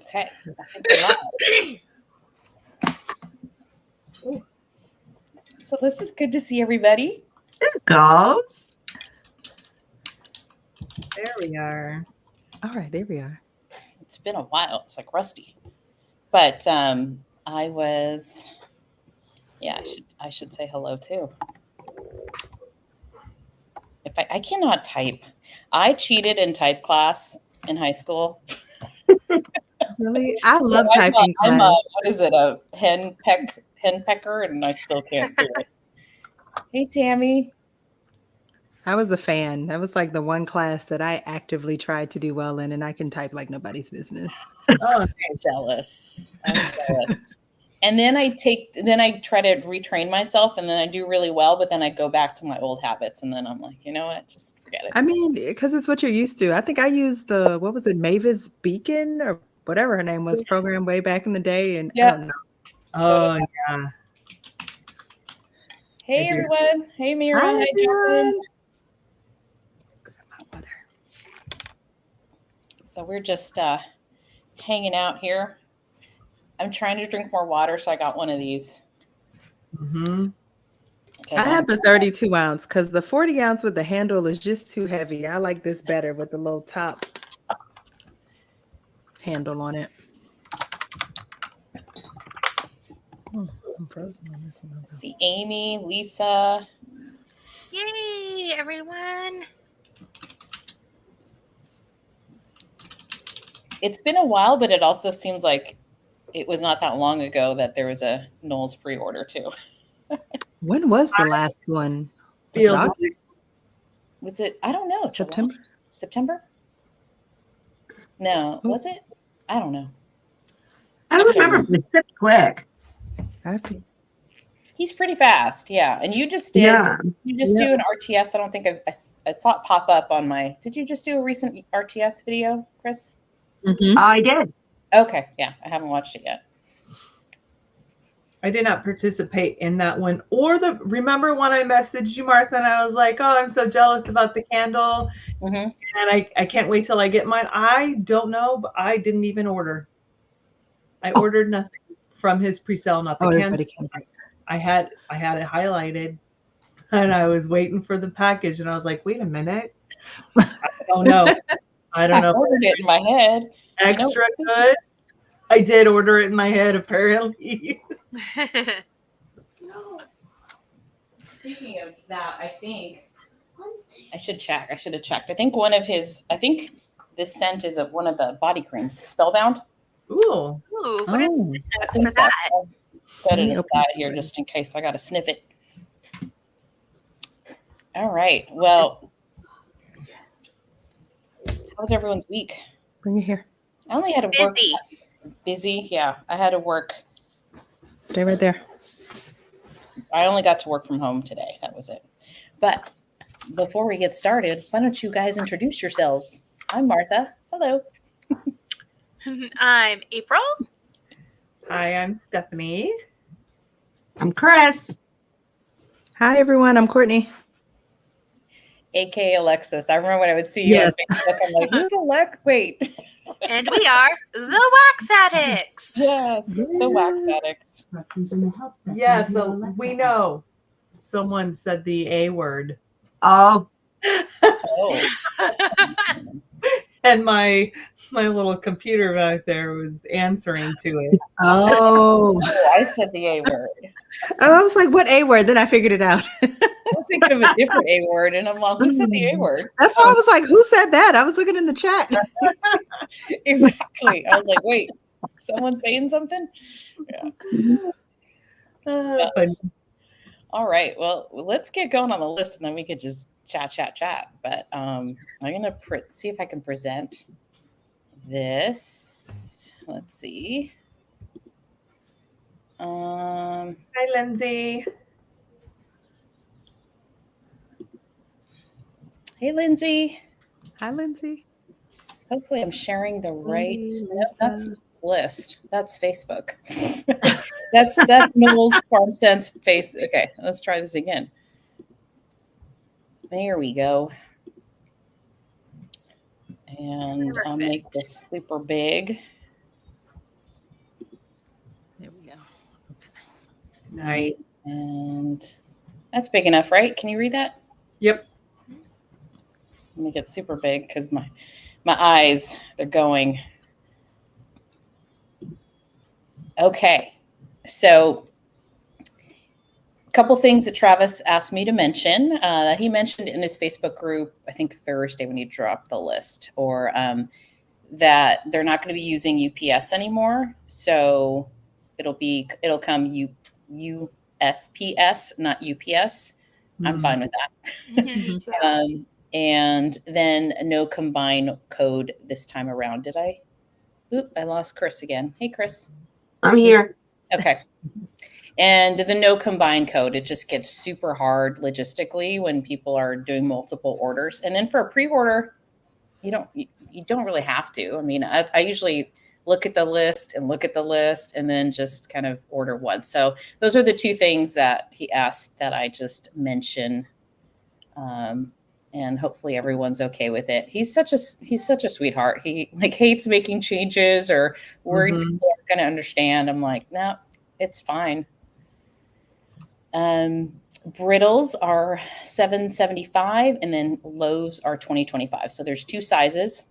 Okay. I think we're live. So this is good to see everybody. There it goes. There we are. All right, there we are. It's been a while. It's like rusty. But I was, yeah, I should say hello too. If I cannot type. I cheated in type class in high school. Really? I love I'm typing class. what is it, a hen pecker, and I still can't do it. Hey, Tammy. I was a fan. That was like the one class that I actively tried to do well in, and I can type like nobody's business. Oh, I'm jealous. I'm jealous. And then I try to retrain myself, and then I do really well, but then I go back to my old habits, and then I'm like, you know what, just forget it. I mean, because it's what you're used to. I think I used what was it, Mavis Beacon or whatever her name was, program way back in the day, and I don't know. Oh, yeah. Hey, everyone. Hey, Mira. Hi, everyone. So we're just hanging out here. I'm trying to drink more water, so I got one of these. Mm-hmm. I have the 32 ounce because the 40 ounce with the handle is just too heavy. I like this better with the little top handle on it. Oh, I'm frozen on this one. See Amy, Lisa. Yay, everyone. It's been a while, but it also seems like it was not that long ago that there was a Knowles pre-order too. When was the last one? Was it? I don't know. September? September? No, was it? I don't know. I don't remember, but it's quick. He's pretty fast, yeah. And you just did. Yeah. You just do an RTS. I don't think I saw it pop up on my. Did you just do a recent RTS video, Chris? Mm-hmm. I did. Okay, yeah. I haven't watched it yet. I did not participate in that one. Remember when I messaged you, Martha, and I was like, oh, I'm so jealous about the candle. Mm-hmm. And I can't wait till I get mine. I don't know, but I didn't even order. I ordered nothing from his pre-sale, not the candle. I had it highlighted, and I was waiting for the package, and I was like, wait a minute. I don't know. I ordered it in my head. Extra good. I did order it in my head, apparently. Speaking of that, I think I should check. I should have checked. I think this scent is one of the body creams, Spellbound. Ooh. What is what's for that? I'll set it aside here just in case I got to sniff it. All right. Well, how was everyone's week? Bring it here. I only had to work. Busy? Yeah. I had to work. Stay right there. I only got to work from home today. That was it. But before we get started, why don't you guys introduce yourselves? I'm Martha. Hello. I'm April. Hi, I'm Stephanie. I'm Chris. Hi, everyone. I'm Courtney. AKA Alexis. I remember when I would see you on Facebook. I'm like, who's Alex? Wait. And we are the Wax Addicts. Yes, the Wax Addicts. Yeah, so we know someone said the A word. Oh. And my little computer back there was answering to it. Oh. I said the A word. I was like, what A word? Then I figured it out. I was thinking of a different A word, and I'm like, who said the A word? That's why I was like, who said that? I was looking in the chat. Exactly. I was like, wait, someone saying something? Yeah. All right. Well, let's get going on the list, and then we could just chat. But I'm going to see if I can present this. Let's see. Hi, Lindsay. Hey, Lindsay. Hi, Lindsay. Hopefully I'm sharing the right. No, that's list. That's Facebook. that's Knowles Farm Scents face. Okay, let's try this again. There we go. And I'll make this super big. Nice. And that's big enough, right? Can you read that? Yep. Make it super big because my eyes, they're going. Okay, so a couple things that Travis asked me to mention. He mentioned in his Facebook group, I think Thursday when he dropped the list, or that they're not going to be using UPS anymore. So it'll come USPS, not UPS. I'm fine with that. And then no combine code this time around. Did I? Oop, I lost Chris again. Hey, Chris. I'm here. Okay. And the no combine code, it just gets super hard logistically when people are doing multiple orders. And then for a pre-order, you don't really have to. I mean, I usually look at the list and then just kind of order one. So those are the two things that he asked that I just mention. And hopefully everyone's okay with it. He's such a sweetheart. He hates making changes or worried people aren't going to understand. I'm like, no, it's fine. Brittles are $7.75 and then loaves are $20.25. So there's two sizes.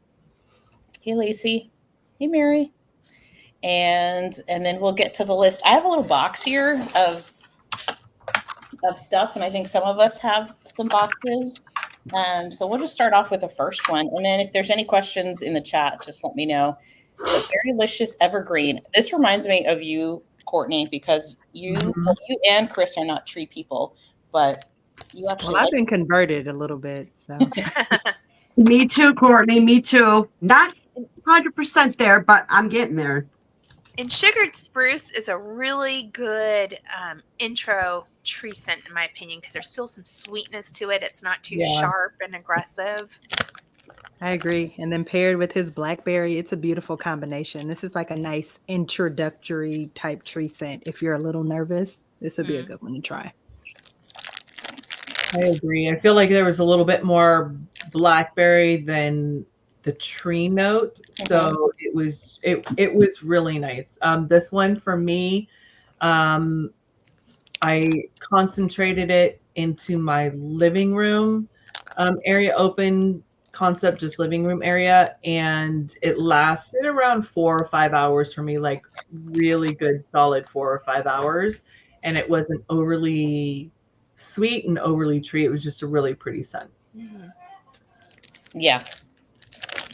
Hey, Lacey. Hey, Mary. And then we'll get to the list. I have a little box here of stuff, and I think some of us have some boxes. So we'll just start off with the first one. And then if there's any questions in the chat, just let me know. The Berrylicious Evergreen. This reminds me of you, Courtney, because you and Chris are not tree people, but you actually. Well, I've been converted a little bit. So. Me too, Courtney. Me too. Not 100% there, but I'm getting there. And sugared spruce is a really good intro tree scent, in my opinion, because there's still some sweetness to it. It's not too sharp and aggressive. I agree. And then paired with his blackberry, it's a beautiful combination. This is like a nice introductory type tree scent. If you're a little nervous, this would be a good one to try. I agree. I feel like there was a little bit more blackberry than the tree note, so it was really nice. This one for me, I concentrated it into my living room area, open concept, just living room area, and it lasted around 4 or 5 hours for me, like really good solid 4 or 5 hours, and it wasn't overly sweet and overly tree. It was just a really pretty scent. Yeah.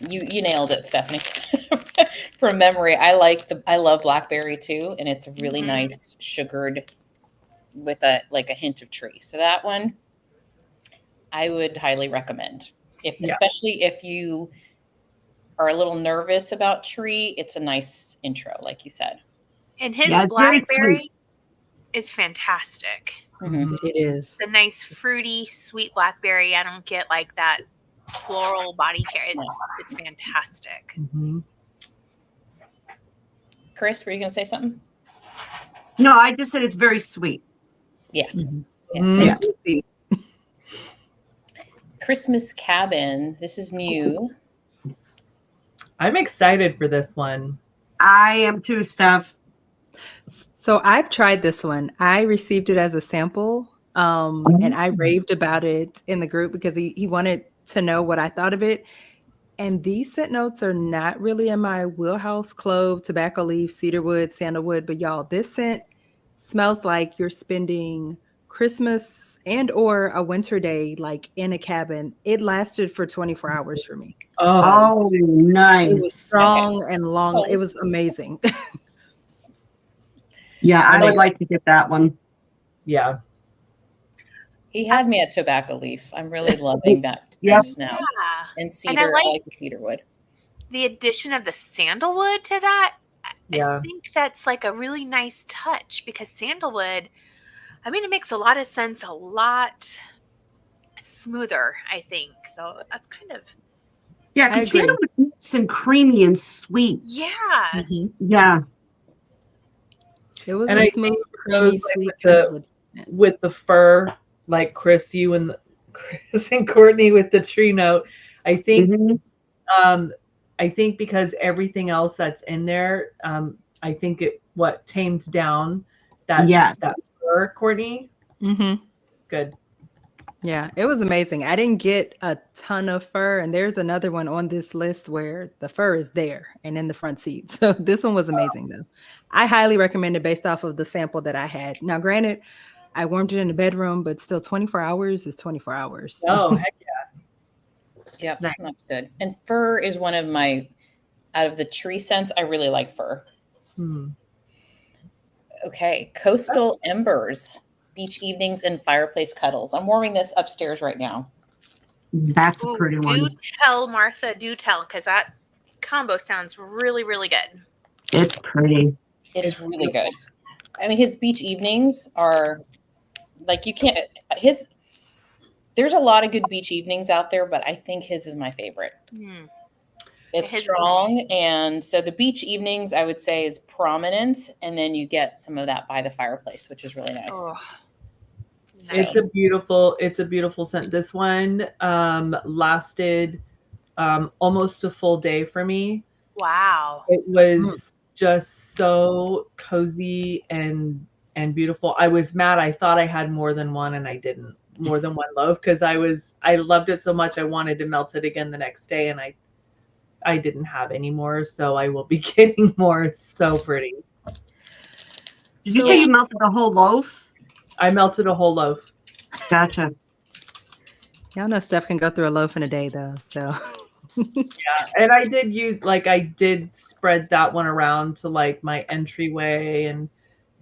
You nailed it, Stephanie. From memory, I love blackberry too, and it's really nice sugared with a hint of tree. So that one I would highly recommend. Especially if you are a little nervous about tree, it's a nice intro, like you said. And his blackberry is fantastic. It is. It's a nice fruity, sweet blackberry. I don't get like that floral body care. It's fantastic. Chris, were you going to say something? No, I just said it's very sweet. Yeah. Yeah. Christmas Cabin. This is new. I'm excited for this one. I am too, Steph. So I've tried this one. I received it as a sample, and I raved about it in the group because he wanted to know what I thought of it. And these scent notes are not really in my wheelhouse: clove, tobacco leaf, cedarwood, sandalwood. But y'all, this scent smells like you're spending Christmas and or a winter day like in a cabin. It lasted for 24 hours for me. Oh, nice. It was strong and long. It was amazing. Yeah, I would like to get that one. Yeah. He had me at tobacco leaf. I'm really loving that now. Yeah. And cedar, I like the cedarwood. The addition of the sandalwood to that, Yeah. I think that's like a really nice touch, because sandalwood, I mean, it makes a lot of sense, a lot smoother, I think. So that's kind of. Yeah, because sandalwood is some creamy and sweet. Yeah. Yeah. It was And a I smooth, think creamy, sweet with the fur, like Chris, you and Chris and Courtney with the tree note. I think I think because everything else that's in there, I think it tamed down that fur, Courtney? Mm-hmm. Good. Yeah, it was amazing. I didn't get a ton of fur, and there's another one on this list where the fur is there and in the front seat. So this one was amazing, though. I highly recommend it based off of the sample that I had. Now, granted, I warmed it in the bedroom, but still 24 hours is 24 hours. So. Oh, heck yeah. Yep, Nice. that's good. And fur is one of my, out of the tree scents, I really like fur. Okay, Coastal Embers, Beach Evenings and Fireplace Cuddles. I'm warming this upstairs right now. That's a Ooh, pretty do one. tell, Martha, do tell, because that combo sounds really, really good. It's pretty. It's really good. I mean, his beach evenings are like, you can't, there's a lot of good beach evenings out there, but I think his is my favorite. It's strong. And so the beach evenings, I would say, is prominent. And then you get some of that by the fireplace, which is really nice. Oh, So- It's a beautiful scent. This one lasted almost a full day for me. wow. It was just so cozy and beautiful. I was mad. I thought I had more than one and I didn't. More than one loaf, because I loved it so much I wanted to melt it again the next day, and I didn't have any more, so I will be getting more. It's so pretty. Did you say you melted a whole loaf? I melted a whole loaf. Gotcha. Y'all know stuff can go through a loaf in a day, though. So Yeah, and I did spread that one around to like my entryway and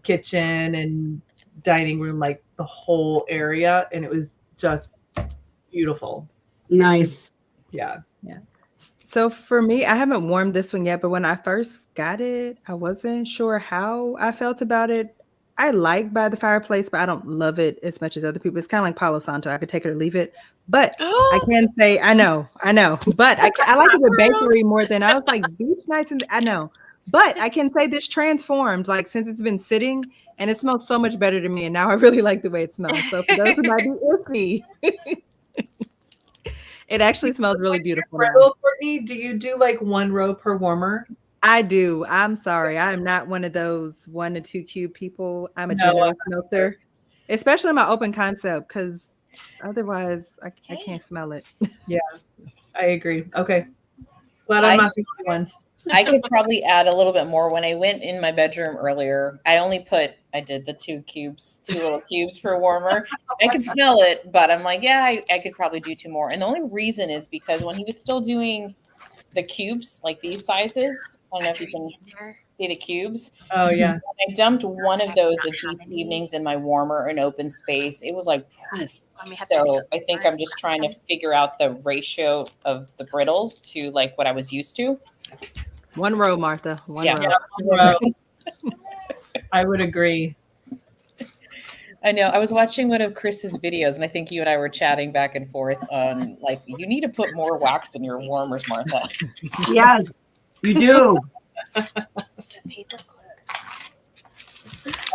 kitchen and dining room, like the whole area, and it was just beautiful. Nice. Yeah. So for me, I haven't warmed this one yet, but when I first got it, I wasn't sure how I felt about it. I like By the Fireplace, but I don't love it as much as other people. It's kind of like Palo Santo. I could take it or leave it. But I can say, I know. But I like it with bakery more than I was like, beach nights. I know. But I can say this transformed, like since it's been sitting, and it smells so much better to me. And now I really like the way it smells. So for those who might be iffy, it actually smells really beautiful now. Brittle, Courtney, do you do like 1 row per warmer? I do. I'm sorry. I am not one of those 1 to 2 cube people. I'm a No, generous smelter, especially in my open concept, because otherwise I can't smell it. Yeah, I agree. Okay. Glad I'm not the only one. I could probably add a little bit more. When I went in my bedroom earlier, I did the 2 little cubes per warmer. I could smell it, but I'm like, yeah, I could probably do 2 more. And the only reason is because when he was still doing the cubes, like these sizes, I don't know if you can see the cubes. Oh yeah. I dumped one of those at beach evenings in my warmer and open space. It was like, so I think I'm just trying to figure out the ratio of the brittles to like what I was used to. 1 row, Martha. 1 row. Yeah, 1 row. I would agree. I know. I was watching one of Chris's videos, and I think you and I were chatting back and forth on like, you need to put more wax in your warmers, Martha. Yeah, you do.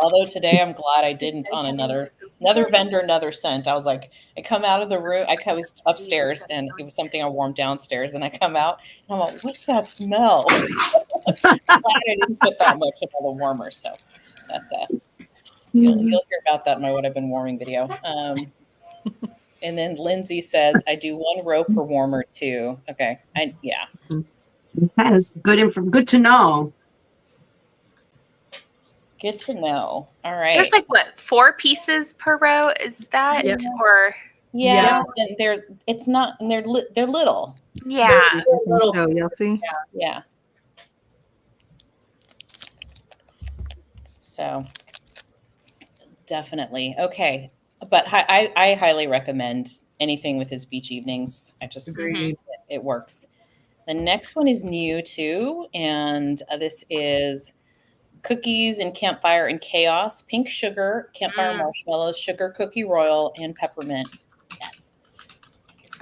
Although today I'm glad I didn't on another vendor, another scent. I was like, I come out of the room, I was upstairs and it was something I warmed downstairs, and I come out and I'm like, what's that smell? Glad I didn't put that much in all the warmers. So that's you'll hear about that in my What I've Been Warming video. And then Lindsay says, I do 1 row per warmer too. Okay. Yeah. That is good to know. Good to know. All right. There's like what, 4 pieces per row? Is that or yeah, and they're little. yeah? So you'll see. Yeah. So definitely. Okay. But I highly recommend anything with his beach evenings. I just Agreed. it works. The next one is new too, and this is Cookies and Campfire and Chaos, Pink Sugar, Campfire Marshmallows, Sugar Cookie Royal, and Peppermint. Yes.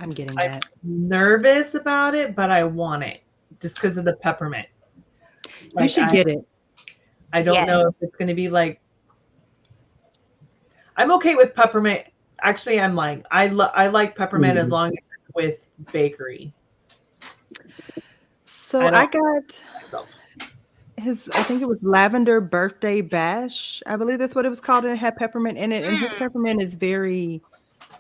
I'm getting I'm that. nervous about it, but I want it just because of the peppermint. You should get it. I don't know if it's going to be like. I'm okay with peppermint. Actually, I'm like I like peppermint as long as it's with bakery. So I got I think it was Lavender Birthday Bash. I believe that's what it was called, and it had peppermint in it. And his peppermint is very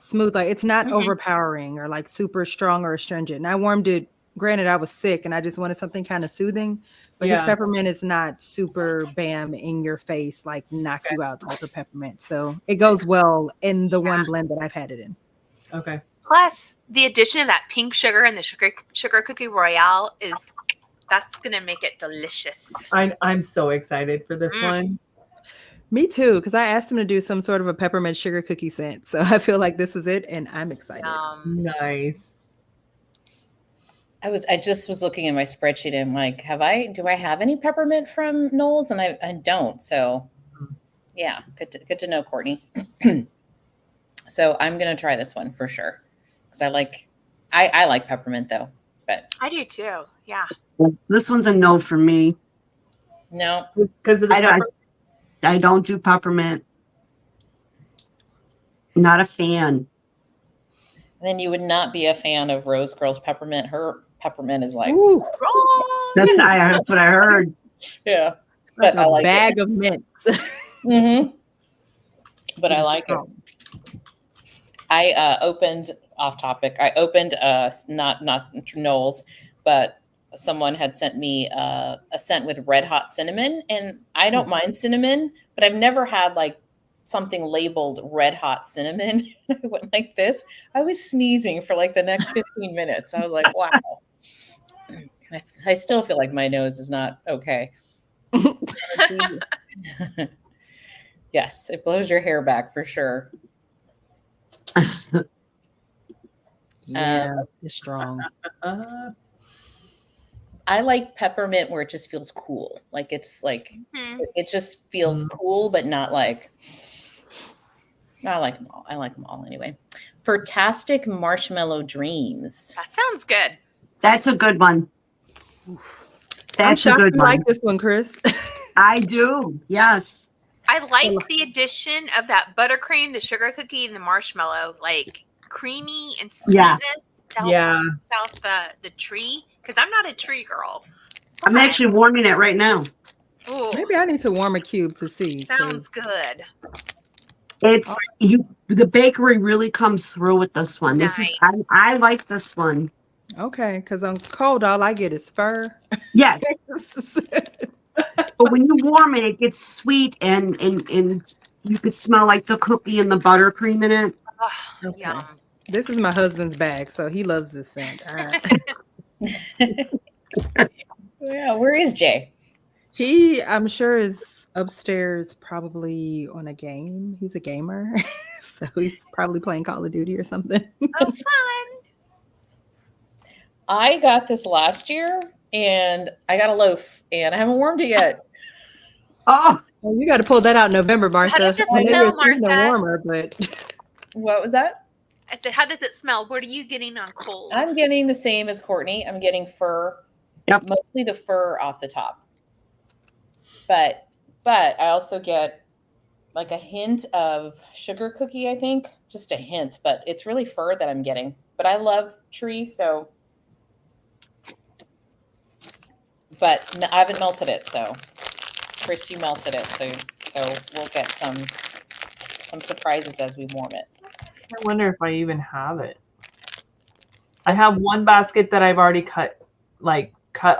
smooth. Like it's not overpowering or like super strong or astringent. And I warmed it. Granted, I was sick and I just wanted something kind of soothing, but his peppermint is not super bam in your face, like knock you out type of peppermint. So it goes well in the one blend that I've had it in. Okay. Plus, the addition of that pink sugar and the sugar cookie royale that's gonna make it delicious. I'm so excited for this one. Me too, because I asked him to do some sort of a peppermint sugar cookie scent. So I feel like this is it, and I'm excited. Nice. I just was looking in my spreadsheet and I'm like, do I have any peppermint from Knowles? And I don't. So yeah, good to know, Courtney. So I'm gonna try this one for sure. Because I like peppermint though. But I do too. Yeah. This one's a no for me. no. Because of the peppermint? I don't do peppermint. Not a fan. Then you would not be a fan of Rose Girl's peppermint. Her peppermint is like Wrong. That's what I heard. yeah. But Like I like bag of mints. But I like it. I opened off topic. I opened not Knowles, but someone had sent me a scent with red hot cinnamon, and I don't mind cinnamon, but I've never had like something labeled red hot cinnamon. I went like this. I was sneezing for like the next 15 minutes. I was like, wow. I still feel like my nose is not okay. Yes, it blows your hair back for sure. Yeah, it's strong. I like peppermint where it just feels cool. Like it's like it just feels cool, but not like I like them all. I like them all anyway. Fantastic Marshmallow Dreams. That sounds good. That's a good one. That's a good you one. like this one, Chris. I do. Yes. I like the addition of that buttercream, the sugar cookie, and the marshmallow, like creamy and sweetness to help out the tree. Because I'm not a tree girl. I'm actually warming it right now. Ooh, Maybe I need to warm a cube to see. sounds good. It's the bakery really comes through with this one. This is I like this one. Okay, because on cold, all I get is fur. Yes. But when you warm it, it gets sweet and you could smell like the cookie and the buttercream in it. Oh, yum. This is my husband's bag, so he loves this scent. Yeah, where is Jay? He, I'm sure, is upstairs probably on a game. He's a gamer, so he's probably playing Call of Duty or something. Oh, fun. I got this last year and I got a loaf and I haven't warmed it yet. Oh, Well, you got to pull that out in November, Martha. How does it I know smell, it's getting Martha? warmer, but What was that? I said, how does it smell? What are you getting on cold? I'm getting the same as Courtney. I'm getting fur. Yep. Mostly the fur off the top. But I also get like a hint of sugar cookie, I think. Just a hint, but it's really fur that I'm getting. But I love tree, so. But I haven't melted it, so. Chris, you melted it, so we'll get some surprises as we warm it. I wonder if I even have it. I have one basket that I've already cut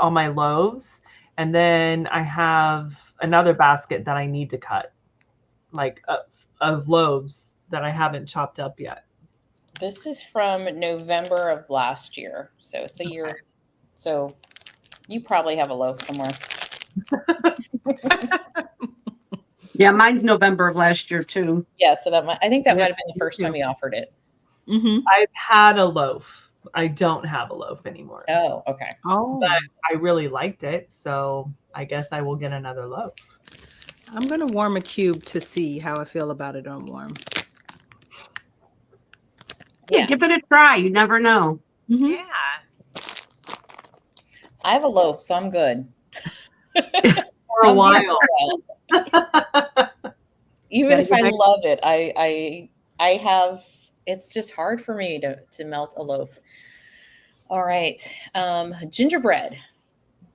all my loaves, and then I have another basket that I need to cut, of loaves that I haven't chopped up yet. This is from November of last year, so it's a year. So you probably have a loaf somewhere. yeah, mine's November of last year too. Yeah, so I think that might have been the first time he offered it. I've had a loaf. I don't have a loaf anymore. Oh, okay. oh, But I really liked it, so I guess I will get another loaf. I'm gonna warm a cube to see how I feel about it on warm. Yeah. Give it a try. You never know. Yeah. I have a loaf, so I'm good. For a while. Even if I love it, I have. It's just hard for me to melt a loaf. All right, gingerbread.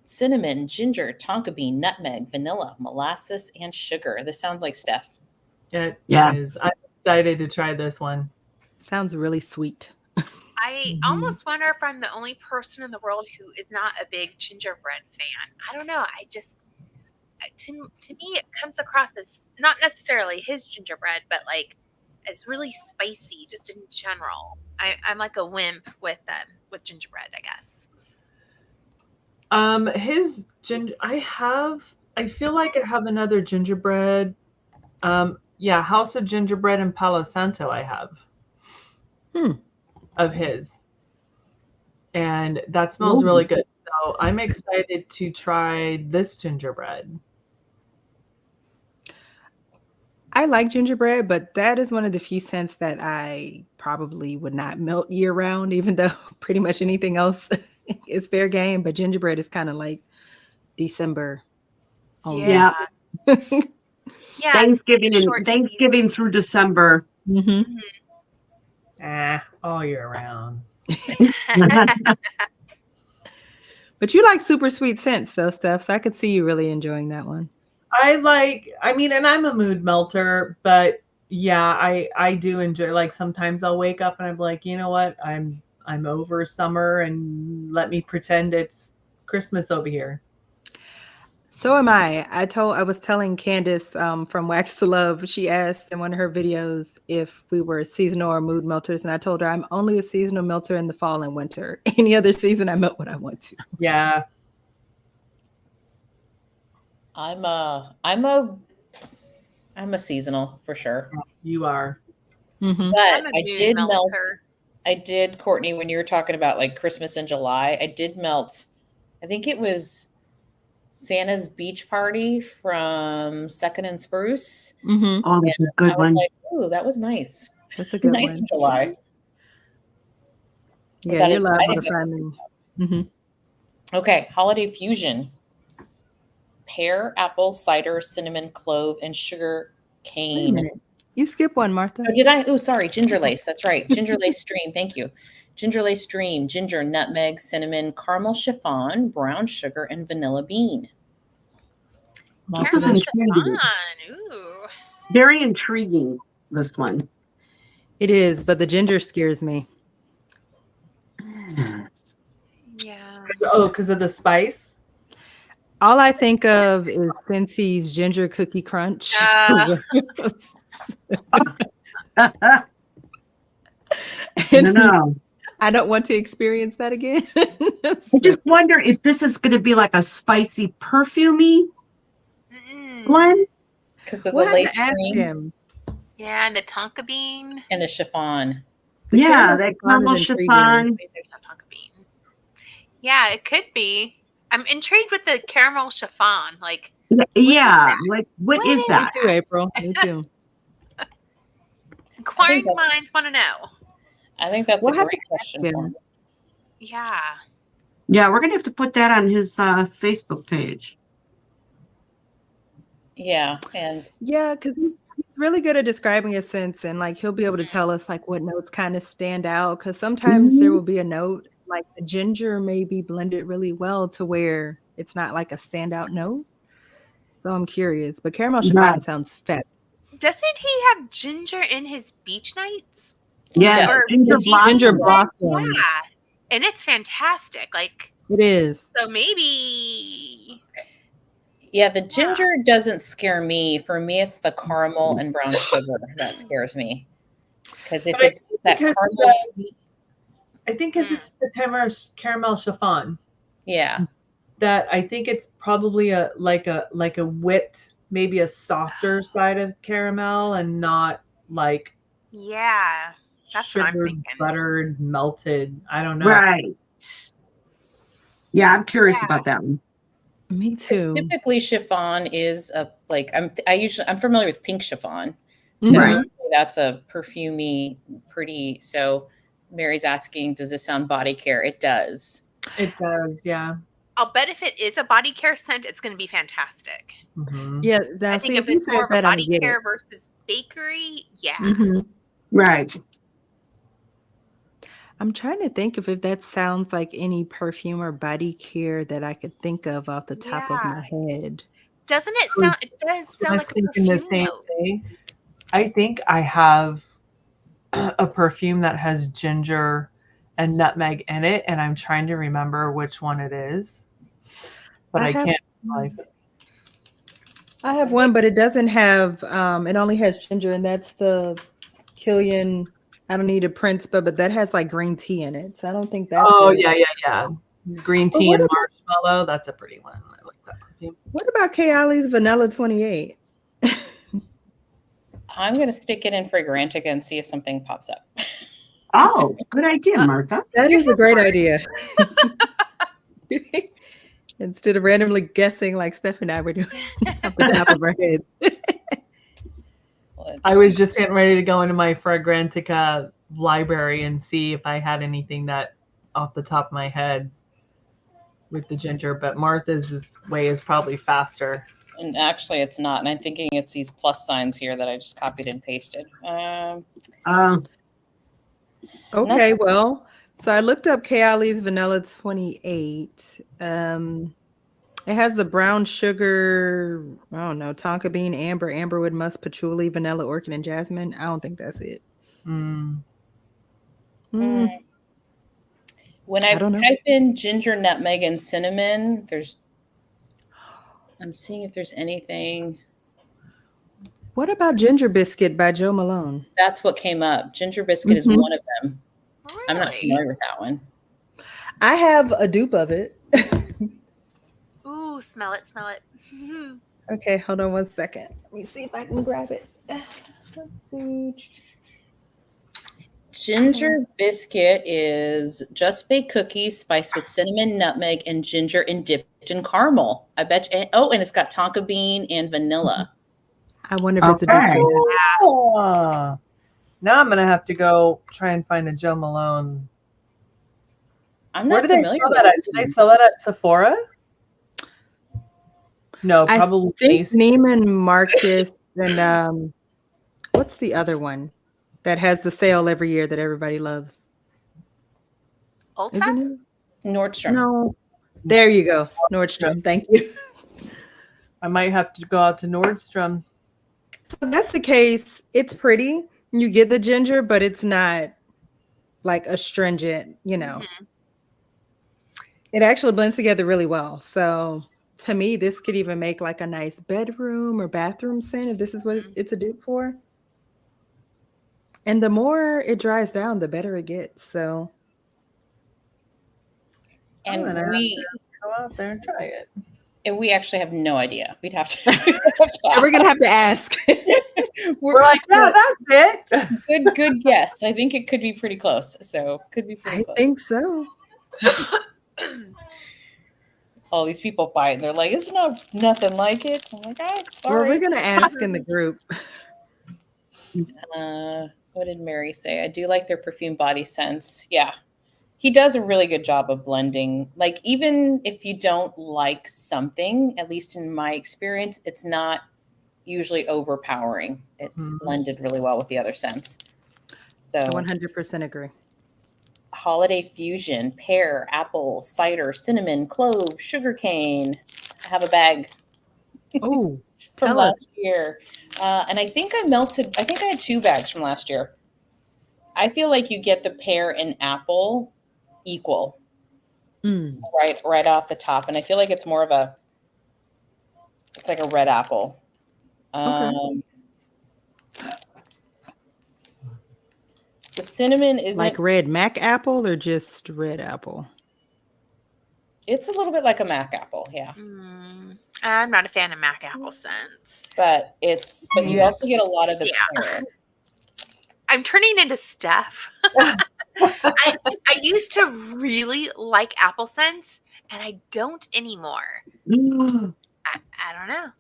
cinnamon, ginger, tonka bean, nutmeg, vanilla, molasses, and sugar. This sounds like Steph. It Yeah. is. I'm excited to try this one. Sounds really sweet. I almost wonder if I'm the only person in the world who is not a big gingerbread fan. I don't know. I just, to me, it comes across as not necessarily his gingerbread, but like it's really spicy just in general. I'm like a wimp with gingerbread, I guess. His I feel like I have another gingerbread. Yeah, House of Gingerbread and Palo Santo I have of his. And that smells really good. So I'm excited to try this gingerbread. I like gingerbread, but that is one of the few scents that I probably would not melt year round, even though pretty much anything else is fair game. But gingerbread is kind of like December only. Yeah. Yeah. Thanksgiving through December. Mm-hmm. All year round. But you like super sweet scents though, Steph, so I could see you really enjoying that one. And I'm a mood melter, but yeah, I do enjoy, like, sometimes I'll wake up and I'm like, you know what? I'm over summer and let me pretend it's Christmas over here. So am I. I was telling Candace from Wax to Love, she asked in one of her videos if we were seasonal or mood melters. And I told her I'm only a seasonal melter in the fall and winter. Any other season, I melt when I want to. Yeah. I'm a seasonal for sure. You are. Mm-hmm. But I'm a I mood did melt. melter. I did, Courtney, when you were talking about like Christmas in July, I did melt. I think it was Santa's Beach Party from Second and Spruce. Mm-hmm. Oh, that's a I good was one. like, ooh, that was nice. That's a good Nice one. July. Yeah, That you're is- I liable think to find me. Mm-hmm. Okay, holiday fusion. Pear, apple, cider, cinnamon, clove, and sugar Wait a cane. minute. You skip one, Martha. Oh, did I? Oh, sorry. Ginger lace. That's right. Ginger lace stream. Thank you. Ginger lace stream, ginger, nutmeg, cinnamon, caramel chiffon, brown sugar, and vanilla bean. This is Caramel intriguing. chiffon. Ooh. Very intriguing, this one. It is, but the ginger scares me. Yeah. Oh, because of the spice? All I think of is Scentsy's ginger cookie crunch. No. I don't want to experience that again. I just wonder if this is going to be like a spicy, perfumey blend. Because of We'll the have lace to ask stream him. Yeah, and the tonka bean. and the chiffon. Yeah, caramel that chiffon caramel is intriguing. chiffon. Wait, there's no tonka bean. Yeah, it could be. I'm intrigued with the caramel chiffon. Like, Yeah, like what is What? that? Me too, April. Me too. inquiring that- minds want to know. I think that's We'll a have great to question. ask For him. him. Yeah. Yeah, we're gonna have to put that on his Facebook page. Yeah, and Yeah, because he's really good at describing a sense, and like he'll be able to tell us like what notes kind of stand out. Because sometimes there will be a note like the ginger may be blended really well to where it's not like a standout note. So I'm curious, but caramel chiffon Right. sounds fat. Doesn't he have ginger in his beach nights? Yes, Or ginger blossom. Ginger blossom. Yeah. And it's fantastic. Like, It is. so maybe. yeah, the ginger doesn't scare me. For me, it's the caramel and brown sugar that scares me. Because if But I it's think that because caramel the- sweet, I think because it's the caramel chiffon. yeah, That I think it's probably a wit, maybe a softer side of caramel, and not like Yeah. That's what I'm sugared, thinking. buttered, melted. I don't know. Right. Yeah, I'm curious about that one. Me because too. typically chiffon is a like I'm familiar with pink chiffon, so Right. that's a perfumey, pretty. So Mary's asking, does this sound body care? It does. It does, yeah. I'll bet if it is a body care scent, it's going to be fantastic. Mhm. Yeah, I think if it's more of a body care versus bakery, yeah. Mhm. Right. I'm trying to think if that sounds like any perfume or body care that I could think of off the top of my head. Doesn't it sound? It does I sound was like a thinking the perfume. same Though. thing. I think I have a perfume that has ginger and nutmeg in it, and I'm trying to remember which one it is, but I can't. I have one, but it doesn't have. It only has ginger, and that's the Killian. I don't need a Prince, but that has like green tea in it. So I don't think that's. Oh it. yeah. Green tea and marshmallow. That's a pretty one. I like that perfume. What about Kayali's Vanilla 28? I'm going to stick it in Fragrantica and see if something pops up. Oh, good idea, Martha. That is a great idea. Instead of randomly guessing like Steph and I were doing off the top of our head. I was just getting ready to go into my Fragrantica library and see if I had anything that off the top of my head with the ginger, but Martha's way is probably faster. And actually it's not. And I'm thinking it's these plus signs here that I just copied and pasted. Okay, well, so I looked up Kayali's Vanilla 28. It has the brown sugar, I don't know, tonka bean, amber, amberwood, musk, patchouli, vanilla, orchid, and jasmine. I don't think that's it. When I type in ginger, nutmeg, and cinnamon, I'm seeing if there's anything. What about Ginger Biscuit by Joe Malone? That's what came up. Ginger Biscuit is one of them. Really? I'm not familiar with that one. I have a dupe of it. Ooh, smell it. Okay, hold on one second. Let me see if I can grab it. Let's see. Ginger Biscuit is just baked cookies spiced with cinnamon, nutmeg, and ginger and dipped in caramel. I bet you. Oh, and it's got tonka bean and vanilla. I wonder if it's a dupe. Oh. Now I'm gonna have to go try and find a Joe Malone. I'm not Where do they familiar sell with that at? this Do they sell that at Sephora? No, probably. I think Neiman Marcus and what's the other one that has the sale every year that everybody loves? Ulta? Nordstrom. No. There you go. Nordstrom. Thank you. I might have to go out to Nordstrom. So if that's the case, it's pretty. You get the ginger, but it's not like astringent, Mm-hmm. It actually blends together really well. So to me, this could even make like a nice bedroom or bathroom scent if this is what it's a dupe for. And the more it dries down, the better it gets. So, and we go out there and try it. And we actually have no idea. We'd have to. We're gonna have to ask. We're like, yeah, that's it. Good guess. I think it could be pretty close. So could be pretty close. I think so. All these people buy it and they're like, it's nothing like it. I'm like, sorry. Well, we're gonna ask in the group. What did Mary say? I do like their perfume body scents. Yeah. He does a really good job of blending. Like, even if you don't like something, at least in my experience, it's not usually overpowering. It's blended really well with the other scents. So I 100% agree. Holiday fusion, pear, apple, cider, cinnamon, clove, sugarcane. I have a bag. Oh, from last year. And I think I had 2 bags from last year. I feel like you get the pear and apple equal right off the top. And I feel like it's more of it's like a red apple. Okay. The cinnamon isn't like red Mac apple or just red apple? It's a little bit like a Mac apple, yeah. I'm not a fan of Mac apple scents. But you also get a lot of the pear. I'm turning into Steph. I used to really like apple scents, and I don't anymore. I don't know.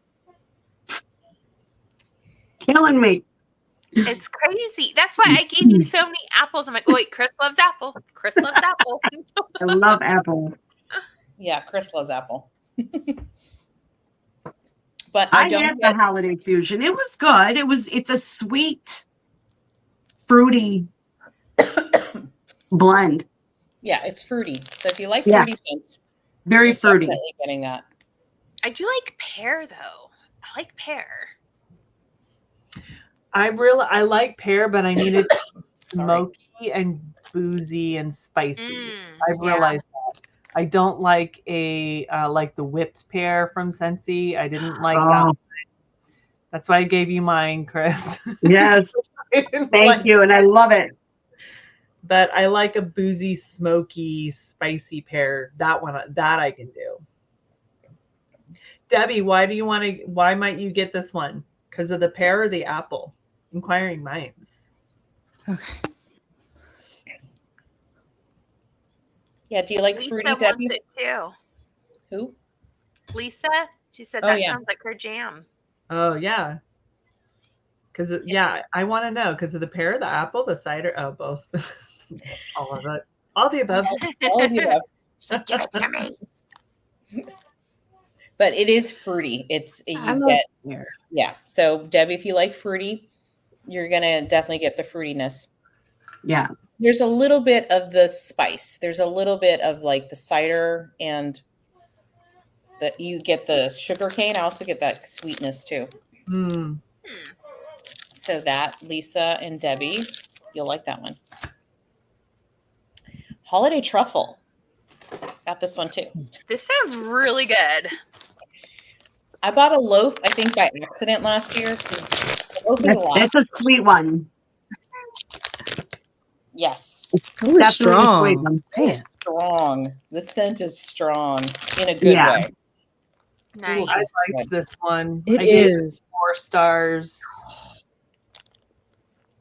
Killing me. It's crazy. That's why I gave you so many apples. I'm like, oh, wait, Chris loves apple. Chris loves apple. I love apple. Yeah, Chris loves apple. But I had the holiday fusion. It was good. It's a sweet, fruity blend. Yeah, it's fruity. So if you like Yeah. fruity scents, Very you're fruity. definitely getting that. I do like pear though. I like pear. I like pear, but I need it Sorry. smoky and boozy and spicy. I've Yeah. realized that. I don't like like the whipped pear from Scentsy. I didn't like that. Oh, That's why I gave you mine, Chris. yes. I didn't Thank like you. And I love it. But I like a boozy, smoky, spicy pear. That one, that I can do. Debbie, why might you get this one? Because of the pear or the apple? Inquiring minds. Okay. Yeah, do you like Lisa fruity, wants Debbie? it too. Who? Lisa, she said Oh, that yeah. sounds like her jam. Oh, yeah. Because, yeah, I want to know. Because of the pear, the apple, the cider. Oh, both. All of it. All the above. All of the above. She's like, give it to me. But it is fruity. I love pear. Yeah. So Debbie, if you like fruity, you're gonna definitely get the fruitiness. Yeah. There's a little bit of the spice. There's a little bit of like the cider and you get the sugar cane. I also get that sweetness too. Mm. So that Lisa and Debbie, you'll like that one. Holiday truffle. Got this one too. This sounds really good. I bought a loaf, I think by accident last year. The loaf is a lot. It's a sweet one. Yes. Oh, it's Definitely a sweet strong. one. It's strong. The scent is strong in a good Yeah. way. Nice. I liked this one. It I gave is. 4 stars.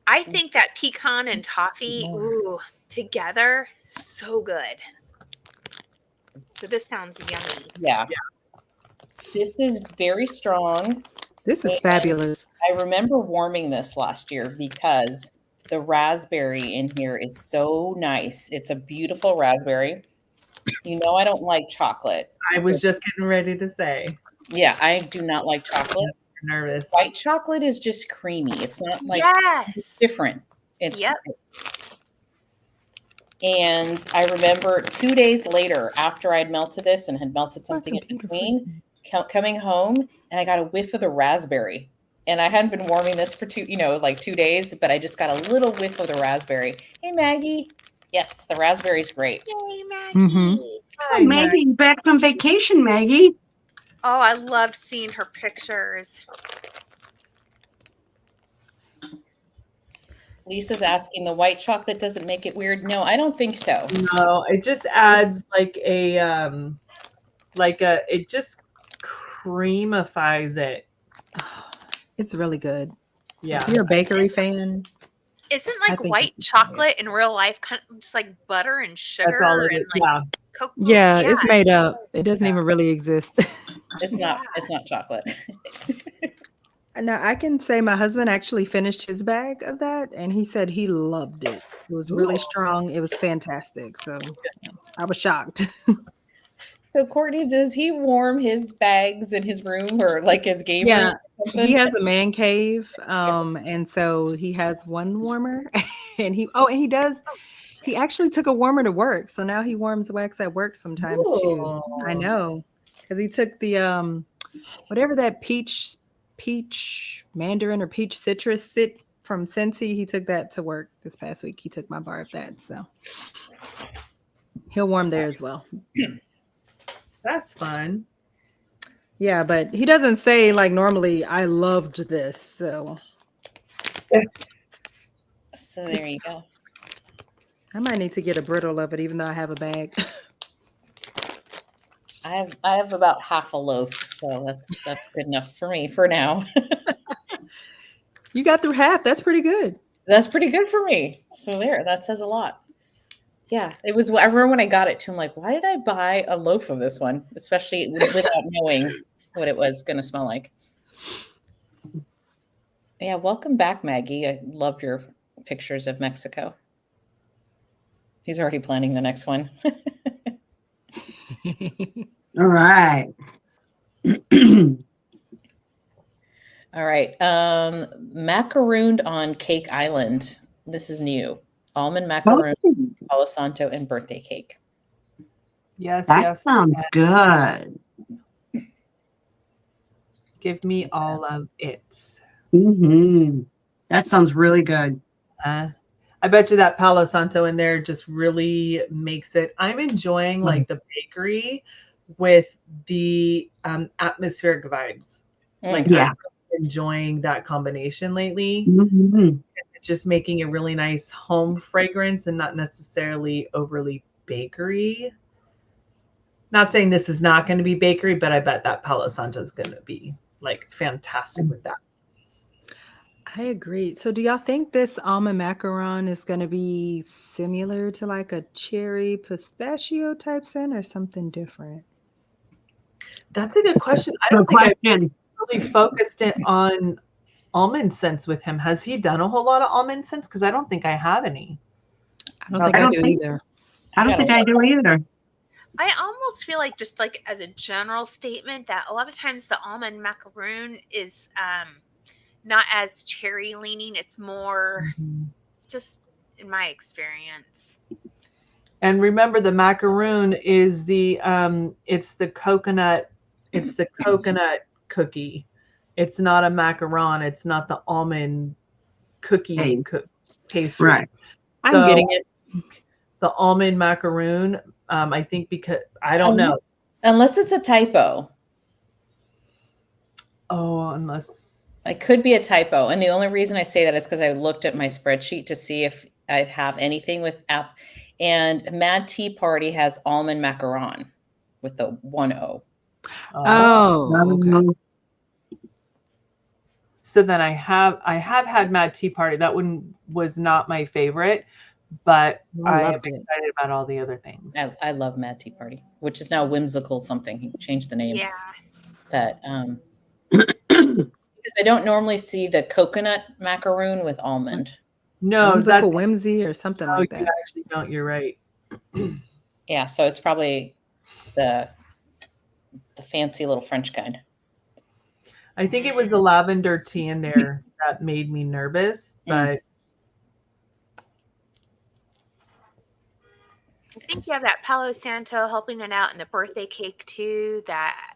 I think that pecan and toffee, ooh, together, so good. So this sounds yummy. Yeah. This is very strong. This is And fabulous. I remember warming this last year because the raspberry in here is so nice. It's a beautiful raspberry. You know, I don't like chocolate. I was just getting ready to say. Yeah, I do not like chocolate. I'm nervous. White chocolate is just creamy. It's not like Yes. it's different. Yep. And I remember 2 days later, after I'd melted this and had melted something in between, coming home and I got a whiff of the raspberry. And I hadn't been warming this for 2 days, but I just got a little whiff of the raspberry. Hey, Maggie. Yes, the raspberry's great. Yay, Maggie. Mhm. Hi, Oh, Maggie, back from vacation, Maggie. Oh, I loved seeing her pictures. Lisa's asking, the white chocolate doesn't make it weird. No, I don't think so. No, it just adds it just creamifies it. It's really good. Yeah. If you're a bakery fan, Isn't I like think white it's chocolate in real life kind of just like butter and That's sugar all it and is. like Yeah. cocoa? yeah, it's made up. It doesn't even really exist. It's not chocolate. Now, I can say my husband actually finished his bag of that, and he said he loved it. It was really strong. It was fantastic. So I was shocked. So Courtney, does he warm his bags in his room or like his game room? Yeah, or something? he has a man cave, and so he has one warmer, and he does. He actually took a warmer to work, so now he warms wax at work sometimes too. I know, because he took the whatever that peach mandarin or peach citrus from Scentsy. He took that to work this past week. He took my bar of that, so he'll warm there as well. That's fun. Yeah, but he doesn't say like normally I loved this. So there you go. I might need to get a brittle of it, even though I have a bag. I have about half a loaf, so that's good enough for me for now. You got through half. That's pretty good. That's pretty good for me. So that says a lot. Yeah, it was. I remember when I got it too. I'm like, why did I buy a loaf of this one, especially without knowing what it was going to smell like? Yeah, welcome back, Maggie. I loved your pictures of Mexico. He's already planning the next one. All right. All right. Macarooned on Cake Island. This is new. almond macaroon, Oh, Palo Santo, and birthday cake. Yes, that yes. sounds yes. good. Give me all of it. Hmm. That sounds really good. I bet you that Palo Santo in there just really makes it. I'm enjoying like the bakery with the atmospheric vibes. Like Mm. Yeah. I'm really enjoying that combination lately. Hmm. It's just making a really nice home fragrance and not necessarily overly bakery. Not saying this is not going to be bakery, but I bet that Palo Santo is going to be like fantastic with that. I agree. So do y'all think this almond macaron is going to be similar to like a cherry pistachio type scent or something different? That's a good question. I Good don't think I question. really focused it on almond scents with him. Has he done a whole lot of almond scents? Because I don't think I have any. I don't think I do either. I don't think I do either. I almost feel like, just like as a general statement, that a lot of times the almond macaroon is not as cherry leaning. It's more just in my experience. And remember, the macaroon is it's the coconut cookie. It's not a macaron. It's not the almond cookies pastry. Right. I'm getting it. The almond macaroon, I think, because I don't know. Unless it's a typo. Oh, unless It could be a typo. And the only reason I say that is because I looked at my spreadsheet to see if I have anything with app. And Mad Tea Party has almond macaron with the 1 O. Oh, okay. So then I have had Mad Tea Party. That one was not my favorite, but I am excited about all the other things. I love Mad Tea Party, which is now Whimsical something. He changed the name. Yeah. That because I don't normally see the coconut macaroon with almond. No, Whimsical Whimsy or something like that. You actually don't. You're right. Yeah, so it's probably the fancy little French kind. I think it was the lavender tea in there that made me nervous, but I think you have that Palo Santo helping it out in the birthday cake too. That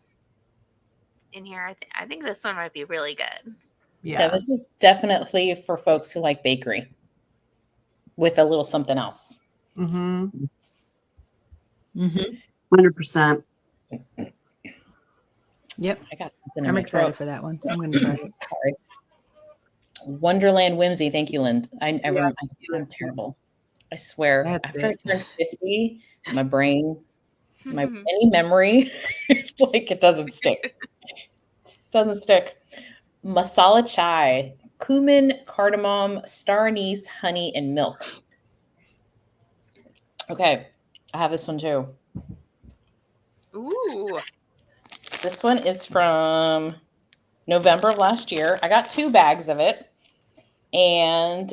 in here, I think this one might be really good. Yeah, this is definitely for folks who like bakery with a little something else. 100%. Yep. I got something. I'm excited for that one. I'm going to try it. Sorry. Wonderland Whimsy. Thank you, Lynn. I'm terrible. I swear. After I turned 50, my brain, any memory, it's like it doesn't stick. Doesn't stick. Masala chai, cumin, cardamom, star anise, honey, and milk. Okay, I have this one too. Ooh. This one is from November of last year. I got 2 bags of it. And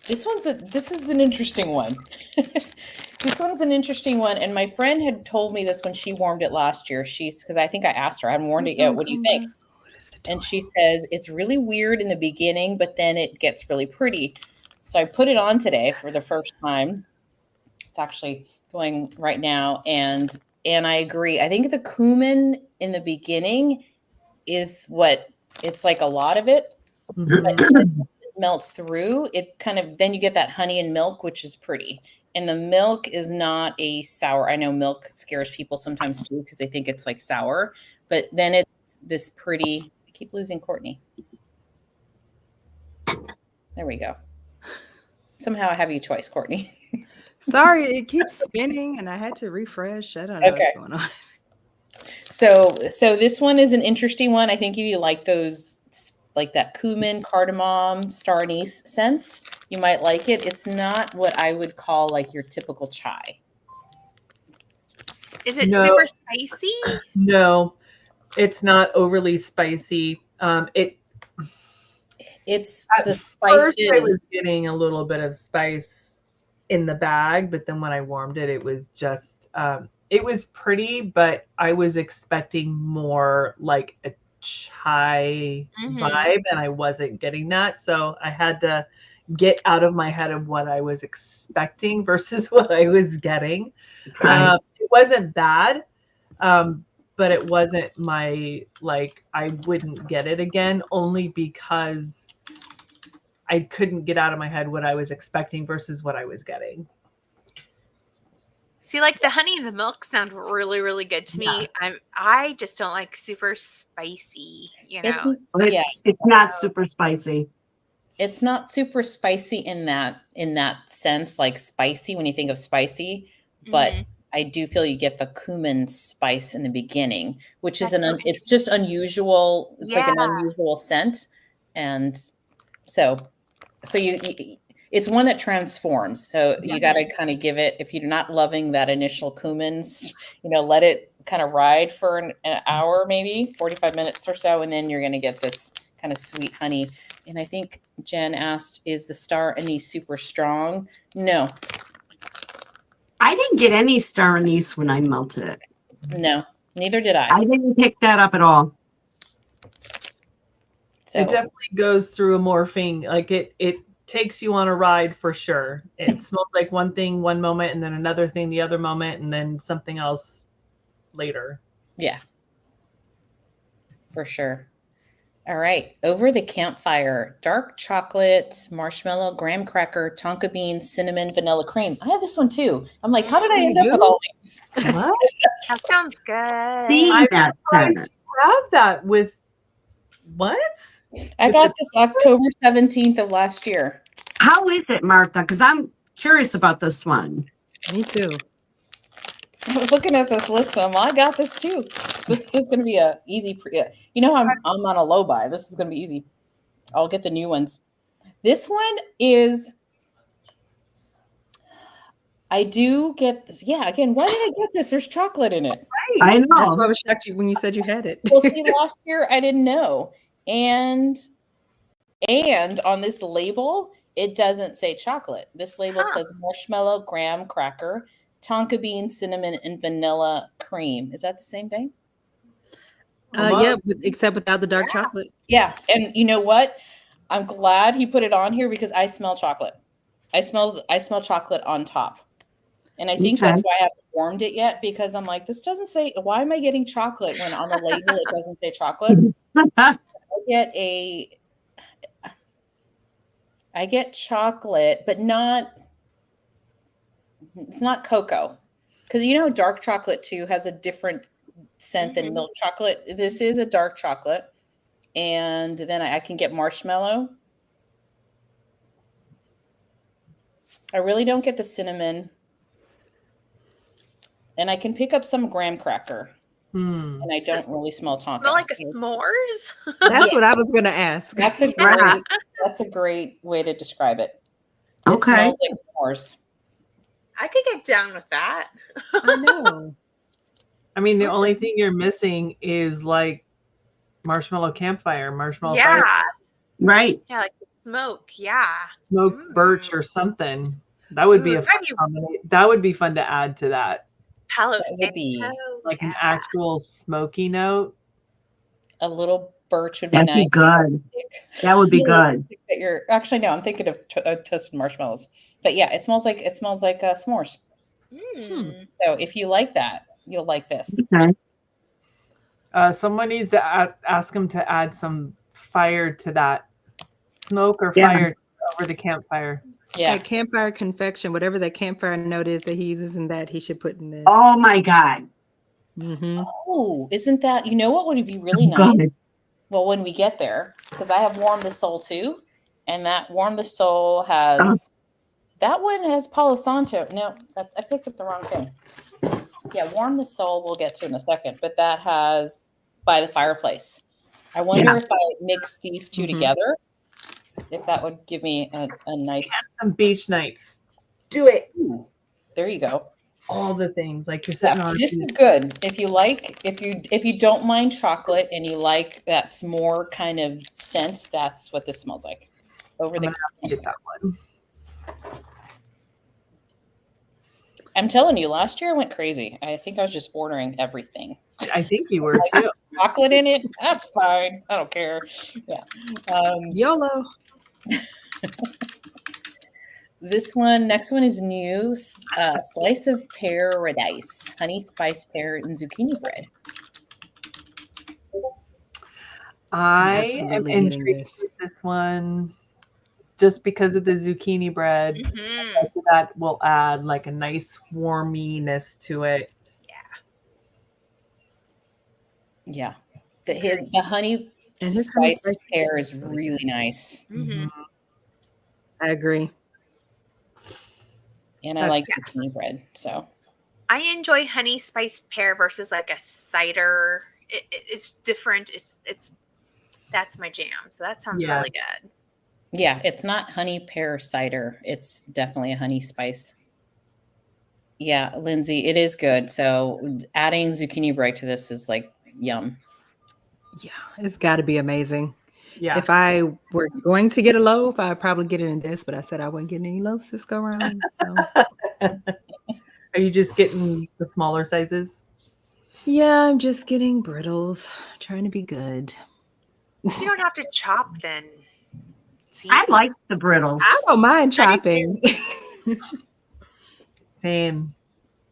this is an interesting one. This one's an interesting one. And my friend had told me this when she warmed it last year. Because I think I asked her, I haven't warmed it yet. What do you think? And she says, it's really weird in the beginning, but then it gets really pretty. So I put it on today for the first time. It's actually going right now. And I agree. I think the cumin in the beginning is what it's like, a lot of it. But it melts through. It kind of, then you get that honey and milk, which is pretty. And the milk is not a sour. I know milk scares people sometimes too, because they think it's like sour. But then it's this pretty, I keep losing Courtney. There we go. Somehow I have you twice, Courtney. Sorry, it keeps spinning and I had to refresh. I don't know what's going on. So this one is an interesting one. I think if you like those, like that cumin, cardamom, star anise scents, you might like it. It's not what I would call like your typical chai. Is it super spicy? No, it's not overly spicy. It's at the first spices. I was getting a little bit of spice in the bag, but then when I warmed it, it was just it was pretty, but I was expecting more like a chai vibe, and I wasn't getting that. So I had to get out of my head of what I was expecting versus what I was getting. Right. It wasn't bad, but it wasn't my, like, I wouldn't get it again only because I couldn't get out of my head what I was expecting versus what I was getting. See, like the honey and the milk sound really, really good to me. I just don't like super spicy, you know. It's not super spicy. It's not super spicy in that sense, like spicy when you think of spicy, but I do feel you get the cumin spice in the beginning, which is it's just unusual. It's like an unusual scent, and so you it's one that transforms. So you got to kind of give it, if you're not loving that initial cumins, let it kind of ride for an hour, maybe 45 minutes or so, and then you're going to get this kind of sweet honey. And I think Jen asked, is the star anise super strong? No. I didn't get any star anise when I melted it. No, neither did I. I didn't pick that up at all. So it definitely goes through a morphing. Like it takes you on a ride for sure. It smells like one thing one moment, and then another thing the other moment, and then something else later. Yeah, for sure. All right. Over the campfire, dark chocolate, marshmallow, graham cracker, tonka bean, cinnamon, vanilla cream. I have this one too. I'm like, how did I end up with all these? What? That sounds good. I'm surprised you have that with what? I got this October 17th of last year. How is it, Martha? Because I'm curious about this one. Me too. I was looking at this list and I got this too. This is going to be a easy. I'm on a low buy. This is going to be easy. I'll get the new ones. This one is. I do get this. Yeah. Again, why did I get this? There's chocolate in it. I know. That's why I was shocked when you said you had it. Well, see, last year I didn't know, and on this label it doesn't say chocolate. This label says marshmallow, graham cracker, tonka bean, cinnamon, and vanilla cream. Is that the same thing? Yeah, except without the dark chocolate. Yeah, and you know what? I'm glad he put it on here because I smell chocolate. I smell chocolate on top, and I think that's why I haven't warmed it yet, because I'm like, this doesn't say. Why am I getting chocolate when on the label it doesn't say chocolate? I get chocolate, but it's not cocoa. Because dark chocolate too has a different scent than milk chocolate. This is a dark chocolate. And then I can get marshmallow. I really don't get the cinnamon. And I can pick up some graham cracker. And I don't really smell tonka. Smell like a s'mores? That's what I was going to ask. That's a great way to describe it. Okay. It smells like s'mores. I could get down with that. I know. I mean, the only thing you're missing is like marshmallow campfire, marshmallow Yeah. fire. Right. Yeah, like the smoke. Yeah. Smoked birch or something. That would be that would be fun to add to that. Palo That would be Santo. Like an actual smoky note. A little birch would be That'd nice. be good. That would be good. Actually, no, I'm thinking of toasted marshmallows. But yeah, it smells like s'mores. So if you like that, you'll like this. Okay. Someone needs to ask him to add some fire to that. Smoke or fire over the campfire. Yeah. That campfire confection, whatever that campfire note is that he uses in that, he should put in this. Oh my God. Mm-hmm. Oh, isn't that, what would be really nice? Good. Well, when we get there, because I have Warm the Soul too. And that Warm the Soul has, that one has Palo Santo. No, I picked up the wrong thing. Yeah, Warm the Soul we'll get to in a second, but that has By the Fireplace. I wonder if I mix these two together, if that would give me a nice. Some beach nights. Do it. Ooh, there you go. All the things like you're sitting on. This is good. If you don't mind chocolate and you like that s'more kind of scent, that's what this smells like. I'm gonna have to get that one. I'm telling you, last year I went crazy. I think I was just ordering everything. I think you were too. Chocolate in it? That's fine. I don't care. Yeah. YOLO. Next one is new. Slice of paradise, honey spice pear and zucchini bread. I am absolutely getting intrigued this. with this one just because of the zucchini bread. Mhm. That will add like a nice warminess to it. Yeah. The honey And his honey spice spice pear is really nice. Mhm. I agree. And I like zucchini bread. So I enjoy honey spiced pear versus like a cider. It's different. That's my jam. So that sounds Yeah. really good. yeah, it's not honey pear cider. It's definitely a honey spice. Yeah, Lindsay, it is good. So adding zucchini bread to this is like yum. Yeah, it's got to be amazing. Yeah. If I were going to get a loaf, I'd probably get it in this, but I said I wouldn't get any loaves this go around. So Are you just getting the smaller sizes? yeah, I'm just getting brittles, trying to be good. You don't have to chop then. It's I easy. like the brittles. I don't mind I do chopping. Same.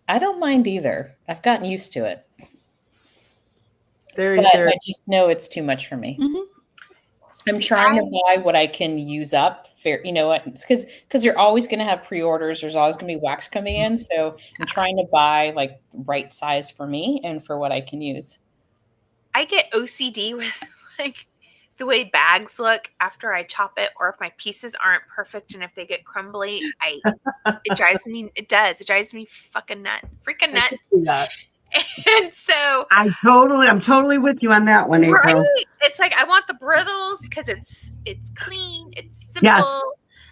I don't mind either. I've gotten used to it. Very, But very. I just know it's too much for me. Mhm. I'm trying to buy what I can use up. Fair, you know what? It's because you're always going to have pre-orders. There's always going to be wax coming in. So I'm trying to buy like right size for me and for what I can use. I get OCD with like the way bags look after I chop it, or if my pieces aren't perfect and if they get crumbly, it drives me freaking nuts. Yeah. And so I'm totally with you on that one, April. right, it's like I want the brittles because it's clean, it's simple. Yes.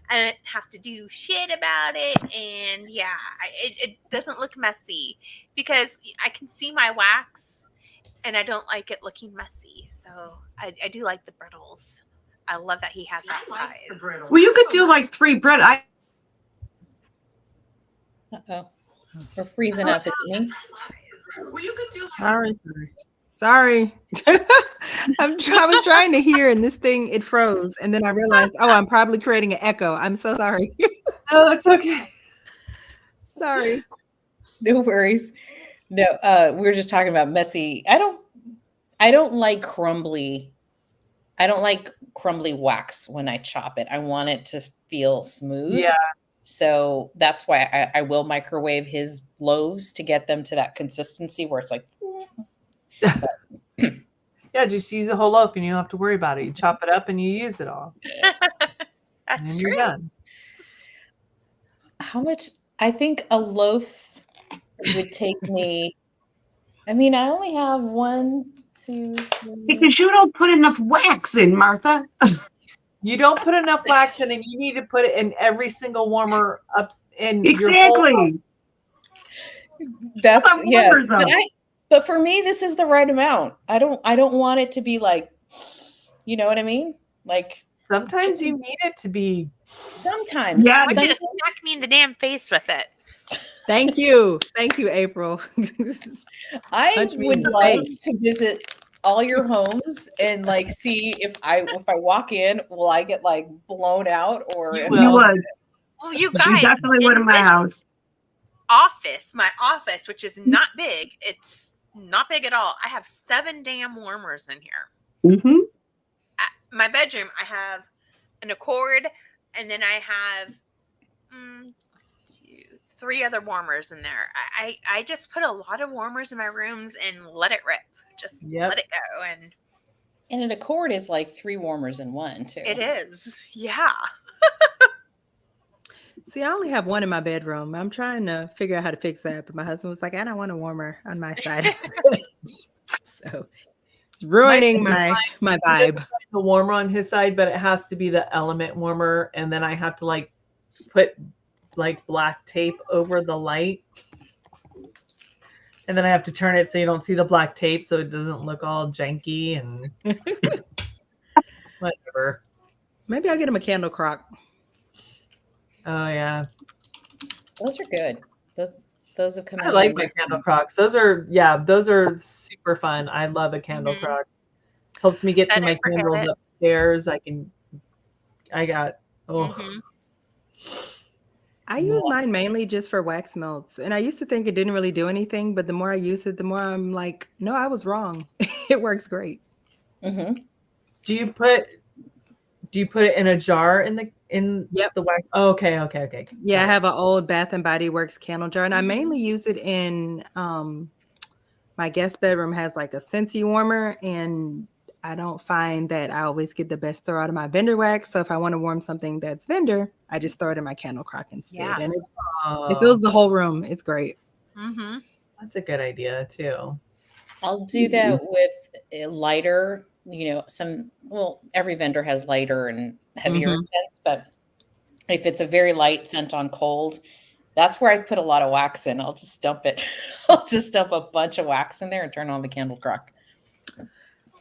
I don't have to do shit about it, and yeah, it doesn't look messy because I can see my wax, and I don't like it looking messy. So I do like the brittles. I love that he has that size. Well, you could do like 3 bread. Uh-oh. We're freezing up, is it me? Sorry. I was trying to hear, and this thing, it froze. And then I realized, oh, I'm probably creating an echo. I'm so sorry. Oh, it's okay. Sorry. No worries. No, we were just talking about messy. I don't like crumbly. I don't like crumbly wax when I chop it. I want it to feel smooth. Yeah. So that's why I will microwave his loaves to get them to that consistency where it's like. Yeah, just use a whole loaf and you don't have to worry about it. You chop it up and you use it all. That's And true. you're done. How much? I think a loaf would take me. I mean, I only have 1, 2, 3. Because you don't put enough wax in, Martha. You don't put enough wax in, and you need to put it in every single warmer up in Exactly. That's Some yes. warmers, though. But for me, this is the right amount. I don't want it to be like, you know what I mean? Like Sometimes you need it to be. sometimes. Yeah. I want you to Sometimes- smack me in the damn face with it. Thank you, April. I Punch me in would the love face. to visit all your homes and like see if I walk in, will I get like blown out or You if will. You would. Well, you You guys, definitely would in my house. my office, which is not big. It's not big at all. I have 7 damn warmers in here. Mm-hmm. My bedroom, I have an Accord, and then I have 3 other warmers in there. I just put a lot of warmers in my rooms and let it rip. Just let it go. And an Accord is like 3 warmers in one too. it is. Yeah. See, I only have one in my bedroom. I'm trying to figure out how to fix that, but my husband was like, I don't want a warmer on my side. So it's ruining my vibe. The warmer on his side, but it has to be the element warmer, and then I have to like put like black tape over the light, and then I have to turn it so you don't see the black tape, so it doesn't look all janky and whatever. Maybe I'll get him a candle crock. Oh yeah, Those are good. Those have come I in like my handy. candle crocks. Those are super fun. I love a candle Mhm. crock. Helps me get I to my never had candles it. upstairs. I got Mhm. I use mine mainly just for wax melts. And I used to think it didn't really do anything, but the more I use it, the more I'm like, no, I was wrong. It works great. Mm-hmm. Do you put it in a jar in the wax? Oh, okay. Yeah, I have an old Bath and Body Works candle jar, and I mainly use it in my guest bedroom has like a Scentsy warmer, and I don't find that I always get the best throw out of my vendor wax. So if I want to warm something that's vendor, I just throw it in my candle crock instead. Yeah. And it fills the whole room. It's great. Mm-hmm. That's a good idea too. I'll do that with a lighter, every vendor has lighter and heavier scents, but if it's a very light scent on cold, that's where I put a lot of wax in. I'll just dump it. I'll just dump a bunch of wax in there and turn on the candle crock.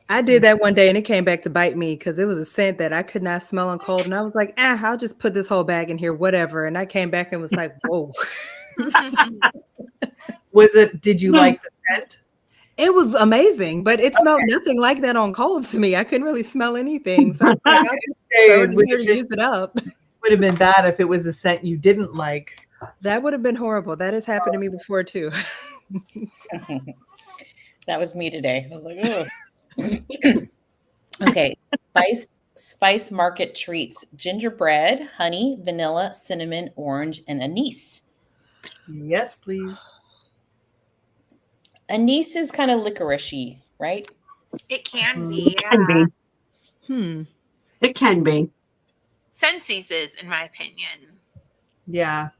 I did that one day and it came back to bite me because it was a scent that I could not smell on cold. And I was like, I'll just put this whole bag in here, whatever. And I came back and was like, whoa. Did you like the scent? It was amazing, but it smelled nothing like that on cold to me. I couldn't really smell anything. So I was like, I'll just throw it in here to use it up. Would have been bad if it was a scent you didn't like. That would have been horrible. That has happened to me before too. That was me today. I was like, oh. Okay, Spice Market treats: gingerbread, honey, vanilla, cinnamon, orange, and anise. Yes, please. Anise is kind of licoricey, right? It can be. It can be. It can be. Scentsy is, in my opinion. Yeah.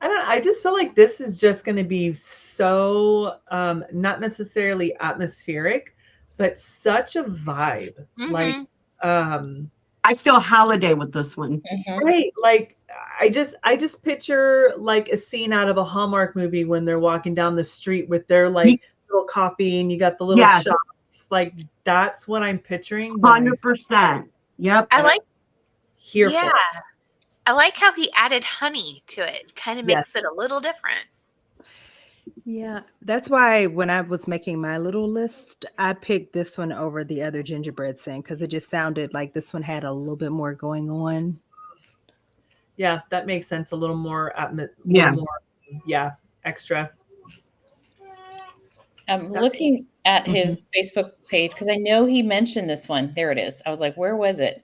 I just feel like this is just going to be so not necessarily atmospheric, but such a vibe. Mm-hmm. Like I feel holiday with this one. Mm-hmm. right. Like I just picture like a scene out of a Hallmark movie when they're walking down the street with their like little coffee and you got the little shops. Like that's what I'm picturing. 100%. Yep. I like here. Yeah. I like how he added honey to it. Kind of makes it a little different. Yeah, that's why when I was making my little list, I picked this one over the other gingerbread scent because it just sounded like this one had a little bit more going on. Yeah, that makes sense. A little more extra. I'm looking at his Facebook page because I know he mentioned this one. There it is. I was like, where was it?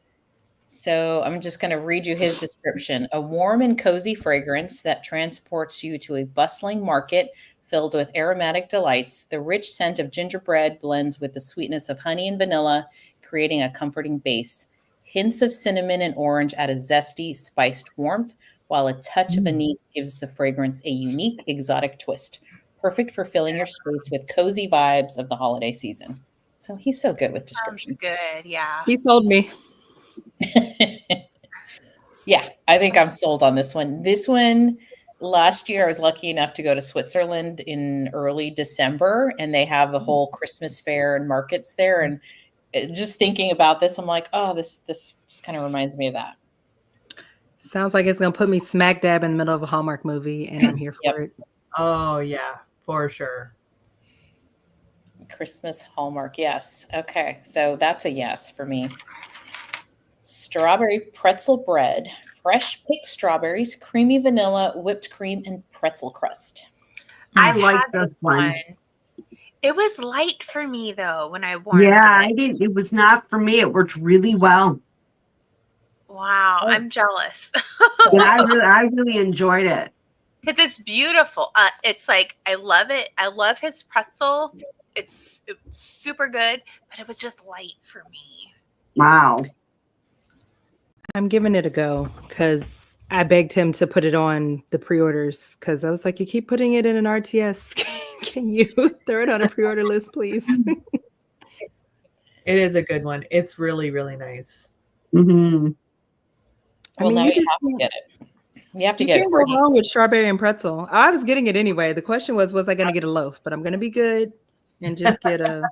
So I'm just going to read you his description. A warm and cozy fragrance that transports you to a bustling market filled with aromatic delights. The rich scent of gingerbread blends with the sweetness of honey and vanilla, creating a comforting base. Hints of cinnamon and orange add a zesty, spiced warmth, while a touch of anise gives the fragrance a unique, exotic twist. Perfect for filling your space with cozy vibes of the holiday season. So he's so good with descriptions. Sounds good, yeah. He sold me. Yeah, I think I'm sold on this one. This one, last year I was lucky enough to go to Switzerland in early December, and they have a whole Christmas fair and markets there. And just thinking about this, I'm like, oh, this just kind of reminds me of that. Sounds like it's gonna put me smack dab in the middle of a Hallmark movie, and I'm here for it. Oh yeah, for sure. Christmas Hallmark, yes. Okay, so that's a yes for me. Strawberry pretzel bread, fresh picked strawberries, creamy vanilla, whipped cream, and pretzel crust. I like this one. It was light for me though when I warmed it. It was not for me. It worked really well. Wow, I'm jealous. Yeah, I really enjoyed it. Because it's beautiful. It's like, I love it. I love his pretzel. It's super good, but it was just light for me. Wow. I'm giving it a go because I begged him to put it on the pre-orders because I was like, you keep putting it in an RTS. Can you throw it on a pre-order list, please? It is a good one. It's really, really nice. Mm-hmm. Well, now you have to get it. You have to get it. You can't go wrong with strawberry and pretzel. I was getting it anyway. The question was I going to get a loaf? But I'm going to be good and just get a...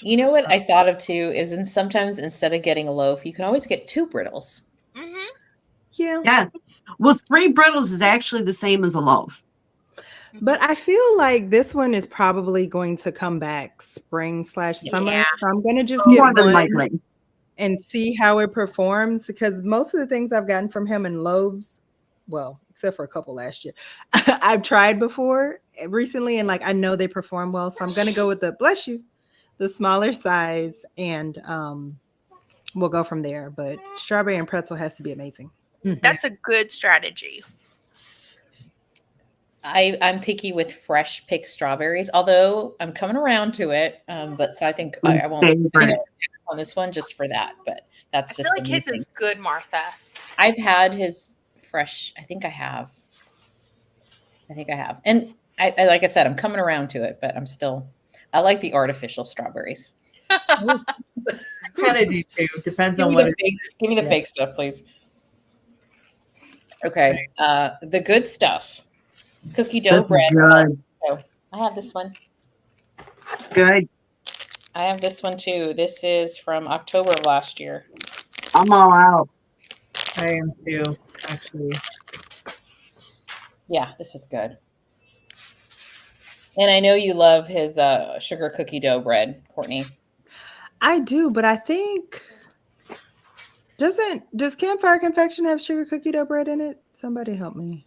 You know what I thought of too is sometimes instead of getting a loaf, you can always get 2 brittles. Mm-hmm. Yeah. Well, 3 brittles is actually the same as a loaf. But I feel like this one is probably going to come back spring/summer. Yeah. So I'm going to just get one and see how it performs, because most of the things I've gotten from him in loaves, well, except for a couple last year, I've tried before recently, and like I know they perform well. So I'm gonna go with the smaller size, and we'll go from there. But strawberry and pretzel has to be amazing. That's a good strategy. I'm picky with fresh picked strawberries, although I'm coming around to it. But so I think I won't I think I'll pick on this one just for that. But that's I just feel like his is good, Martha. I've had his fresh. I think I have. And I like I said, I'm coming around to it, but I like the artificial strawberries. Kind of do too. Depends on what. Give me the fake stuff, please. Okay. The good stuff. Cookie dough bread. Oh, I have this one. That's good. I have this one too. This is from October of last year. I'm all out. I am too, actually. Yeah, this is good. And I know you love his sugar cookie dough bread, Courtney. I do, but I think does Campfire Confection have sugar cookie dough bread in it? Somebody help me.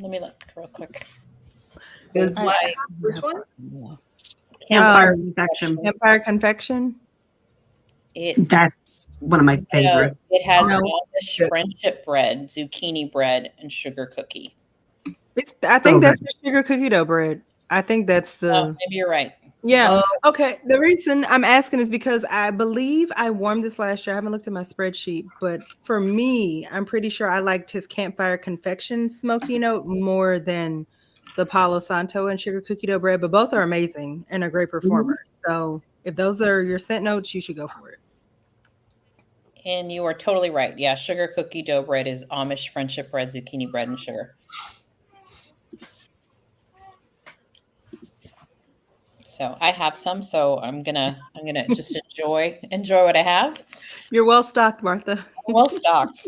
Let me look real quick. Which one? Campfire Confection. Campfire Confection. That's one of my favorites. It has Amish friendship bread, zucchini bread, and sugar cookie. I think that's the sugar cookie dough bread. I think that's the. Oh, maybe you're right. Yeah. Okay. The reason I'm asking is because I believe I warmed this last year. I haven't looked at my spreadsheet, but for me, I'm pretty sure I liked his Campfire Confection smoky note more than the Palo Santo and sugar cookie dough bread, but both are amazing and a great performer. So if those are your scent notes, you should go for it. And you are totally right. Yeah, sugar cookie dough bread is Amish friendship bread, zucchini bread, and sugar. So I have some, so I'm gonna just enjoy what I have. You're well stocked, Martha. Well stocked.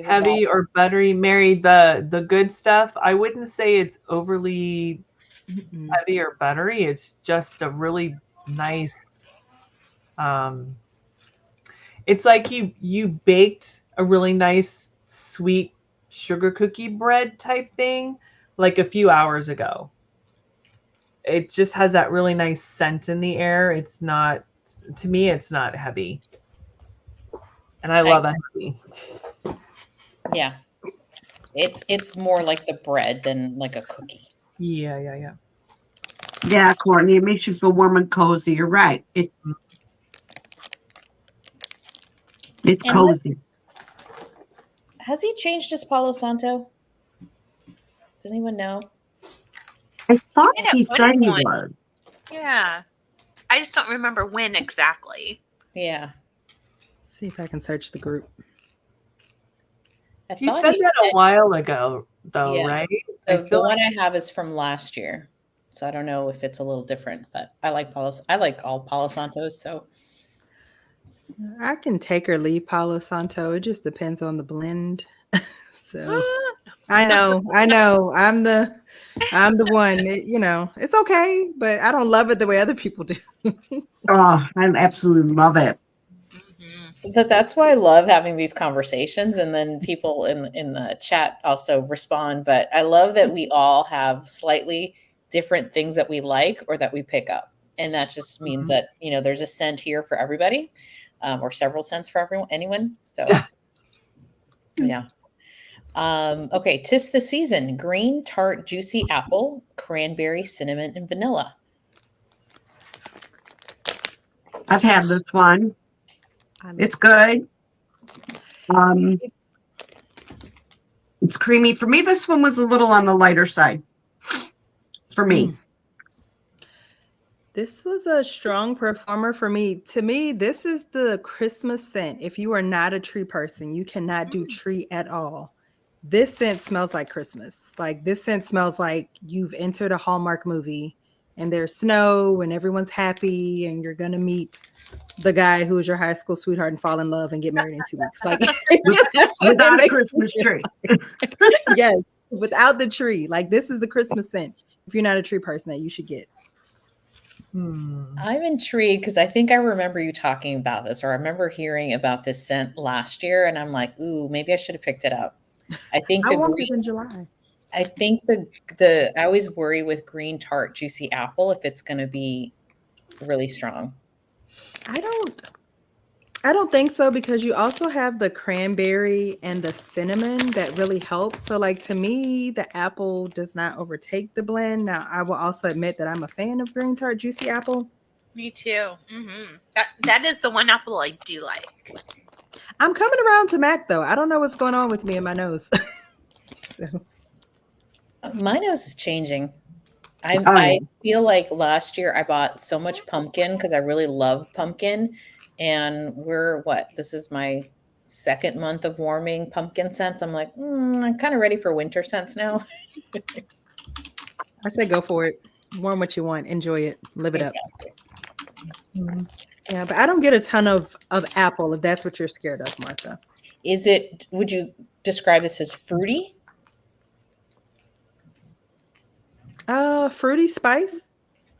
Heavy or buttery, Mary, the good stuff. I wouldn't say it's overly heavy or buttery. It's just a really nice. It's like you baked a really nice sweet sugar cookie bread type thing like a few hours ago. It just has that really nice scent in the air. It's not, to me, it's not heavy. And I love a heavy. Yeah. It's more like the bread than like a cookie. Yeah. Yeah, Courtney, it makes you feel warm and cozy. You're right. It's cozy. Has he changed his Palo Santo? Does anyone know? I thought he said he was. Yeah. I just don't remember when exactly. Yeah. Let's see if I can search the group. He said that a while ago, though, right? So the one I have is from last year. So I don't know if it's a little different, but I like all Palo Santos. So I can take or leave Palo Santo. It just depends on the blend. So I know. I'm the one. It's okay, but I don't love it the way other people do. Oh, I absolutely love it. But that's why I love having these conversations, and then people in the chat also respond. But I love that we all have slightly different things that we like or that we pick up, and that just means that there's a scent here for everybody, or several scents for anyone. So yeah. Okay, 'tis the season. Green tart juicy apple, cranberry, cinnamon, and vanilla. I've had this one. It's good. It's creamy. For me, this one was a little on the lighter side. For me. This was a strong performer for me. To me, this is the Christmas scent. If you are not a tree person, you cannot do tree at all. This scent smells like Christmas. Like this scent smells like you've entered a Hallmark movie and there's snow and everyone's happy and you're going to meet the guy who is your high school sweetheart and fall in love and get married in 2 weeks. Like without a Christmas tree. Yes, without the tree. Like this is the Christmas scent. If you're not a tree person, that you should get. I'm intrigued because I think I remember you talking about this, or I remember hearing about this scent last year, and I'm like, ooh, maybe I should have picked it up. I think I the wanted green. it in July. I think the I always worry with green tart juicy apple if it's going to be really strong. I don't think so, because you also have the cranberry and the cinnamon that really help. So like, to me, the apple does not overtake the blend. Now, I will also admit that I'm a fan of green tart juicy apple. Me too. That is the one apple I do like. I'm coming around to Mac though. I don't know what's going on with me and my nose. So. My nose is changing. I feel like last year I bought so much pumpkin because I really love pumpkin. And this is my second month of warming pumpkin scents. I'm like, I'm kind of ready for winter scents now. I say go for it. Warm what you want. Enjoy it. Live it up. Yeah, but I don't get a ton of apple, if that's what you're scared of, Martha. Would you describe this as fruity? Fruity spice.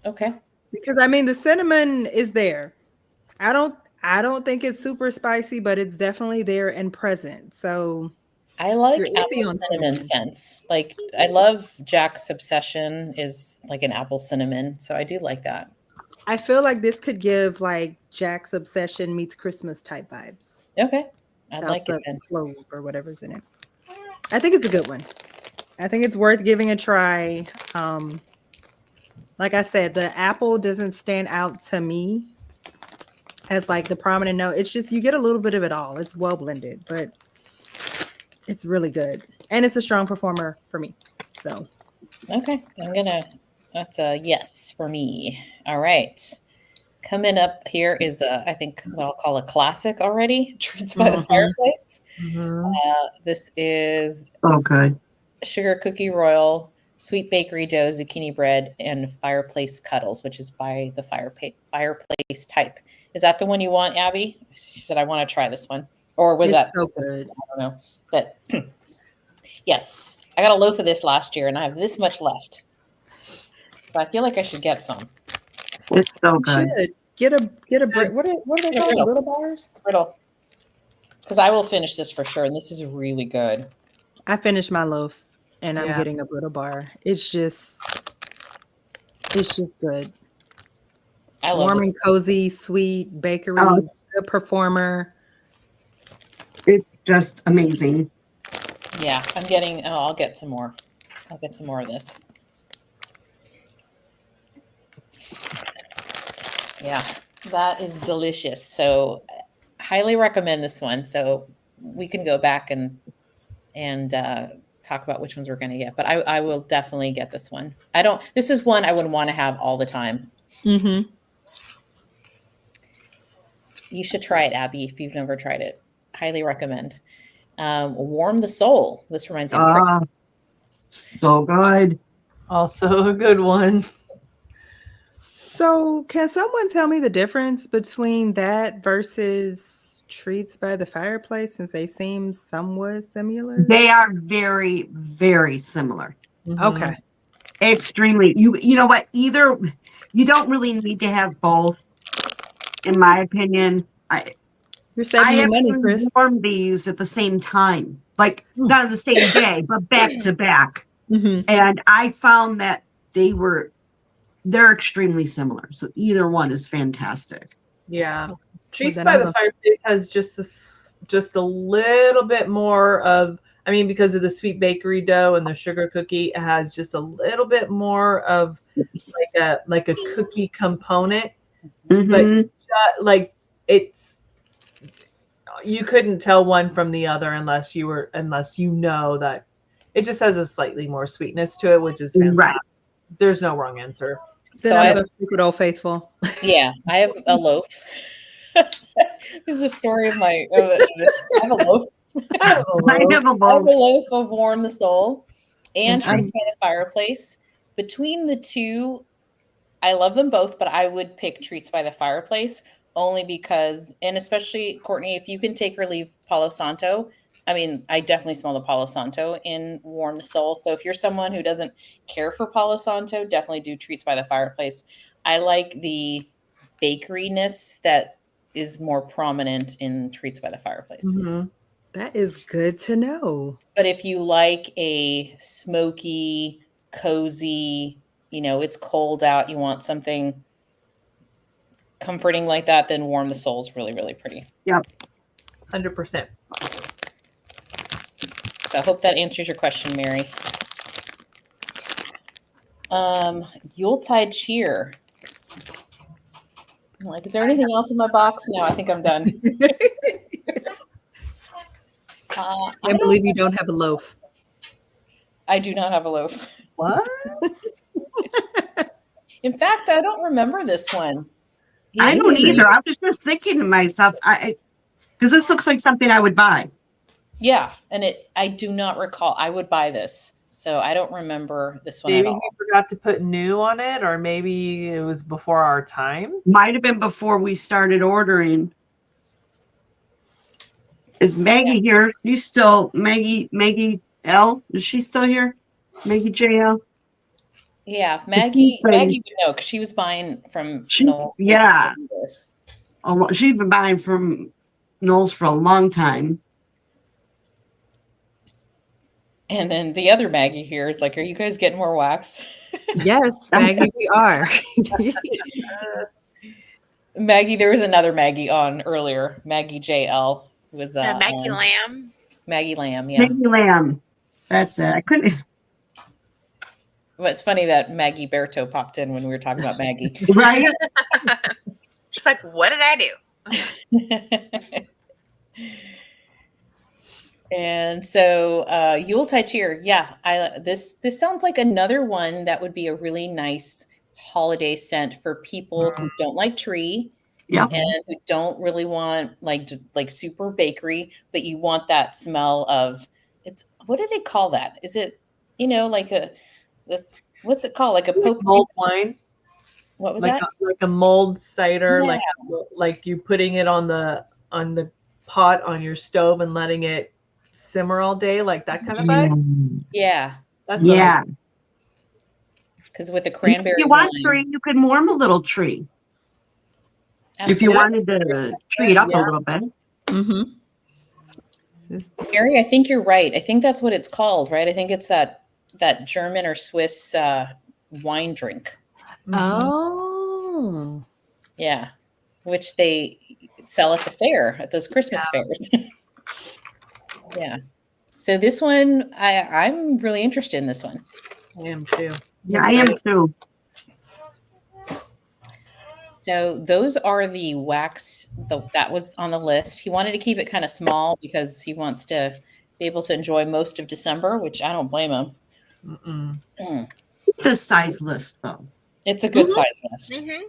Okay. Because I mean, the cinnamon is there. I don't think it's super spicy, but it's definitely there and present. So I like you're apple iffy on cinnamon scents. Like I love Jack's obsession is like an apple cinnamon. So I do like that. I feel like this could give like Jack's Obsession meets Christmas type vibes. Okay. I'd like it then. Clove or whatever's in it. I think it's a good one. I think it's worth giving a try. Like I said, the apple doesn't stand out to me as like the prominent note. It's just, you get a little bit of it all. It's well blended, but it's really good. And it's a strong performer for me. So. Okay. That's a yes for me. All right. Coming up here is I think what I'll call a classic already. Treats by the Fireplace. This is Sugar Cookie Royal, Sweet Bakery Dough, Zucchini Bread, and Fireplace Cuddles, which is by the Fireplace Type. Is that the one you want, Abby? She said, I want to try this one. Or was that so good? I don't know. But yes, I got a loaf of this last year, and I have this much left. So I feel like I should get some. It's so good. You should get a bread. What are they called? Little bars? Brittle. Because I will finish this for sure, and this is really good. I finished my loaf, and I'm getting a brittle bar. It's just good. I love warm and cozy, sweet bakery, good performer. It's just amazing. Yeah, I'll get some more. I'll get some more of this. Yeah, that is delicious. So highly recommend this one. So we can go back and talk about which ones we're going to get. But I will definitely get this one. This is one I would want to have all the time. Mm-hmm. You should try it, Abby, if you've never tried it. Highly recommend. Warm the Soul. This reminds me of Christmas. So good. Also a good one. So can someone tell me the difference between that versus Treats by the Fireplace, since they seem somewhat similar? They are very, very similar. Okay. Extremely. You know what? Either you don't really need to have both, in my opinion. You're saving your money, Chris. I warm these at the same time, like not on the same day, but back to back. And I found that they're extremely similar. So either one is fantastic. Yeah. Treats by the Fireplace has just a little bit more of, I mean, because of the sweet bakery dough and the sugar cookie, it has just a little bit more of like a cookie component. But like you couldn't tell one from the other unless you know that it just has a slightly more sweetness to it, which is fantastic. Right. There's no wrong answer. So I have a secret Old Faithful. Yeah, I have a loaf. This is a story of my. I have a loaf. I have a loaf of Warm the Soul and Treats by the Fireplace. Between the two, I love them both, but I would pick Treats by the Fireplace only because, and especially Courtney, if you can take or leave Palo Santo. I mean, I definitely smell the Palo Santo in Warm the Soul. So if you're someone who doesn't care for Palo Santo, definitely do Treats by the Fireplace. I like the bakeryness that is more prominent in Treats by the Fireplace. Mhm. That is good to know. But if you like a smoky, cozy, it's cold out, you want something comforting like that, then Warm the Soul is really, really pretty. Yep. 100%. So I hope that answers your question, Mary. Yuletide cheer. Like, is there anything else in my box? No, I think I'm done. I believe you don't have a loaf. I do not have a loaf. What? In fact, I don't remember this one. I don't either. I was just thinking to myself, because this looks like something I would buy. Yeah, and I do not recall. I would buy this, so I don't remember this one Maybe at all. he forgot to put new on it, or maybe it was before our time. Might have been before we started ordering. Is Maggie here? You still Maggie L? Is she still here? Maggie JL? Yeah, Maggie would know because she was buying from Knowles. Yeah. She's been buying from Knowles for a long time. And then the other Maggie here is like, are you guys getting more wax? Yes, Maggie, we are. Maggie, there was another Maggie on earlier. Maggie JL was Maggie Lamb. Maggie Lamb, yeah. Maggie Lamb. That's it. I couldn't. Well, it's funny that Maggie Berto popped in when we were talking about Maggie. Right? She's like, what did I do? And so Yuletide cheer, yeah. This sounds like another one that would be a really nice holiday scent for people who don't like tree, Yep. and who don't really want like super bakery, but you want that smell of what do they call that? Is it like what's it called? Like a Mulled wine. What was like that? Like a mulled cider, Yeah. like you putting it on the pot on your stove and letting it simmer all day, like that kind of vibe. Yeah. That's what Because with the cranberry If you want wine, tree, you can warm a little tree. If you wanted to tree it up a little bit. Mm-hmm. Gary, I think you're right. I think that's what it's called, right? I think it's that German or Swiss wine drink. Oh. Yeah. Which they sell at the fair, at those Christmas fairs. Yeah. So this one, I'm really interested in this one. I am too. Yeah, I am too. So those are the wax that was on the list. He wanted to keep it kind of small because he wants to be able to enjoy most of December, which I don't blame him. The size list, though. It's a good size list. Mm-hmm.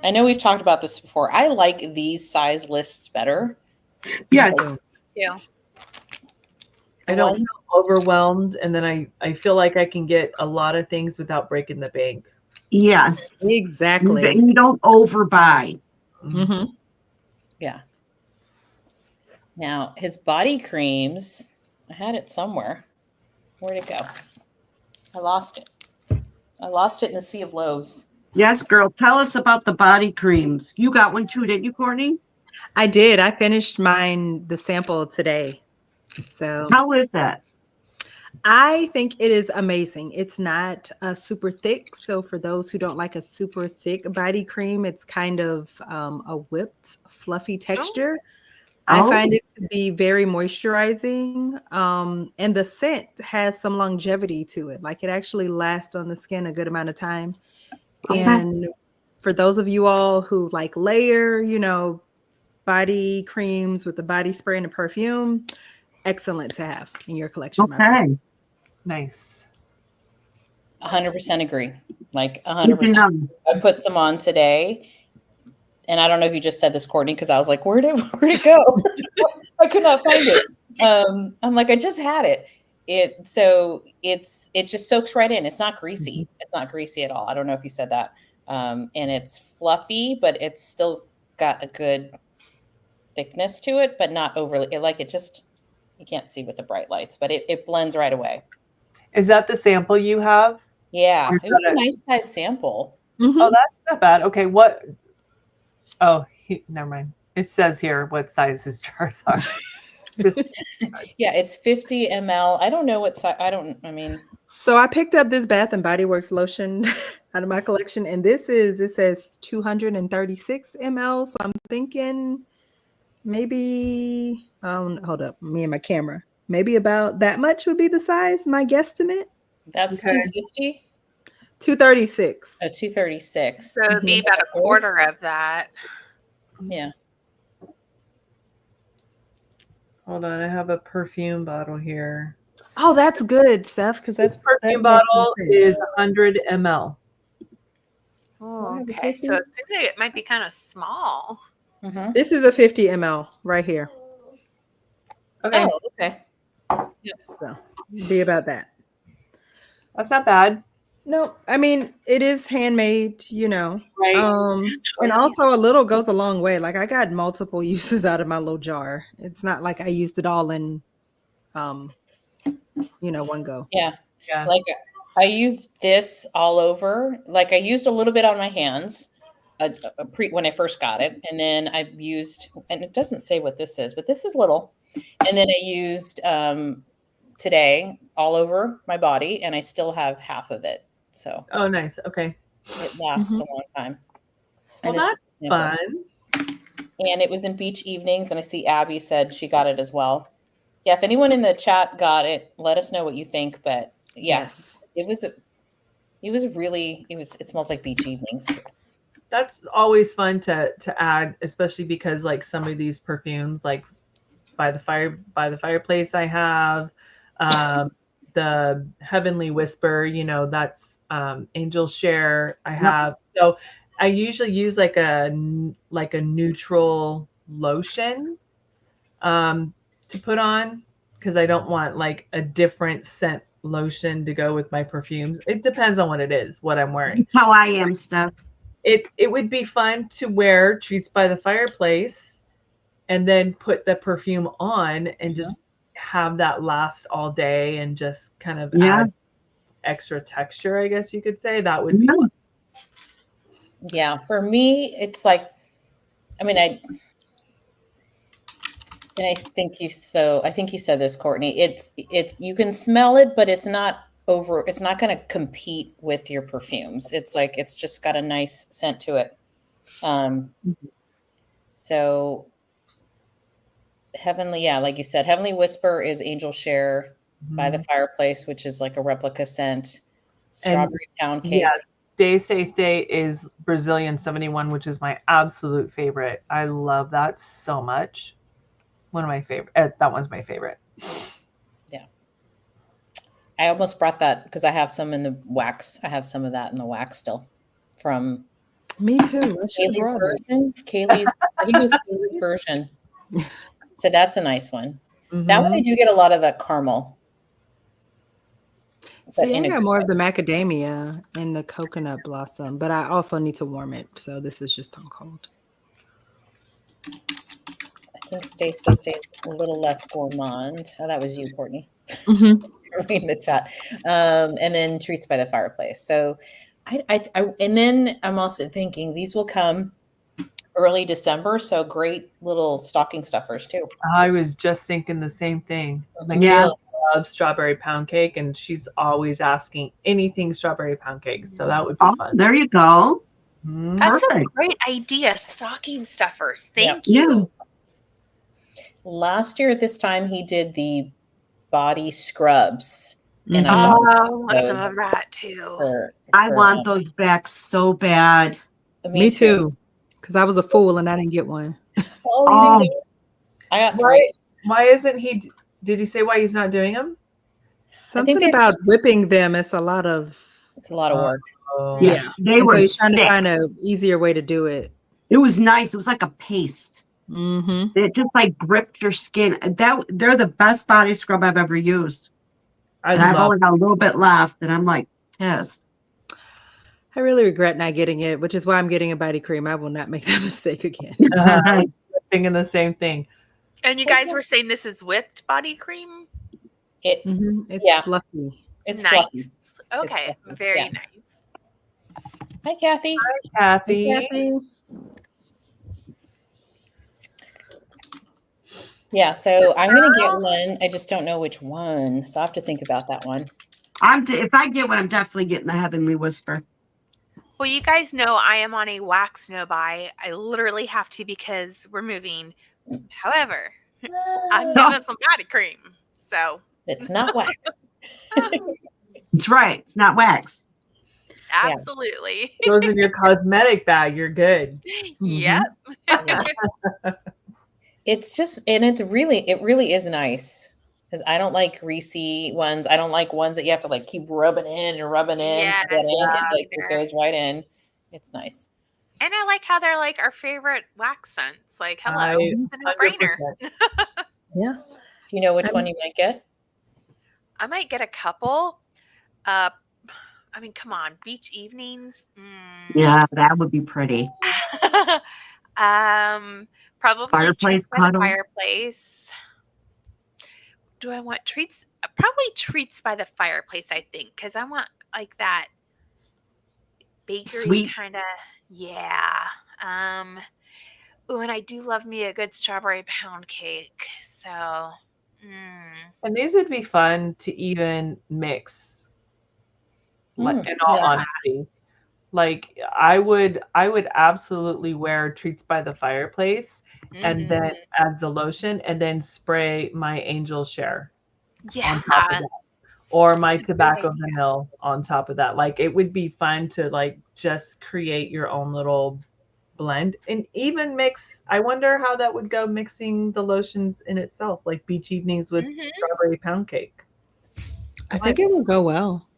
I know we've talked about this before. I like these size lists better. Yes. Yeah. I don't feel overwhelmed, and then I feel like I can get a lot of things without breaking the bank. Yes. Exactly. You don't overbuy. Mm-hmm. Yeah. Now, his body creams, I had it somewhere. Where'd it go? I lost it. I lost it in the sea of loaves. Yes, girl. Tell us about the body creams. You got one too, didn't you, Courtney? I did. I finished the sample today. So how is that? I think it is amazing. It's not super thick. So for those who don't like a super thick body cream, it's kind of a whipped, fluffy texture. I find it to be very moisturizing. And the scent has some longevity to it. Like it actually lasts on the skin a good amount of time. Okay. And for those of you all who like layer, body creams with the body spray and the perfume, excellent to have in your collection. Okay. Nice. 100% agree. Like 100%. I put some on today. And I don't know if you just said this, Courtney, because I was like, where'd it go? I could not find it. I'm like, I just had it. It just soaks right in. It's not greasy. Mm-hmm. It's not greasy at all. I don't know if you said that. And it's fluffy, but it's still got a good thickness to it, but not overly. You can't see with the bright lights, but it blends right away. Is that the sample you have? Yeah, it was a nice size sample. Oh, that's not bad. Okay, what? Oh, never mind. It says here what size his jars are. Yeah, it's 50 ml. I don't know what size. I mean. So I picked up this Bath and Body Works lotion out of my collection, and it says 236 ml. So I'm thinking maybe, hold up, me and my camera. Maybe about that much would be the size, my guesstimate. That's 250? 236. 236. So it'd be about a quarter of that. Yeah. Hold on, I have a perfume bottle here. Oh, that's good, Steph, because that's perfume bottle is 100 ml. Oh, okay. So it seems like it might be kind of small. Mm-hmm. This is a 50 ml right here. Okay. Oh, okay. Yep. So be about that. That's not bad. No, I mean, it is handmade, Right. And also a little goes a long way. Like I got multiple uses out of my little jar. It's not like I used it all in, one go. Yeah. Like I used this all over. Like I used a little bit on my hands when I first got it. And then I used, and it doesn't say what this is, but this is little. And then I used today all over my body, and I still have half of it. So oh, nice. Okay, it lasts a long time. Well, that's fun. And it was in Beach Evenings, and I see Abby said she got it as well. Yeah, if anyone in the chat got it, let us know what you think. But yeah, yes. It smells like Beach Evenings. That's always fun to add, especially because like some of these perfumes, like by the fireplace, I have the Heavenly Whisper. That's Angel Share. I have. So I usually use like a neutral lotion to put on, because I don't want like a different scent lotion to go with my perfumes. It depends on what it is, what I'm wearing. That's how I am, Steph. It would be fun to wear Treats by the Fireplace and then put the perfume on and just have that last all day and just kind of add extra texture, I guess you could say. That would be fun. Yeah, for me, it's like, I mean, I think you said this, Courtney. It's you can smell it, but it's not going to compete with your perfumes. It's like, it's just got a nice scent to it. So Heavenly, like you said, Heavenly Whisper is Angel Share by the Fireplace, which is like a replica scent. Strawberry Pound Cake. Yes. Stay is Brazilian 71, which is my absolute favorite. I love that so much. One of my favorite. That one's my favorite. Yeah. I almost brought that because I have some in the wax. I have some of that in the wax still from me too. Kaylee's version. I think it was Kaylee's version. So that's a nice one. Mm-hmm. That one I do get a lot of the caramel. See, I got more of the macadamia and the coconut blossom, but I also need to warm it. So this is just on cold. I think Stay is a little less gourmand. Oh, that was you, Courtney. In the chat. And then Treats by the Fireplace. So and then I'm also thinking these will come early December. So great little stocking stuffers too. I was just thinking the same thing. Kayla loves strawberry pound cake, and she's always asking anything strawberry pound cake. So that would be fun. There you go. That's a great idea. Stocking stuffers. Thank you. Last year at this time, he did the body scrubs. And I want some of that too. I want those back so bad. Me too. Because I was a fool and I didn't get one. Oh, you didn't get it? I got three. Why isn't he? Did he say why he's not doing them? Something about whipping them. It's a lot of work. Yeah. They were trying to find an easier way to do it. It was nice. It was like a paste. It just like gripped your skin. They're the best body scrub I've ever used. I've only got a little bit left, and I'm like pissed. I really regret not getting it, which is why I'm getting a body cream. I will not make that mistake again. Thinking the same thing. And you guys were saying this is whipped body cream? It's fluffy. It's nice. fluffy. Okay, it's fluffy. very nice. Hi, Kathy. Kathy. Hey, Kathy. Yeah, so I'm gonna get one. I just don't know which one, so I have to think about that one. If I get one, I'm definitely getting the Heavenly Whisper. Well, you guys know I am on a wax no buy. I literally have to because we're moving. However, I'm getting some body cream. So It's not wax. It's right. It's not wax. absolutely. Goes in your cosmetic bag. You're good. Yep. It's just, and it really is nice because I don't like greasy ones. I don't like ones that you have to like keep rubbing in and rubbing in Yes, to get in. yeah, It goes right in. It's nice. And I like how they're like our favorite wax scents. Like, hello, I- it's a no-brainer. 100%. Yeah. Do you know which one you might get? I might get a couple. I mean, come on, beach evenings. Yeah, that would be pretty. Probably Fireplace treats by the cuddles. fireplace. Do I want treats? Probably treats by the fireplace, I think, because I want like that bakery Sweet. kind of, yeah. Oh, and I do love me a good strawberry pound cake. So, And these would be fun to even mix. Like, in all honesty, like I would absolutely wear treats by the fireplace and then add the lotion and then spray my Angel Share yeah. on top of that, or my That's a great tobacco idea. vanilla on top of that. Like it would be fun to like just create your own little blend and even mix. I wonder how that would go mixing the lotions in itself, like beach evenings with strawberry pound cake. I think it will go well.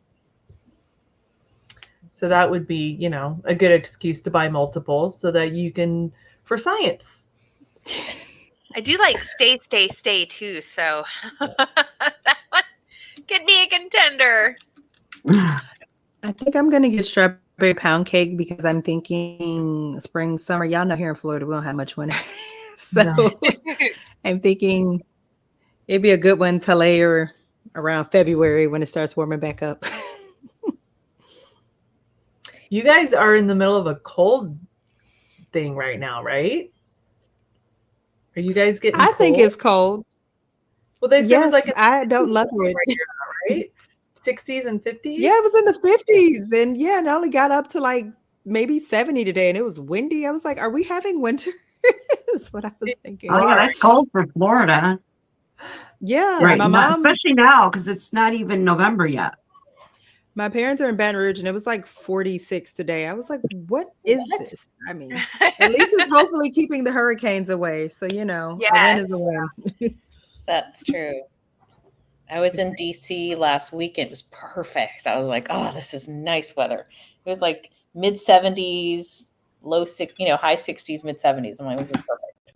So that would be, you know, a good excuse to buy multiples so that you can, for science. I do like stay too. So that one could be a contender. I think I'm going to get strawberry pound cake because I'm thinking spring, summer. Y'all know here in Florida, we don't have much winter. So I'm thinking it'd be a good one to layer around February when it starts warming back up. You guys are in the middle of a cold thing right now, right? Are you guys getting I cold? think it's cold. Well, they said it was like I don't love it. right here, right? 60s and 50s? Yeah, it was in the 50s. And yeah, and I only got up to like maybe 70 today and it was windy. I was like, are we having winter? That's what I was thinking. Oh, yeah, that's cold for Florida. Yeah, Right. my mom, especially now because it's not even November yet. my parents are in Baton Rouge and it was like 46 today. I was like, what is this? I mean, at least it's hopefully keeping the hurricanes away. So, you know, a win is a win. That's true. I was in DC last week. It was perfect. I was like, oh, this is nice weather. It was like mid 70s, high 60s, mid 70s. I'm like, this is perfect.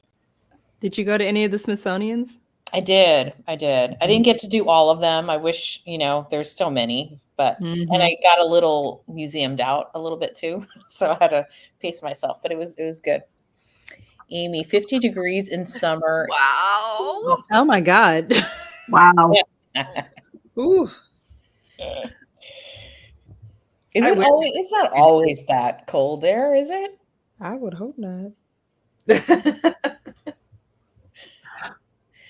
Did you go to any of the Smithsonian's? I did. I didn't get to do all of them. I wish, there's so many, but, and I got a little museum'd out a little bit too. So I had to pace myself, but it was good. Amy, 50 degrees in summer. Wow. Oh my God. Wow. Ooh. It's not always that cold there, is it? I would hope not.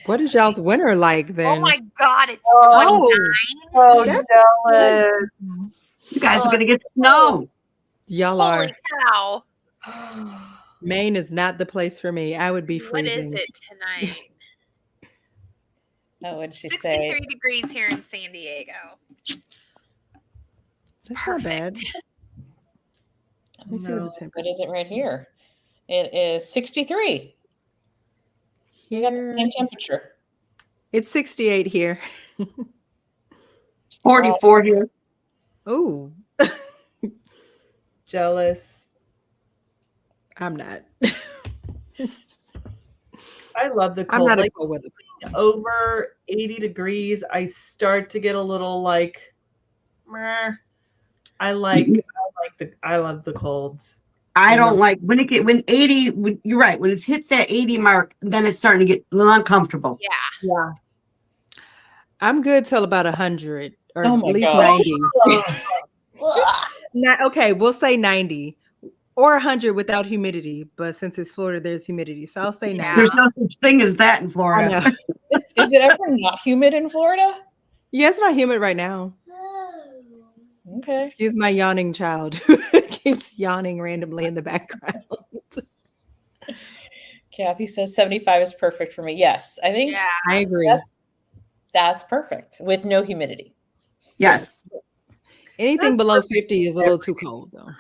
What is y'all's winter like then? Oh my God, it's 29. Oh, That's jealous. You guys are going to get snow. Y'all Holy are. cow. Maine is not the place for me. I would be What freezing. is it tonight? What would she 63 say? degrees here in San Diego. That's not bad. Let me see what the temperature What is it right here? It is 63. You got the same temperature. It's 68 here. 44 here. Ooh, Jealous. I'm not. I love the I'm cold. not Like a cold weather. over 80 degrees, I start to get a little like, meh. I love the cold. I don't like when you're right. When it hits that 80 mark, then it's starting to get a little uncomfortable. Yeah. Yeah. I'm good till about 100 or Oh at my least God. 90. Okay, we'll say 90 or 100 without humidity. But since it's Florida, there's humidity. So I'll say 90. There's no such thing as that in I Florida. know. Is it ever not humid in Florida? Yeah, it's not humid right now. Okay. Excuse my yawning child who keeps yawning randomly in the background. Kathy says 75 is perfect for me. Yes, I think I agree. that's perfect with no humidity. Yes. Anything below 50 is a little too cold, though.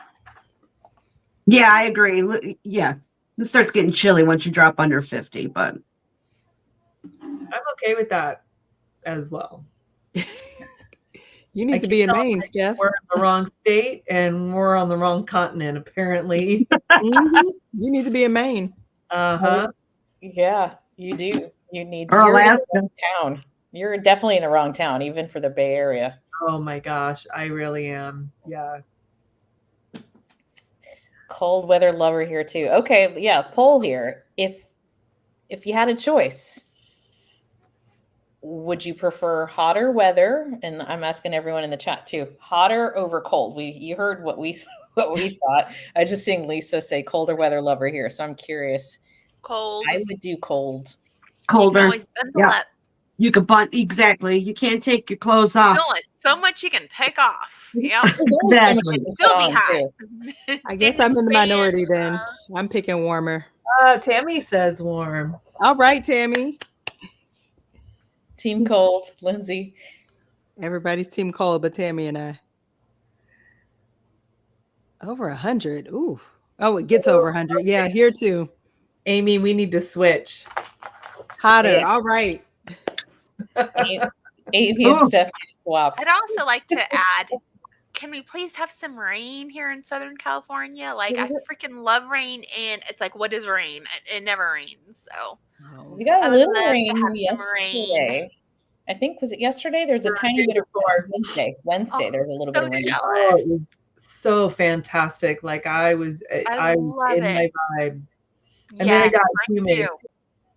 Yeah, I agree. Yeah. It starts getting chilly once you drop under 50, but I'm okay with that as well. You need to be in Maine, Steph. We're in the wrong state and we're on the wrong continent, apparently. You need to be in Maine. Yeah, you do. You need or you're in Alaska. the wrong town. You're definitely in the wrong town, even for the Bay Area. Oh my gosh, I really am. Yeah. Cold weather lover here too. Okay, yeah, poll here. If you had a choice, would you prefer hotter weather? And I'm asking everyone in the chat too. Hotter over cold. You heard what we thought. I just seeing Lisa say colder weather lover here, so I'm curious. Cold. I would do cold. Colder. You can always bundle up. You could exactly. You can't take your clothes off. There's only so much you can take off. Yeah. Exactly. Still be hot. I guess I'm in the minority then. I'm picking warmer. Tammy says warm. All right, Tammy. Team cold, Lindsay. Everybody's team cold, but Tammy and I. Over 100. Ooh. Oh, it gets over 100. Yeah, here too. Amy, we need to switch. Hotter. Yeah. All right. Amy and Stephanie swap. I'd also like to add, can we please have some rain here in Southern California? Like, I freaking love rain, and it's like, what is rain? It never rains. So We got a little rain rain. yesterday. I think, was it yesterday? There's a tiny bit of rain. Wednesday, there's a little bit of rain. Jealous. Oh, it was so fantastic. Like I was in my vibe. And then it got humid.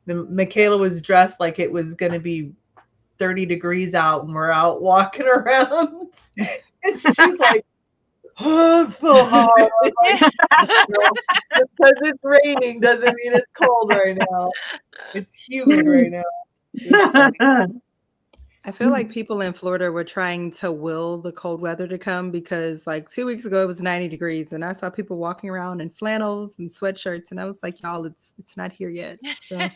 Michaela was dressed like it was going to be 30 degrees out, and we're out walking around. And she's like, oh, I'm so hot. Because it's raining doesn't mean it's cold right now. It's humid right now. I feel like people in Florida were trying to will the cold weather to come because like 2 weeks ago it was 90 degrees and I saw people walking around in flannels and sweatshirts and I was like, y'all, it's not here yet. So.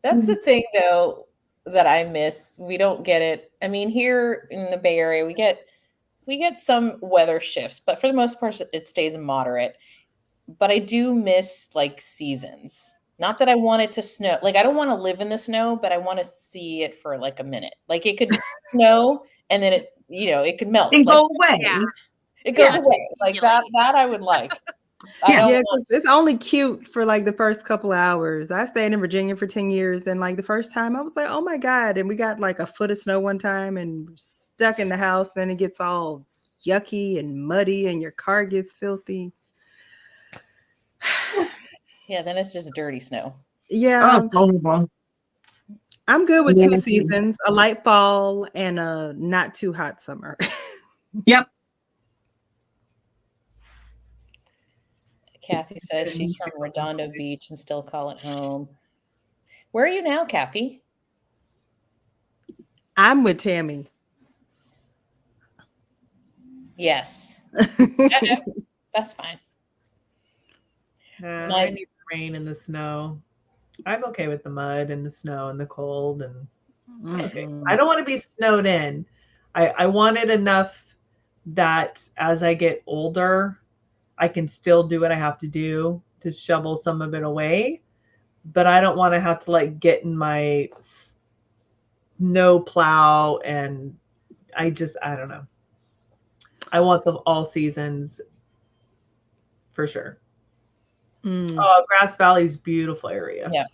That's the thing though that I miss. We don't get it. I mean, here in the Bay Area, we get some weather shifts, but for the most part it stays moderate. But I do miss like seasons. Not that I want it to snow. Like, I don't want to live in the snow, but I want to see it for like a minute. Like, it could snow and then it could melt. It Like, go away. Yeah. It goes away. Like that I would like. Yeah, it's only cute for like the first couple of hours. I stayed in Virginia for 10 years. And like the first time I was like, oh my God. And we got like a foot of snow one time and we're stuck in the house. Then it gets all yucky and muddy and your car gets filthy. Yeah, then it's just dirty snow. Yeah. Oh, I'm good with 2 seasons, a light fall and a not too hot summer. Yep. Kathy says she's from Redondo Beach and still call it home. Where are you now, Kathy? I'm with Tammy. Yes. That's fine. I need the rain and the snow. I'm okay with the mud and the snow and the cold and okay. I don't want to be snowed in. I want it enough that as I get older, I can still do what I have to do to shovel some of it away. But I don't want to have to like get in my snow plow and I don't know. I want the all seasons for sure. Oh, Grass Valley's beautiful area. Yeah.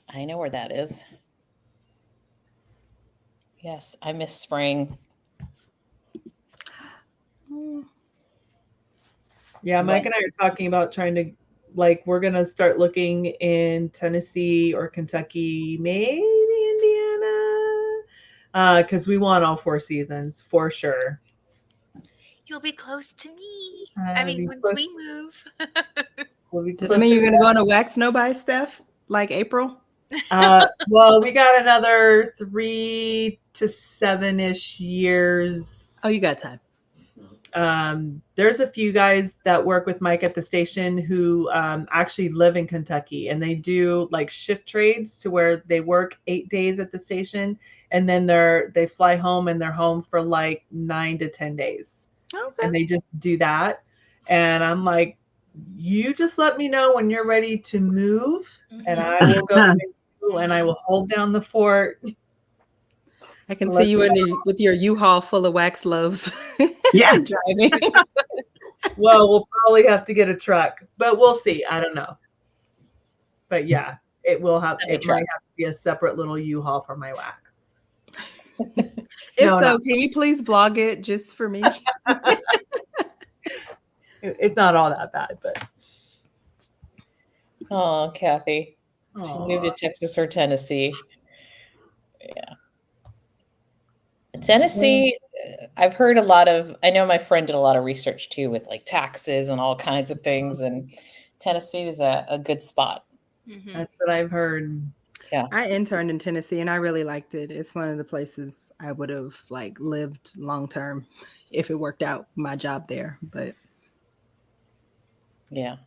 I know where that is. Yes, I miss spring. Yeah, Mike and I are talking about trying to, like, we're going to start looking in Tennessee or Kentucky, maybe Indiana, because we want all 4 seasons for sure. You'll be close to me. Be once close- we move. We'll be Does that mean closer you're going to go on a wax no buy, Steph? Like April? Well, we got another 3 to 7-ish years. Oh, you got time. There's a few guys that work with Mike at the station who actually live in Kentucky, and they do like shift trades to where they work 8 days at the station, and then they fly home and they're home for like 9 to 10 days. Okay. And they just do that. And I'm like, you just let me know when you're ready to move, and I will go with you, and I will hold down the fort. I can see you with your U-Haul full of wax loaves. Yeah. Driving. Well, we'll probably have to get a truck, but we'll see. I don't know. But yeah, it might have to be a separate little U-Haul for my wax. If can you please vlog it just for me? It's not all that bad, but. Oh, Kathy. She moved to Texas or Tennessee. Yeah. Tennessee, I've heard I know my friend did a lot of research too with like taxes and all kinds of things. And Tennessee is a good spot. Mm-hmm. That's what I've heard. Yeah. I interned in Tennessee and I really liked it. It's one of the places I would have like lived long-term if it worked out my job there. But yeah,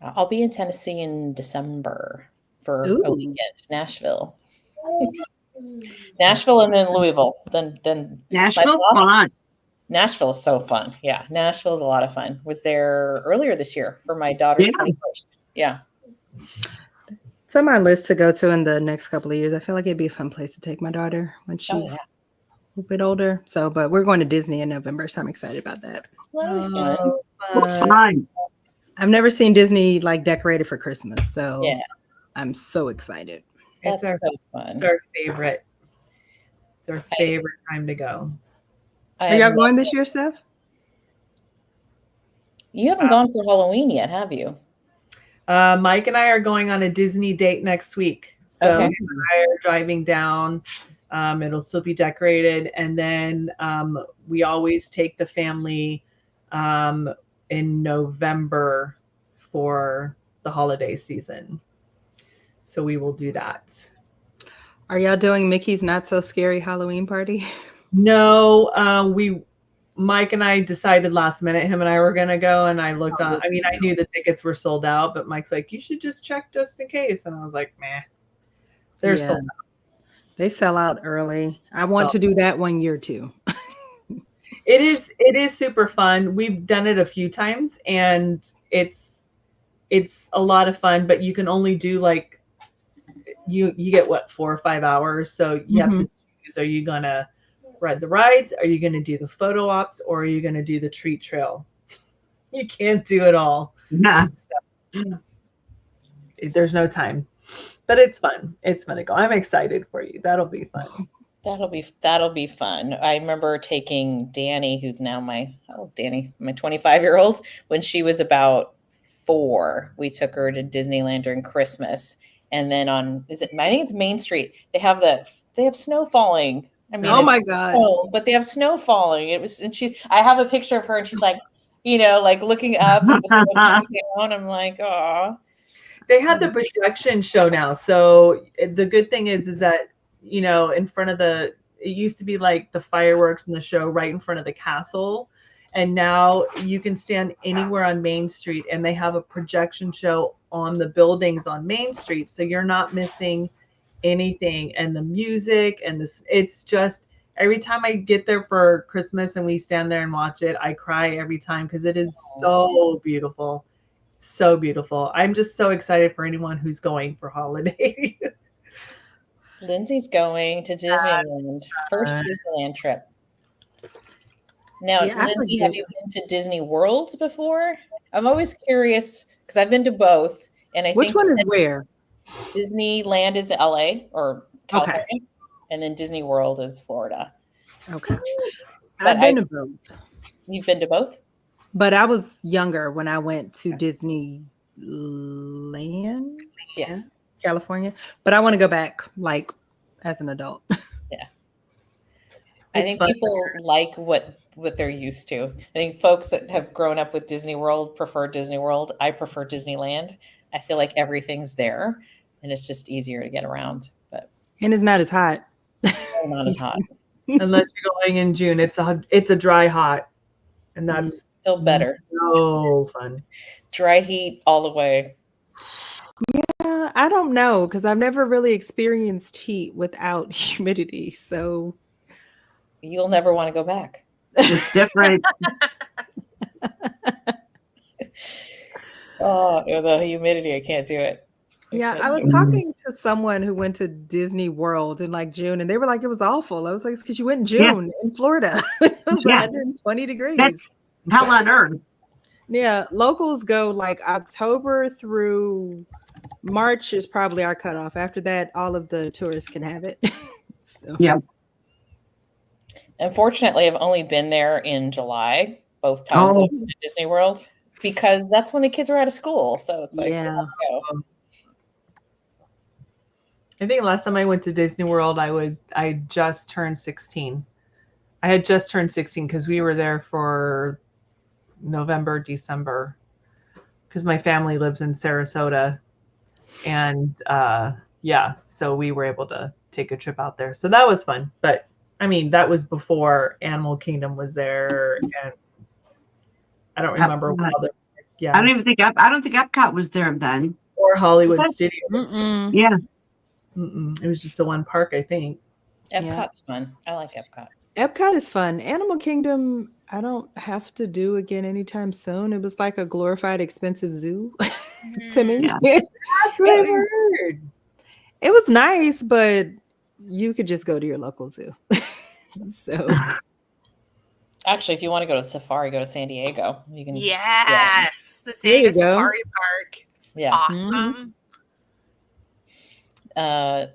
I'll be in Tennessee in December for a weekend, Nashville. Nashville and then Louisville. Then Nashville, fun. Nashville is so fun. Yeah, Nashville is a lot of fun. Was there earlier this year for my daughter's 21st. Yeah. It's on my list to go to in the next couple of years. I feel like it'd be a fun place to take my daughter when she's a bit older. So, but we're going to Disney in November, so I'm excited about that. That'll be fun. Fun. I've never seen Disney like decorated for Christmas, so yeah, I'm so excited. That's so fun. It's our favorite. It's our favorite time to go. Are y'all going this year, Steph? You haven't gone for Halloween yet, have you? Mike and I are going on a Disney date next week. So Okay. Mike and I are driving down. It'll still be decorated. And then we always take the family in November for the holiday season. So we will do that. Are y'all doing Mickey's Not So Scary Halloween party? No, Mike and I decided last minute, him and I were going to go. And I looked I knew the tickets were sold out, but Mike's like, you should just check just in case. And I was like, meh, they're sold out. They sell out early. I want to do that one year too. It is super fun. We've done it a few times and it's a lot of fun, but you can only do like, you get what, 4 or 5 hours. So you have to choose, are you going to ride the rides? Are you going to do the photo ops, or are you going to do the treat trail? You can't do it all. Nah. So, there's no time, but it's fun. It's fun to go. I'm excited for you. That'll be fun. That'll be fun. I remember taking Danny, who's now my 25-year-old, when she was about 4. We took her to Disneyland during Christmas, and then I think it's Main Street. They have snow falling. I mean, oh my God! But they have snow falling. I have a picture of her, and she's like, like looking up at the snow coming down. I'm like, oh. They have the projection show now. So the good thing is that, in front of it used to be like the fireworks and the show right in front of the castle. And now you can stand anywhere on Main Street, and they have a projection show on the buildings on Main Street. So you're not missing anything. And the music and it's just, every time I get there for Christmas and we stand there and watch it, I cry every time because it is so beautiful. So beautiful. I'm just so excited for anyone who's going for holiday. Lindsay's going to Disneyland. First Disneyland trip. Now, Lindsay, have you been to Disney World before? I'm always curious because I've been to both. And I Which think one is where? Disneyland is LA or California. Okay. And then Disney World is Florida. Okay. But I've been to both. You've been to both? But I was younger when I went to Disneyland. Yeah. California. But I want to go back like as an adult. Yeah. I think people like what they're used to. I think folks that have grown up with Disney World prefer Disney World. I prefer Disneyland. I feel like everything's there, and it's just easier to get around. But and it's not as hot. not as hot. Unless you're going in June, it's a dry hot, and that's still better. So fun. Dry heat all the way. Yeah, I don't know because I've never really experienced heat without humidity. So you'll never want to go back. It's different. Oh, the humidity, I can't do it. I was talking to someone who went to Disney World in like June, and they were like, it was awful. I was like, it's because you went in June in Florida. It was 120 degrees. That's hell on earth. Yeah, locals go like October through March is probably our cutoff. After that, all of the tourists can have it. So. Yeah. Unfortunately, I've only been there in July, both times I've been to Disney World, because that's when the kids were out of school. So it's like, I think last time I went to Disney World, I just turned 16. I had just turned 16 because we were there for November, December, because my family lives in Sarasota, and so we were able to take a trip out there. So that was fun. But I mean, that was before Animal Kingdom was there, and I don't remember what other. Yeah, I don't think Epcot was there then, or Hollywood Studios. Yeah. It was just the one park, I think. Epcot's fun. I like Epcot. Epcot is fun. Animal Kingdom, I don't have to do again anytime soon. It was like a glorified, expensive zoo to me. Yeah. That's what I heard. It was nice, but you could just go to your local zoo. So, actually, if you want to go to safari, go to San Diego. You can. Yes, the San Diego Safari Park. Yeah, awesome.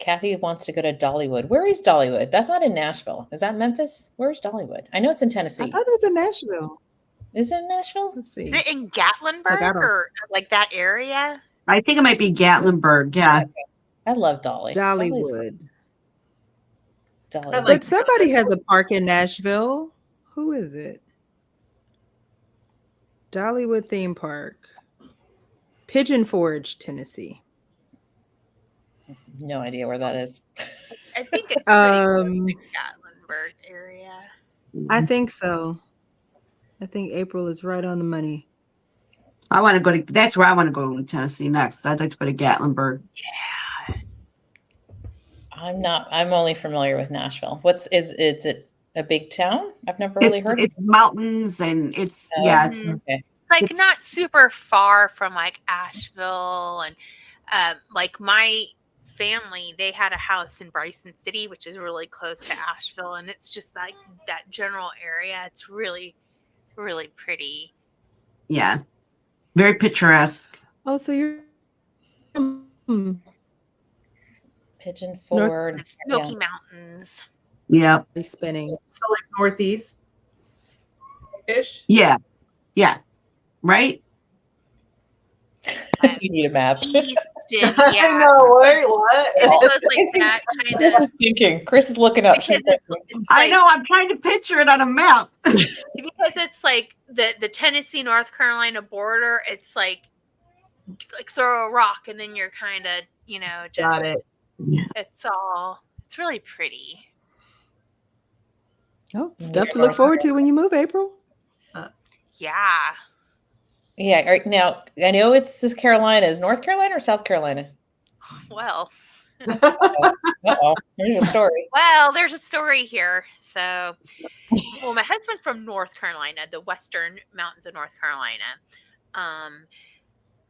Kathy wants to go to Dollywood. Where is Dollywood? That's not in Nashville. Is that Memphis? Where's Dollywood? I know it's in Tennessee. I thought it was in Nashville. Is it in Nashville? Let's see. Is it in Gatlinburg or like that area? I think it might be Gatlinburg. Yeah. Okay. I love Dolly. Dollywood. Dollywood. But somebody has a park in Nashville. Who is it? Dollywood Theme Park. Pigeon Forge, Tennessee. No idea where that is. I think it's the Gatlinburg area. I think so. I think April is right on the money. I want to go to. That's where I want to go to Tennessee next. I'd like to go to Gatlinburg. Yeah. I'm only familiar with Nashville. Is it a big town? I've never really heard. It's mountains and it's it's okay. Like not super far from like Asheville and like my family, they had a house in Bryson City, which is really close to Asheville, and it's just like that general area. It's really, really pretty. Yeah, very picturesque. Oh, so you're Pigeon Forge, Smoky Mountains. Yeah, spinning. So like northeast ish. Yeah, right. You need a map. Easton, yeah. I know. Wait, what? It goes like that kind of. Chris is thinking. Chris is looking up. Because it's I know. I'm trying to picture it on a map. Because it's like the Tennessee North Carolina border. It's like throw a rock and then you're kind of just. Got it. It's really pretty. Oh, stuff to look forward to when you move, April. Yeah. Yeah. Right now, I know it's this Carolina. Is North Carolina or South Carolina? Well. Uh-oh. There's a story. Well, there's a story here. So, my husband's from North Carolina, the western mountains of North Carolina.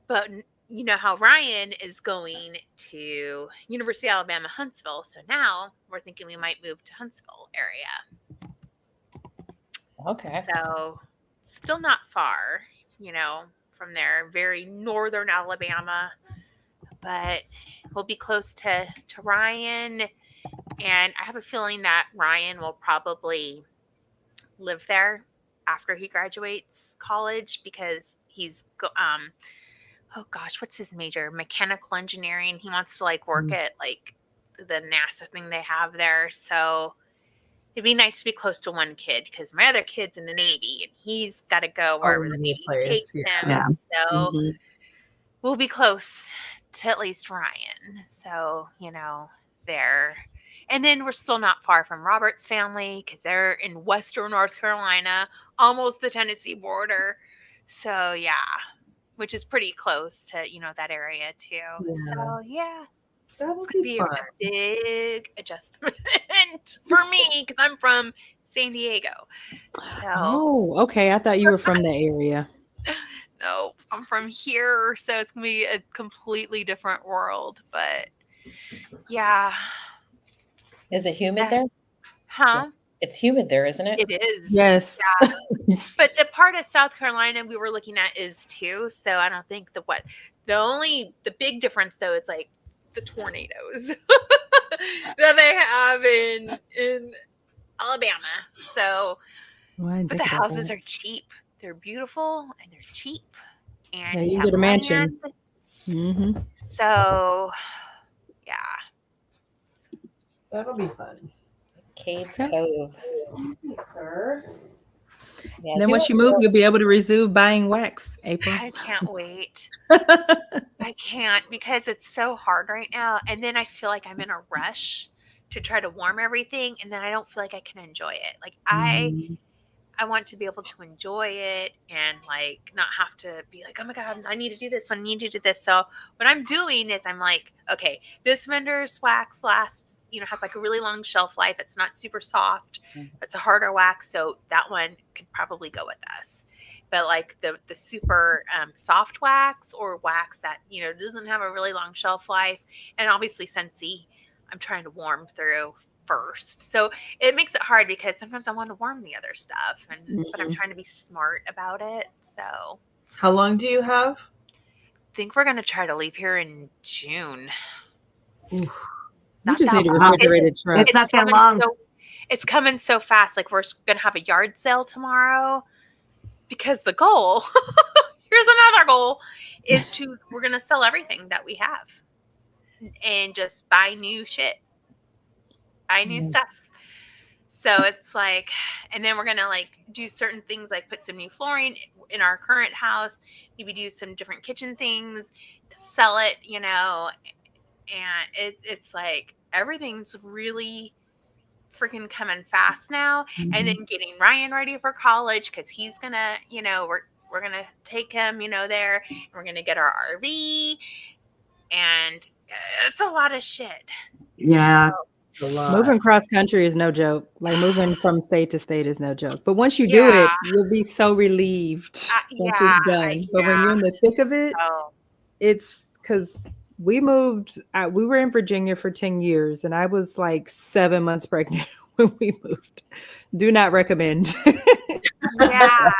But you know how Ryan is going to University of Alabama, Huntsville. So now we're thinking we might move to Huntsville area. Okay. So still not far, from there, very northern Alabama, but we'll be close to Ryan. And I have a feeling that Ryan will probably live there after he graduates college because he's what's his major? Mechanical engineering. He wants to work at the NASA thing they have there. So it'd be nice to be close to one kid because my other kid's in the Navy and he's got to go wherever the Navy takes him. Yeah. So Mhm. we'll be close to at least Ryan. So, there. And then we're still not far from Robert's family because they're in Western North Carolina, almost the Tennessee border. So, yeah, which is pretty close to, that area too. So, yeah. That'll It's going to be be fun. a big adjustment for me because I'm from San Diego. So, Oh, okay. I thought you were from the area. no, I'm from here. So it's going to be a completely different world. But yeah. Is it humid there? Huh? It's humid there, isn't it? It is. Yes. Yeah. But the part of South Carolina we were looking at is too. So I don't think the big difference though is like the tornadoes that they have in Alabama. So, but the houses are cheap. They're beautiful and they're cheap. And Yeah, you have get a mansion. land. Mm-hmm. So, yeah. That'll be fun. Cades Okay. Cove. Sir. Yeah, Then once you move, you'll be able to resume buying wax, April. I can't wait. I can't because it's so hard right now. And then I feel like I'm in a rush to try to warm everything. And then I don't feel like I can enjoy it. Like I want to be able to enjoy it and like not have to be like, oh my God, I need to do this one. I need to do this. So what I'm doing is I'm like, okay, this vendor's wax lasts, has like a really long shelf life. It's not super soft. It's a harder wax. So that one could probably go with us. But like the super soft wax or wax that, doesn't have a really long shelf life. And obviously Scentsy, I'm trying to warm through first. So it makes it hard because sometimes I want to warm the other stuff but I'm trying to be smart about it. So How long do you have? I think we're going to try to leave here in June. You just need a refrigerated truck. It's not that long. It's coming so fast. Like we're going to have a yard sale tomorrow because the goal, here's another goal, is we're going to sell everything that we have and just buy new shit. Buy new stuff. So it's like, and then we're going to like do certain things, like put some new flooring in our current house, maybe do some different kitchen things to sell it, and it's like everything's really freaking coming fast now. And then getting Ryan ready for college because he's going to, we're going to take him, there, and we're going to get our RV, and it's a lot of shit. Yeah. Moving cross country is no joke. Like moving from state to state is no joke. But once you do it, you'll be so relieved once it's done. But when you're in the thick of it, it's because we moved. We were in Virginia for 10 years, and I was like 7 months pregnant when we moved. Do not recommend. Yeah,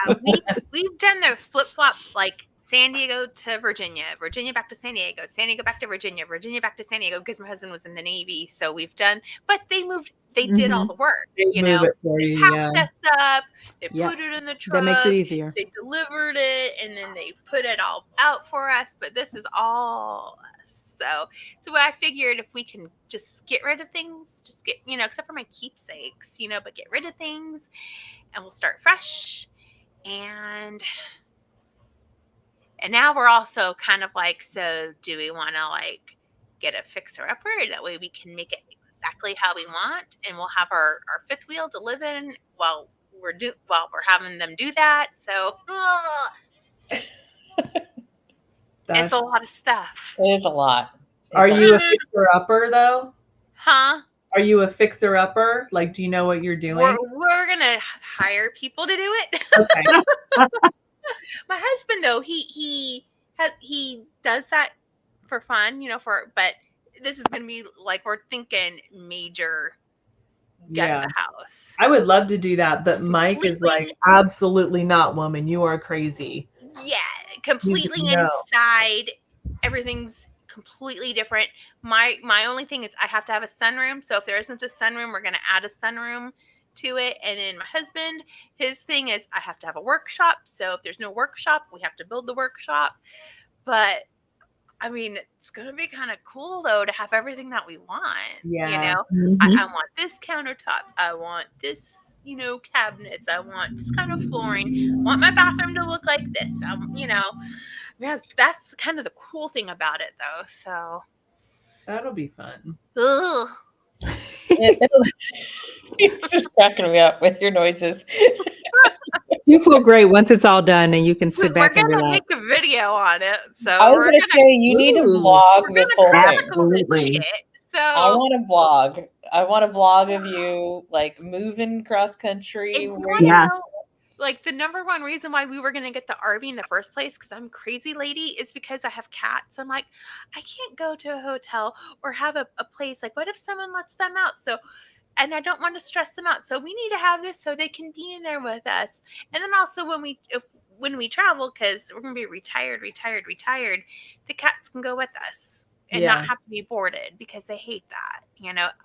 we've done the flip flop, like San Diego to Virginia, Virginia back to San Diego back to Virginia, Virginia back to San Diego, because my husband was in the Navy. So we've done, but they moved, they did all the work, They packed us up, they put it in the truck, that makes it easier. They delivered it, and then they put it all out for us. But this is all us. So I figured if we can just get rid of things, just get, except for my keepsakes, but get rid of things and we'll start fresh. And now we're also kind of like, so do we want to like get a fixer-upper? That way we can make it exactly how we want, and we'll have our fifth wheel to live in while we're having them do that. So it's a lot of stuff. It is a lot. Are you a fixer-upper though? Huh? Are you a fixer-upper? Like, do you know what you're doing? We're gonna hire people to do it. Okay. My husband, though, he does that for fun, but this is going to be like, we're thinking major gut the house. I would love to do that, but Mike is like, absolutely not, woman. You are crazy. Yeah, completely inside. Everything's completely different. My only thing is I have to have a sunroom. So if there isn't a sunroom, we're going to add a sunroom to it. And then my husband, his thing is I have to have a workshop. So if there's no workshop, we have to build the workshop. But I mean, it's gonna be kind of cool though to have everything that we want. Yeah. I want this countertop. I want this, cabinets. I want this kind of flooring. I want my bathroom to look like this. That's kind of the cool thing about it, though. So That'll be fun. ugh. You're just cracking me up with your noises. You feel great once it's all done and you can sit back and We're gonna relax. make a video on it. So I was gonna say you need to vlog this whole thing. Absolutely. So I want to vlog. I want a vlog of you like moving cross country. if you where want to you- Yeah. know, like the number one reason why we were gonna get the RV in the first place, because I'm crazy lady, is because I have cats. I'm like, I can't go to a hotel or have a place. Like, what if someone lets them out? So, and I don't want to stress them out. So we need to have this so they can be in there with us. And then also when we travel, because we're gonna be retired, the cats can go with us and Yeah. not have to be boarded because they hate that.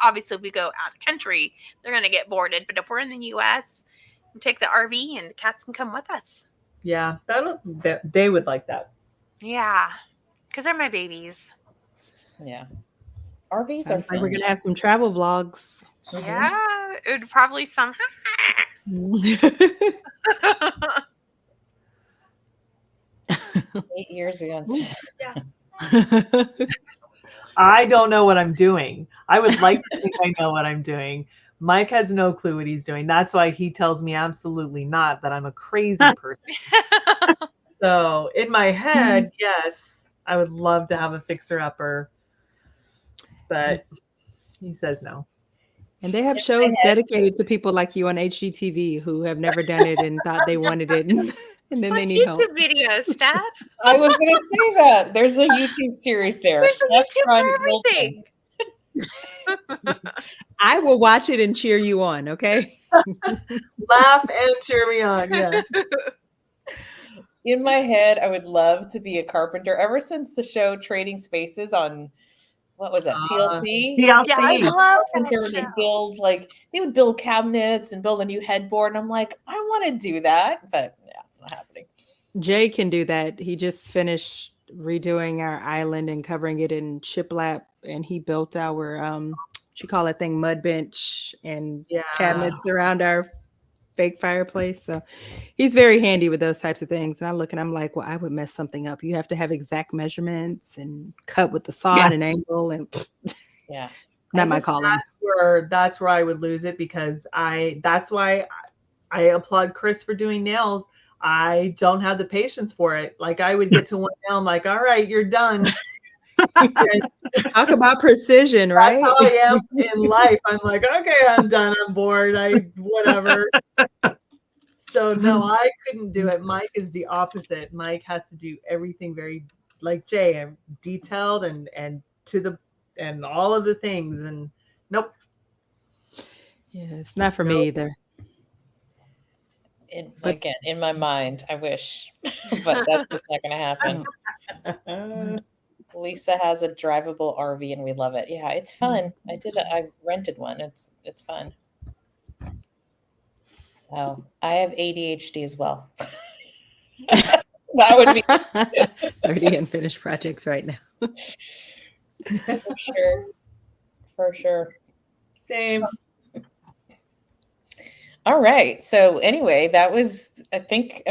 Obviously if we go out of country, they're gonna get boarded. But if we're in the US, we take the RV and the cats can come with us. Yeah, they would like that. Yeah. Because they're my babies. Yeah. RVs are Sounds fun. like we're gonna have some travel vlogs. Mhm. Yeah. It would probably somehow. 8 years ago. I don't know what I'm doing. I would like to think I know what I'm doing. Mike has no clue what he's doing. That's why he tells me absolutely not, that I'm a crazy person. So in my head, yes, I would love to have a fixer-upper, but he says no. And they have shows dedicated to people like you on HGTV who have never done it and thought they wanted it, and then they need help. YouTube videos, Steph. I was gonna say that. There's a YouTube series there. There's a Steph YouTube trying for to build everything. things. I will watch it and cheer you on, okay? Laugh and cheer me on. Yeah. In my head, I would love to be a carpenter. Ever since the show Trading Spaces on, what was that, TLC? TLC. Yeah, I love Carpenter, that they would build cabinets and build a new headboard. And I'm like, I want to do that, but yeah, it's not happening. Jay can do that. He just finished redoing our island and covering it in shiplap, and he built our what you call that thing, mud bench and Yeah. cabinets around our fake fireplace. So he's very handy with those types of things. And I look and I'm like, well, I would mess something up. You have to have exact measurements and cut with the saw at an angle, and Yeah. not my calling. That's where I would lose it, because that's why I applaud Chris for doing nails. I don't have the patience for it. Like, I would get to one nail, I'm like, all right, you're done. Talk about precision, right? That's how I am in life. I'm like, okay, I'm done. I'm bored. Whatever. So no, I couldn't do it. Mike is the opposite. Mike has to do everything very, like Jay, detailed and all of the things. And nope. Yeah, it's not for me either. Again, in my mind, I wish, but that's just not going to happen. Lisa has a drivable RV and we love it. Yeah, it's fun. I rented one. It's fun. Oh, I have ADHD as well. That would be 30 unfinished projects right now. For sure. Same. All right. So anyway, that was, I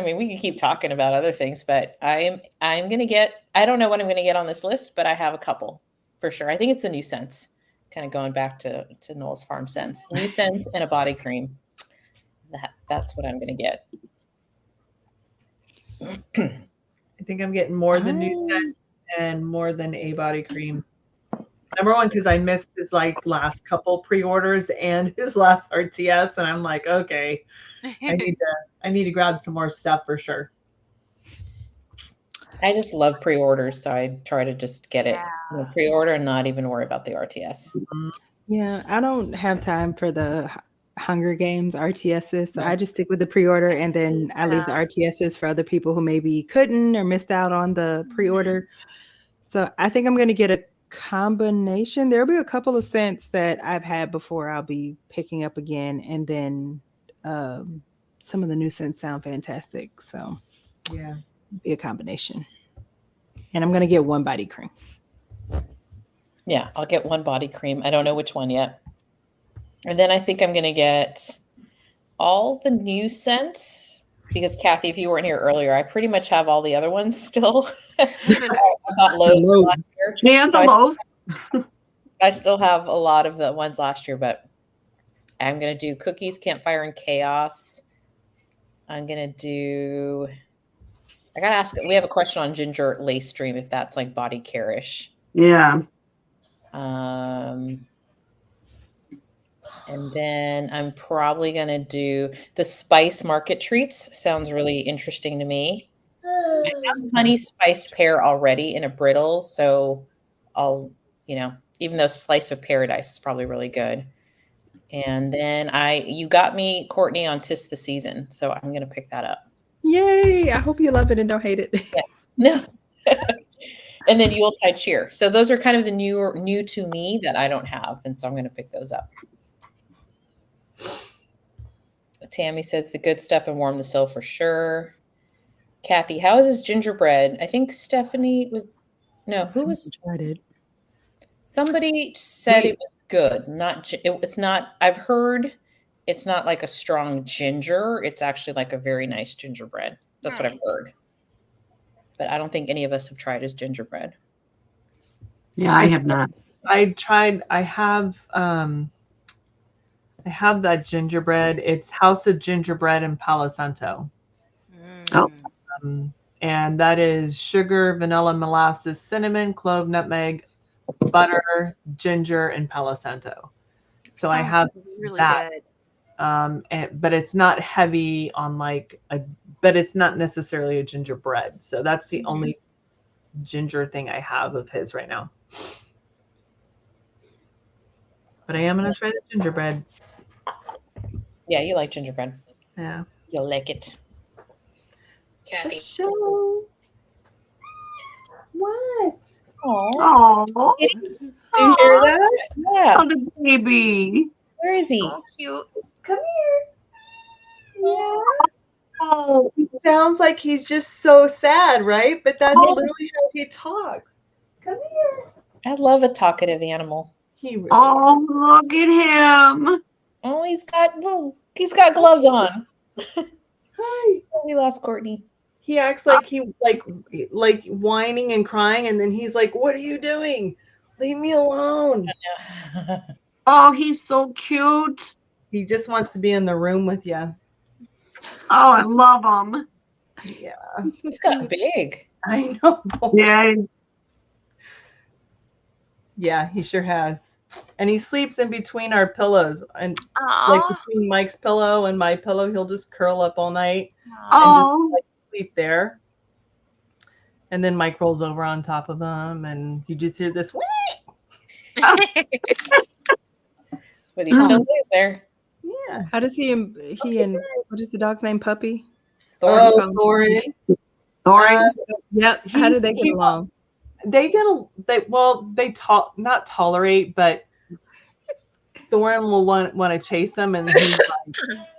mean, we can keep talking about other things, but I'm going to get, I don't know what I'm going to get on this list, but I have a couple for sure. I think it's a new scents, kind of going back to Knowles Farm Scents, new scents and a body cream. That's what I'm going to get. I think I'm getting more than new scents and more than a body cream. Number one, because I missed his last couple pre-orders and his last RTS, and I'm like, okay, I need to grab some more stuff for sure. I just love pre-orders, so I try to just get it pre-order and not even worry about the RTS. Yeah, I don't have time for the Hunger Games RTSs, so I just stick with the pre-order, and then I leave the RTSs for other people who maybe couldn't or missed out on the pre-order. So I think I'm going to get a combination. There'll be a couple of scents that I've had before I'll be picking up again, and then some of the new scents sound fantastic, so yeah, be a combination. And I'm going to get one body cream. Yeah, I'll get one body cream. I don't know which one yet. And then I think I'm going to get all the new scents because Kathy, if you weren't here earlier, I pretty much have all the other ones still. I got loads last year. She has a loaf. I still have a lot of the ones last year, but I'm going to do cookies, campfire, and chaos. I'm going to do, I got to ask, we have a question on ginger lace stream, if that's like body care-ish. Yeah. And then I'm probably going to do the spice market treats. Sounds really interesting to me. I have honey spiced pear already in a brittle. So I'll, even though slice of paradise is probably really good. And then you got me, Courtney, on 'Tis the Season. So I'm going to pick that up. Yay. I hope you love it and don't hate it. Yeah. No. And then Yuletide Cheer. So those are kind of the new to me that I don't have. And so I'm going to pick those up. Tammy says the good stuff and warm the soul for sure. Kathy, how is this gingerbread? I think Stephanie who was started? Somebody said it was good. It's not, I've heard it's not like a strong ginger. It's actually like a very nice gingerbread. That's what I've heard. But I don't think any of us have tried his gingerbread. Yeah, I have not. I tried. I have that gingerbread. It's House of Gingerbread in Palo Santo. Oh. And that is sugar, vanilla, molasses, cinnamon, clove, nutmeg, butter, ginger, and Palo Santo. So I have really that. Good. But it's not heavy on but it's not necessarily a gingerbread. So that's the only ginger thing I have of his right now. But I am going to try the gingerbread. Yeah, you like gingerbread. Yeah. You'll like it. Kathy. Show. What? Oh, Do you hear that? Yeah. Oh, the baby. Where is he? So cute. Come here. Yeah. Oh, He sounds like he's just so sad, right? But that's literally how he talks. Come here. I love a talkative animal. He really look at him. Oh, he's got gloves on. Hi. We lost Courtney. He acts like he like whining and crying, and then he's like, "What are you doing? Leave me alone." Oh, he's so cute. He just wants to be in the room with you. Oh, I love him. Yeah. He's got big. I know. Yeah. Yeah, he sure has. And he sleeps in between our pillows, and Aww. between Mike's pillow and my pillow, he'll just curl up all night Oh. and just sleep there. And then Mike rolls over on top of him, and you just hear this. But he still lays there. Yeah. How does he and what is the dog's name? Puppy? Thorin. Thorin. Yep. How do they get along? They not tolerate, but Thorin will want to chase them, and he's like,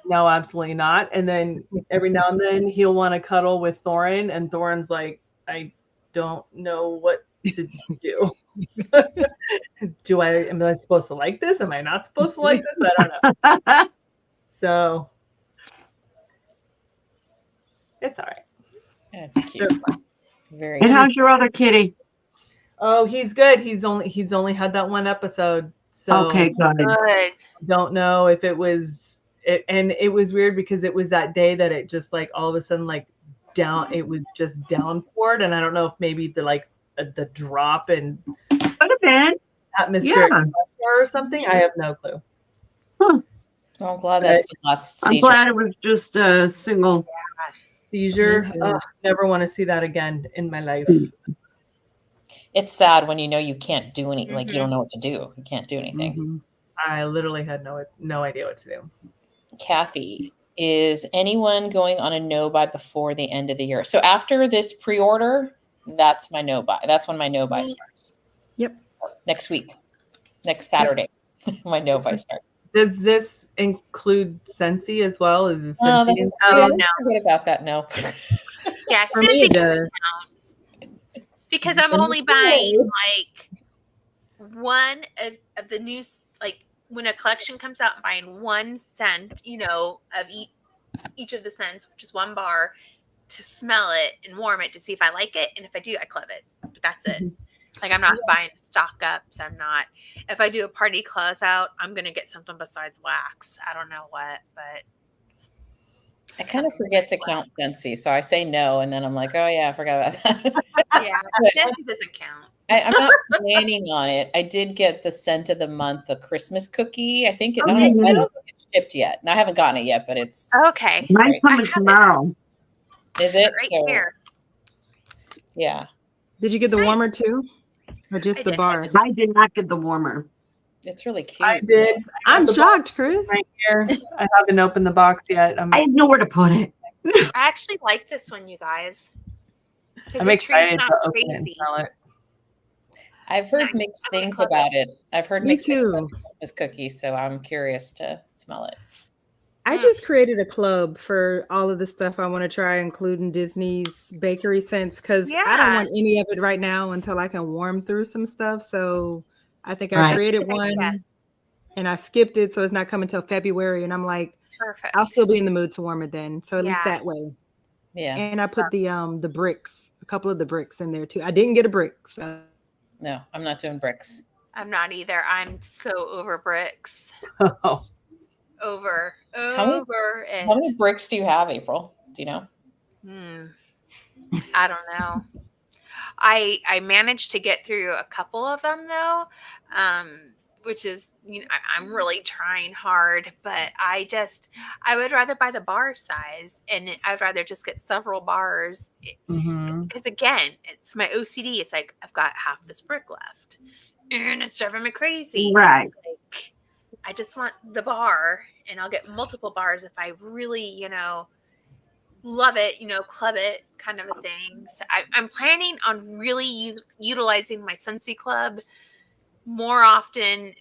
no, absolutely not. And then every now and then he'll want to cuddle with Thorin, and Thorin's like, I don't know what to do. Am I supposed to like this? Am I not supposed to like this? I don't know. So it's all right. Yeah, it's cute. Very And cute. how's your other kitty? Oh, he's good. He's only had that one episode. So Okay, good. Good. don't know if it was it, and it was weird because it was that day that it just like all of a sudden it was just downpoured, and I don't know if maybe the drop in Could have been. atmospheric pressure or something. I have no clue. Huh. Well, I'm glad that's the last I'm seizure. glad it was just a single. Seizure. Me too. Never want to see that again in my life. It's sad when you can't do anything. Like you don't know what to do. You can't do anything. Mhm. I literally had no idea what to do. Kathy, is anyone going on a no buy before the end of the year? So after this pre-order, that's my no buy. That's when my no buy starts. Yep. Next week. Next Saturday. My no buy starts. Does this include Scentsy as well? Is it Oh, Scentsy? Oh, yeah, no. Forget about that. No. Yeah, For me, it does. because I'm only buying like one of the new, like when a collection comes out, I'm buying one scent, of each of the scents, which is one bar, to smell it and warm it to see if I like it. And if I do, I club it. But that's it. Like, I'm not buying stock ups. I'm not. If I do a party closeout, I'm going to get something besides wax. I don't know what, but. I kind of forget to count Scentsy. So I say no. And then I'm like, oh, yeah, I forgot about that. Yeah, Scentsy doesn't count. I'm not planning on it. I did get the scent of the month, a Christmas cookie. I think I don't know if it's shipped yet. And I haven't gotten it yet, but it's okay. Mine's coming tomorrow. Is it? Right here. Yeah. Did you get the warmer too? Or just the bar? I did not get the warmer. It's really cute. I did. I'm shocked, Chris. Right here. I haven't opened the box yet. I have nowhere to put it. I actually like this one, you guys. I'm excited to open it and smell it. I've heard mixed things about it. I've heard Me mixed things too. about Christmas cookies, so I'm curious to smell it. I just created a club for all of the stuff I want to try, including Disney's bakery scents, because I don't want any of it right now until I can warm through some stuff. So I think I created one and I skipped it, so it's not coming till February. And I'm like, perfect. I'll still be in the mood to warm it then. So at least that way. Yeah. And I put the bricks, a couple of the bricks in there too. I didn't get a brick. So. No, I'm not doing bricks. I'm not either. I'm so over bricks. Oh. Over it. How many bricks do you have, April? Do you know? I don't know. I managed to get through a couple of them though, which is, I'm really trying hard, but I would rather buy the bar size, and I'd rather just get several bars because again, it's my OCD. It's like, I've got half this brick left and it's driving me crazy. Right. Like, I just want the bar, and I'll get multiple bars if I really, love it, club it kind of a thing. So I'm planning on really utilizing my Scentsy Club more often,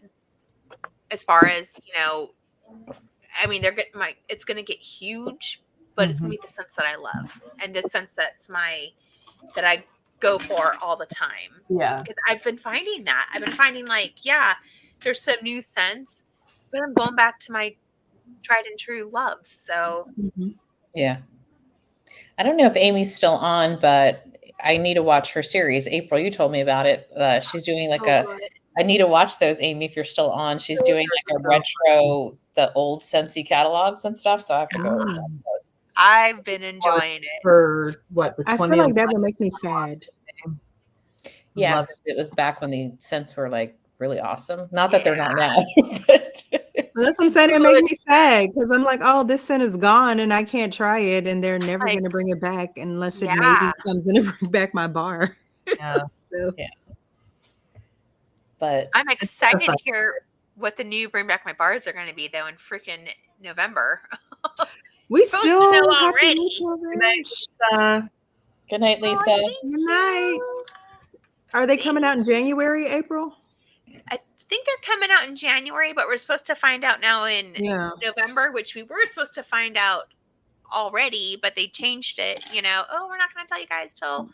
as far as, I mean, it's going to get huge, but it's going to be the scents that I love and the scents that I go for all the time. Yeah. Because I've been finding like, there's some new scents, but I'm going back to my tried and true loves. So yeah. I don't know if Amy's still on, but I need to watch her series. April, you told me about it. She's doing like I need to watch those, Amy, if you're still on. She's doing like a retro, the old Scentsy catalogs and stuff. So I have to go watch those. I've been enjoying it. For what? The 20th? I feel like that would make me sad. Yeah, because it was back when the scents were like really awesome. Not that they're not now, but that's what I'm saying. It makes me sad because I'm like, oh, this scent is gone and I can't try it, and they're never going to bring it back unless it maybe comes in to bring back my bar. Yeah. So. Yeah. But I'm excited to hear what the new Bring Back My Bars are going to be, though, in freaking November. We supposed still to know already. Good night, Lisa. Good night. Are they coming out in January, April? I think they're coming out in January, but we're supposed to find out now in November, which we were supposed to find out already, but they changed it. Oh, we're not going to tell you guys till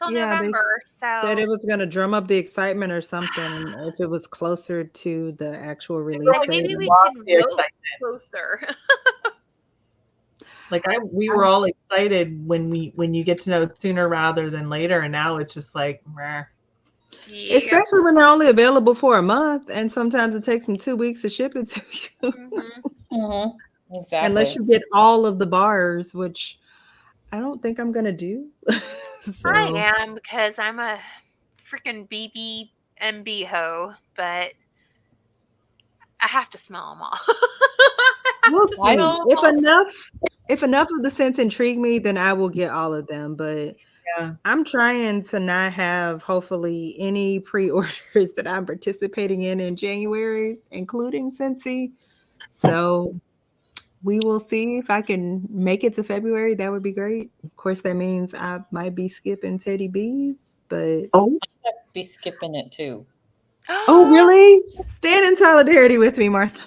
November. So said it was going to drum up the excitement or something if it was closer to the actual release. Like maybe we should vote closer. Like we were all excited when you get to know it sooner rather than later, and now it's just like, meh. Yeah. Especially when they're only available for a month, and sometimes it takes them 2 weeks to ship it to you. Exactly. Unless you get all of the bars, which I don't think I'm gonna do. So. I am, because I'm a freaking BBMB hoe, but I have to smell them all. We'll see. If enough of the scents intrigue me, then I will get all of them. But I'm trying to not have, hopefully, any pre-orders that I'm participating in January, including Scentsy. So we will see if I can make it to February. That would be great. Of course, that means I might be skipping Teddy B's, but I might be skipping it too. Oh, really? Stand in solidarity with me, Martha.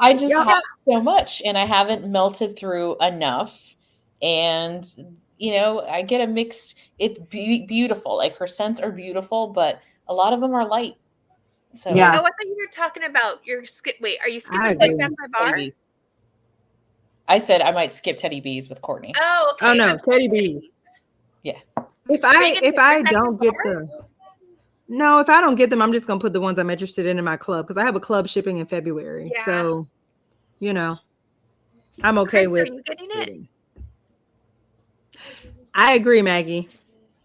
I just have so much, and I haven't melted through enough. And, I get a mixed. It's beautiful. Like her scents are beautiful, but a lot of them are light. So Yeah. Oh, I thought you were talking about your skip. Wait, are you skipping agree. Take Back My Bar? I said I might skip Teddy B's with Courtney. Oh, okay. Oh no, Teddy B's. Yeah. If I don't get if I don't get them, I'm just gonna put the ones I'm interested in my club because I have a club shipping in February. Yeah. So, I'm okay with. Are you getting it? I agree, Maggie.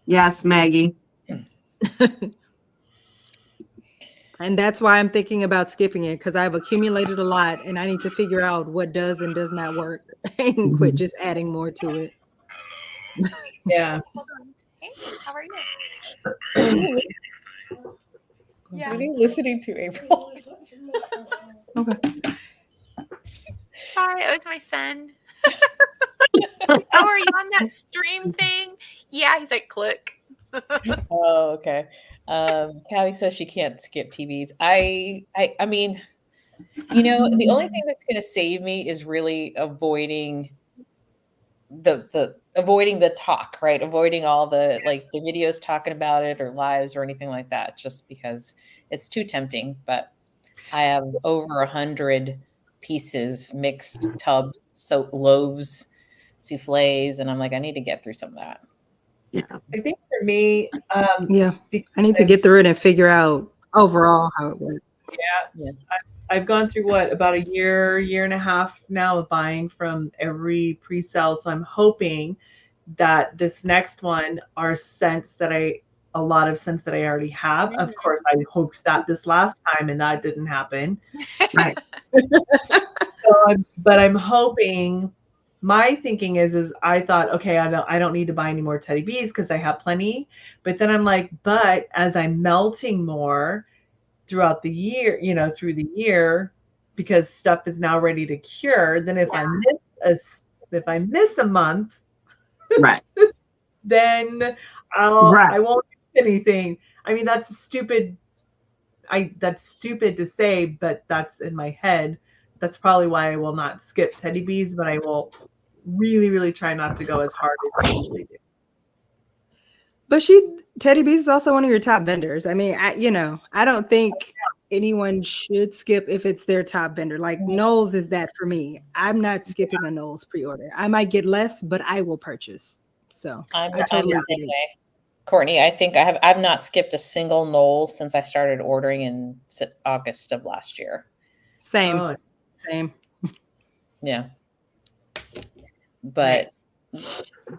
Yes, Maggie. And that's why I'm thinking about skipping it because I've accumulated a lot and I need to figure out what does and does not work and quit just adding more to it. Yeah. Hold on. Hey, how are you? Yeah. What are you listening to, April? Okay. Sorry, it was my son. Oh, are you on that stream thing? Yeah, he's like, click. Oh, okay. Callie says she can't skip TVs. I mean, the only thing that's going to save me is really avoiding the talk, right? Avoiding all the the videos talking about it or lives or anything like that, just because it's too tempting. But I have over 100 pieces, mixed tubs, loaves, souffles, and I'm like, I need to get through some of that. Yeah. I think for me, I need to get through it and figure out overall how it works. Yeah. I've gone through about a year and a half now of buying from every pre-sale. So I'm hoping that this next one are a lot of scents that I already have. Of course, I hoped that this last time and that didn't happen. Right. But I'm hoping. My thinking is I thought, okay, I don't need to buy any more Teddy B's because I have plenty. But then I'm like, but as I'm melting more throughout the year, through the year, because stuff is now ready to cure, then if I miss a month, Right. then I won't do anything. I mean, that's stupid. That's stupid to say, but that's in my head. That's probably why I will not skip Teddy B's, but I will really, really try not to go as hard as I usually do. But Teddy B's is also one of your top vendors. I mean, I don't think anyone should skip if it's their top vendor. Like Knowles is that for me. I'm not skipping a Knowles pre-order. I might get less, but I will purchase. So I'm the same way. Courtney, I think I've not skipped a single Knowles since I started ordering in August of last year. Same. Oh. Same. Yeah. But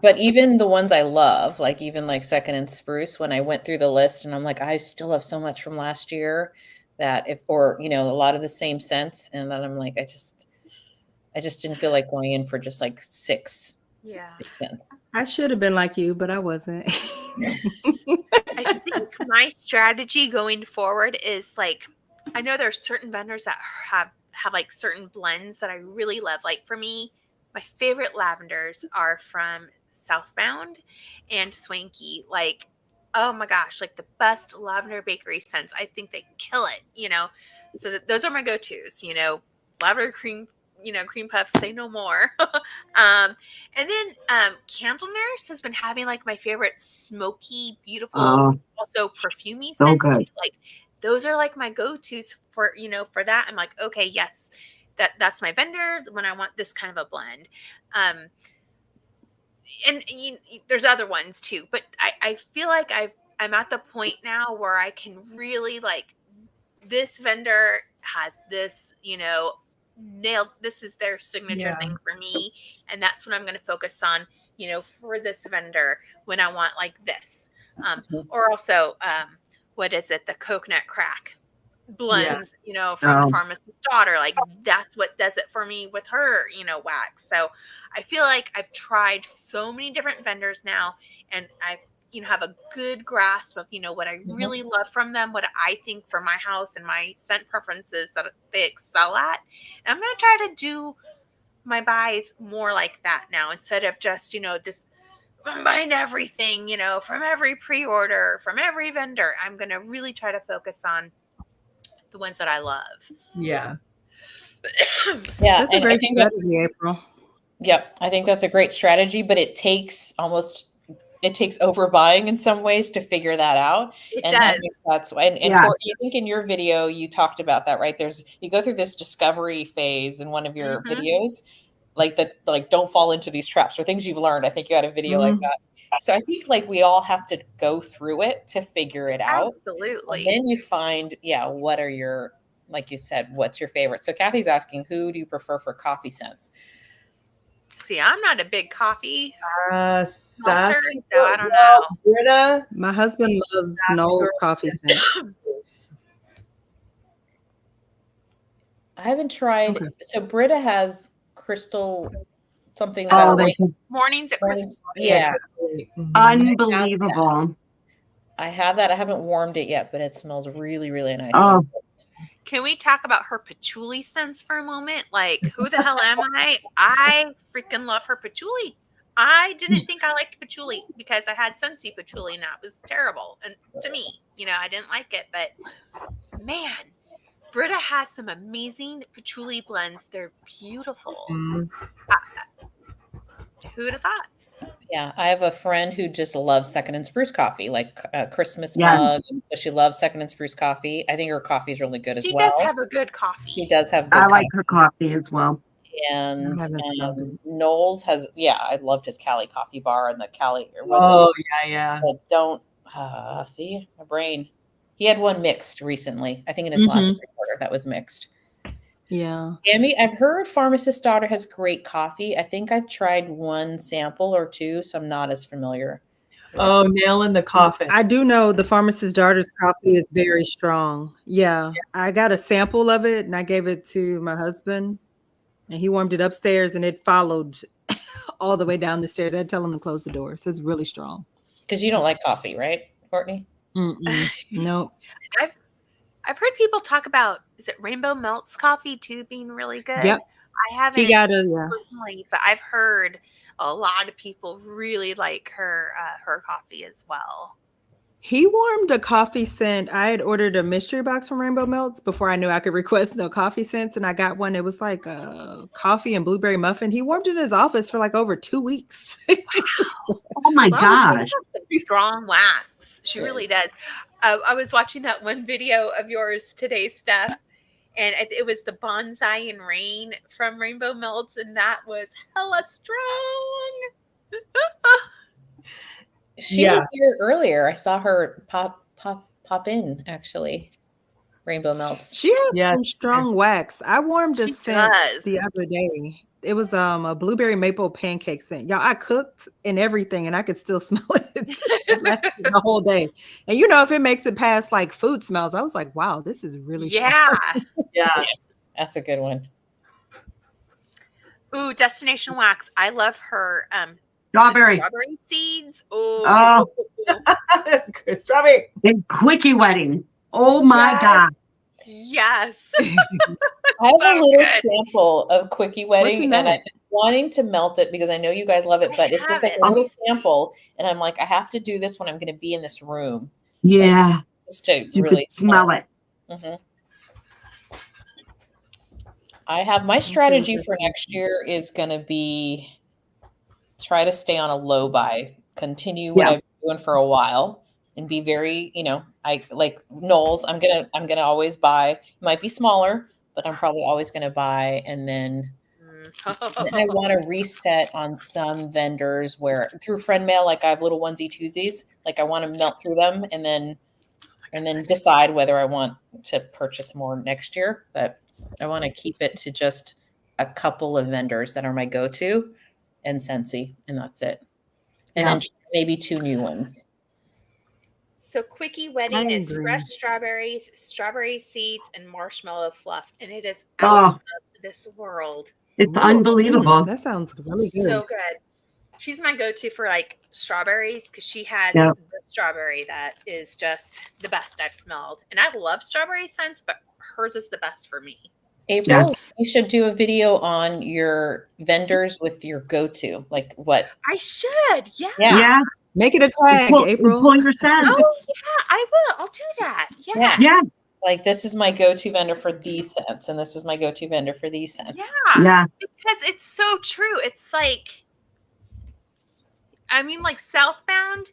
even the ones I love, even Second and Spruce, when I went through the list and I'm like, I still have so much from last year that a lot of the same scents. And then I'm like, I just didn't feel like going in for just six scents. I should have been like you, but I wasn't. I think my strategy going forward is I know there's certain vendors that have certain blends that I really love. Like for me, my favorite lavenders are from Southbound and Swanky. Oh my gosh, the best lavender bakery scents. I think they kill it, So those are my go-tos, lavender cream, cream puffs, say no more. And then Candle Nurse has been having my favorite smoky, beautiful, also perfumey scents too. Those are my go-tos for, for that. I'm like, okay, yes, that's my vendor when I want this kind of a blend. And there's other ones too, but I feel like I'm at the point now where I can really this vendor has this, nailed. This is their signature thing for me. And that's what I'm going to focus on, for this vendor when I want this. Or also, what is it? The coconut crack blends, from the pharmacist's daughter. That's what does it for me with her, wax. So I feel like I've tried so many different vendors now, and I have a good grasp of, what I really love from them, what I think for my house and my scent preferences that they excel at. And I'm going to try to do my buys more like that now, instead of just, this I'm buying everything, from every pre-order, from every vendor. I'm going to really try to focus on the ones that I love. Yeah. Yeah. That's a great strategy, April. Yep, I think that's a great strategy, but it takes overbuying in some ways to figure that out. It And does. that's why. And Yeah. Courtney, I think in your video you talked about that, right? You go through this discovery phase in one of your videos, like don't fall into these traps or things you've learned. I think you had a video like that. So I think like we all have to go through it to figure it out. Absolutely. And then you find, what are your, like you said, what's your favorite? So Kathy's asking, who do you prefer for coffee scents? See, I'm not a big coffee Sassy, smelter, so I don't know. Britta. My husband loves Knowles coffee scents. I haven't tried. Okay. So Britta has crystal something. Mornings at Christmas. Yeah. Unbelievable. I have that. I haven't warmed it yet, but it smells really, really nice. Oh. Can we talk about her patchouli scents for a moment? Like, who the hell am I? I freaking love her patchouli. I didn't think I liked patchouli because I had Scentsy patchouli and that was terrible. And to me, I didn't like it. But man, Britta has some amazing patchouli blends. They're beautiful. Who would have thought? Yeah, I have a friend who just loves Second and Spruce coffee, like a Christmas mug. So she loves Second and Spruce coffee. I think her coffee is really good as well. She does have a good coffee. She does have good I like her coffee as well. And Knowles has, I loved his Cali coffee bar and the Cali. Yeah. But don't see my brain. He had one mixed recently. I think in his last order that was mixed. Yeah. Tammy, I've heard Pharmacist's Daughter has great coffee. I think I've tried one sample or two, so I'm not as familiar. Oh, nail in the coffin. I do know the Pharmacist's Daughter's coffee is very strong. Yeah. I got a sample of it and I gave it to my husband and he warmed it upstairs and it followed all the way down the stairs. I had to tell him to close the door. So it's really strong. Because you don't like coffee, right, Courtney? No. I've heard people talk about, is it Rainbow Melts coffee too being really good? Yep. I haven't personally, but I've heard a lot of people really like her coffee as well. He warmed a coffee scent. I had ordered a mystery box from Rainbow Melts before I knew I could request no coffee scents. And I got one. It was like a coffee and blueberry muffin. He warmed it in his office for like over 2 weeks. Wow. Oh my gosh. Strong wax. She really does. I was watching that one video of yours today, Steph, and it was the Bonsai and Rain from Rainbow Melts, and that was hella strong. She was here earlier. I saw her pop in, actually. Rainbow Melts. She has some strong wax. I warmed a scent the other day. It was a blueberry maple pancake scent. Y'all, I cooked and everything, and I could still smell it. It lasted the whole day. And if it makes it past like food smells, I was like, wow, this is really strong. Yeah. That's a good one. Ooh, Destination Wax. I love her strawberry seeds. Strawberry. And Quickie Wedding. Oh my God. Yes. I have a little sample of Quickie Wedding and I'm wanting to melt it because I know you guys love it, but it's just like a little sample. And I'm like, I have to do this when I'm going to be in this room. Yeah. Just to you really smell it. I have my strategy for next year is going to be try to stay on a low buy, continue what I've been doing for a while. And be very, I like Knowles. I'm gonna always buy. It might be smaller, but I'm probably always gonna buy. And then I want to reset on some vendors where through friend mail, like I have little onesie twosies. Like I want to melt through them and then decide whether I want to purchase more next year. But I want to keep it to just a couple of vendors that are my go-to and Scentsy, and that's it. And then maybe 2 new ones. So Quickie Wedding is fresh strawberries, strawberry seeds, and marshmallow fluff, and it is out of this world. It's unbelievable. That sounds really good. So good. She's my go-to for like strawberries because she has the strawberry that is just the best I've smelled. And I love strawberry scents, but hers is the best for me. April, you should do a video on your vendors with your go-to. Like what? I should. Yeah. Make it a tag, April. Pull your scents. Oh, yeah, I will. I'll do that. Yeah. Like this is my go-to vendor for these scents, and this is my go-to vendor for these scents. Yeah. Because it's so true. It's like, I mean, like Southbound,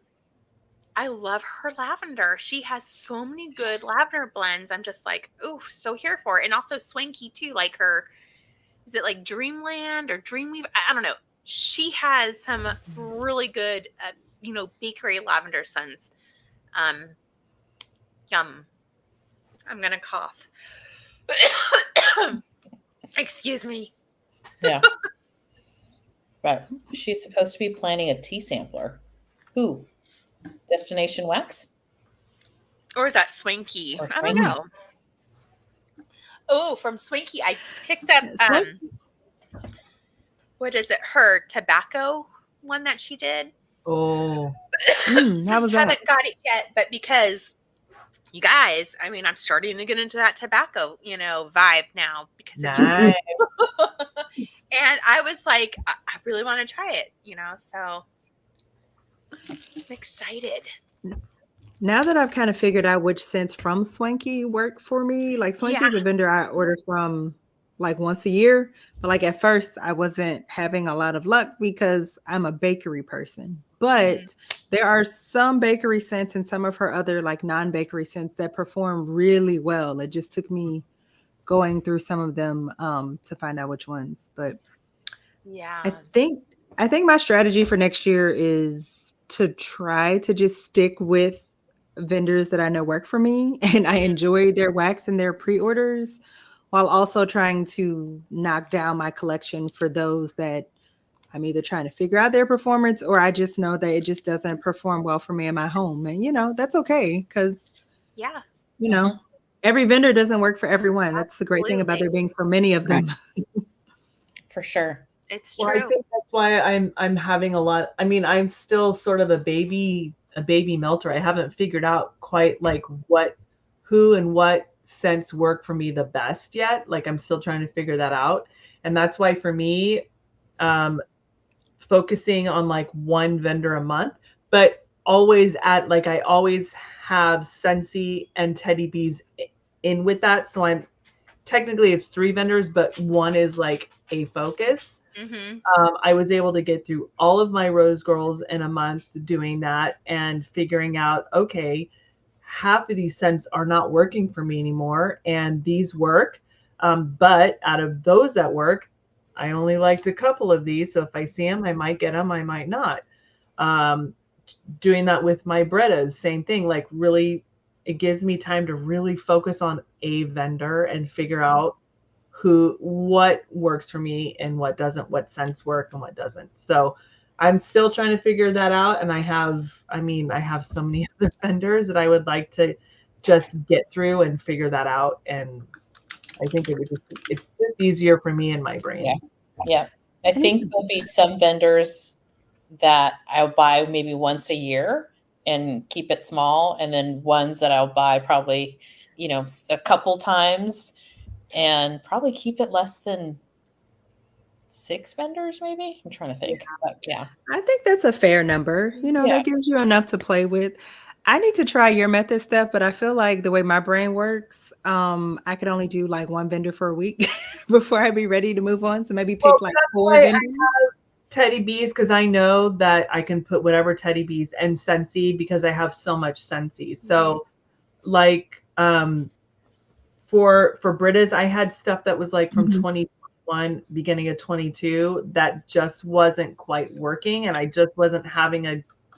I love her lavender. She has so many good lavender blends. I'm just like, ooh, so here for it. And also Swanky too. Like her, is it like Dreamland or Dreamweaver? I don't know. She has some really good, bakery lavender scents. Yum. I'm gonna cough. Excuse me. Yeah. Right. She's supposed to be planning a tea sampler. Who? Destination Wax? Or is that Swanky? Or I don't Swanky? know. Oh, from Swanky, I picked up what is it? Her tobacco one that she did. Oh, How was that? Haven't got it yet, but because you guys, I mean, I'm starting to get into that tobacco, vibe now because of you. nice. And I was like, I really want to try it, so I'm excited. Now that I've kind of figured out which scents from Swanky work for me, like Swanky's a vendor I order from like once a year, but like at first I wasn't having a lot of luck because I'm a bakery person. But there are some bakery scents and some of her other like non-bakery scents that perform really well. It just took me going through some of them to find out which ones. But yeah, I think my strategy for next year is to try to just stick with vendors that I know work for me and I enjoy their wax and their pre-orders, while also trying to knock down my collection for those that I'm either trying to figure out their performance or I just know that it just doesn't perform well for me in my home. And that's okay because every vendor doesn't work for everyone. That's the great thing about there being so many of them. For sure. It's Well, true. I think that's why I'm having a lot. I mean, I'm still sort of a baby melter. I haven't figured out quite like who and what scents work for me the best yet. Like I'm still trying to figure that out. And that's why for me, focusing on like one vendor a month, but always I always have Scentsy and Teddy Bees in with that. So I'm technically it's 3 vendors, but one is like a focus. I was able to get through all of my Rose Girls in a month doing that and figuring out, okay, half of these scents are not working for me anymore and these work. But out of those that work, I only liked a couple of these. So if I see them, I might get them, I might not. Doing that with my Brettas, same thing, like really, it gives me time to really focus on a vendor and figure out what works for me and what doesn't, what scents work and what doesn't. So I'm still trying to figure that out. And I have so many other vendors that I would like to just get through and figure that out. And I think it's just easier for me in my brain. Yeah. I think there'll be some vendors that I'll buy maybe once a year and keep it small. And then ones that I'll buy probably, a couple times and probably keep it less than 6 vendors, maybe. I'm trying to think. But yeah. I think that's a fair number. That gives you enough to play with. I need to try your method, Steph, but I feel like the way my brain works, I could only do like one vendor for a week before I'd be ready to move on. So maybe pick like 4 vendors. I have Teddy Bees because I know that I can put whatever Teddy Bees and Scentsy because I have so much Scentsy. So like for Britas, I had stuff that was like from 2021, beginning of 22 that just wasn't quite working. And I just wasn't having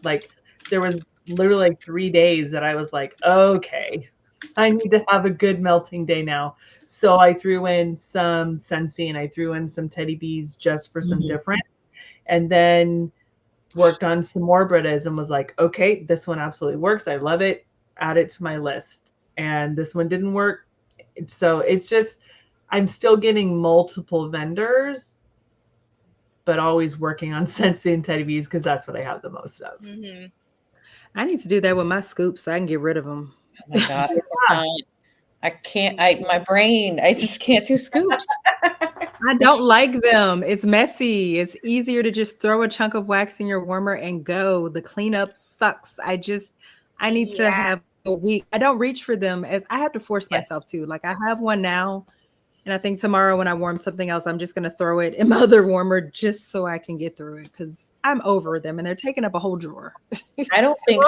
there was literally like 3 days that I was like, okay, I need to have a good melting day now. So I threw in some Scentsy and I threw in some Teddy Bees just for some difference. And then worked on some more Britas and was like, okay, this one absolutely works. I love it. Add it to my list. And this one didn't work. So it's just, I'm still getting multiple vendors, but always working on Scentsy and Teddy Bees because that's what I have the most of. I need to do that with my scoops so I can get rid of them. Oh my God. I can't, my brain, I just can't do scoops. I don't like them. It's messy. It's easier to just throw a chunk of wax in your warmer and go. The cleanup sucks. I need to have a week. I don't reach for them as I have to force myself to. Like I have one now And I think tomorrow when I warm something else, I'm just going to throw it in my other warmer just so I can get through it because I'm over them and they're taking up a whole drawer. I don't think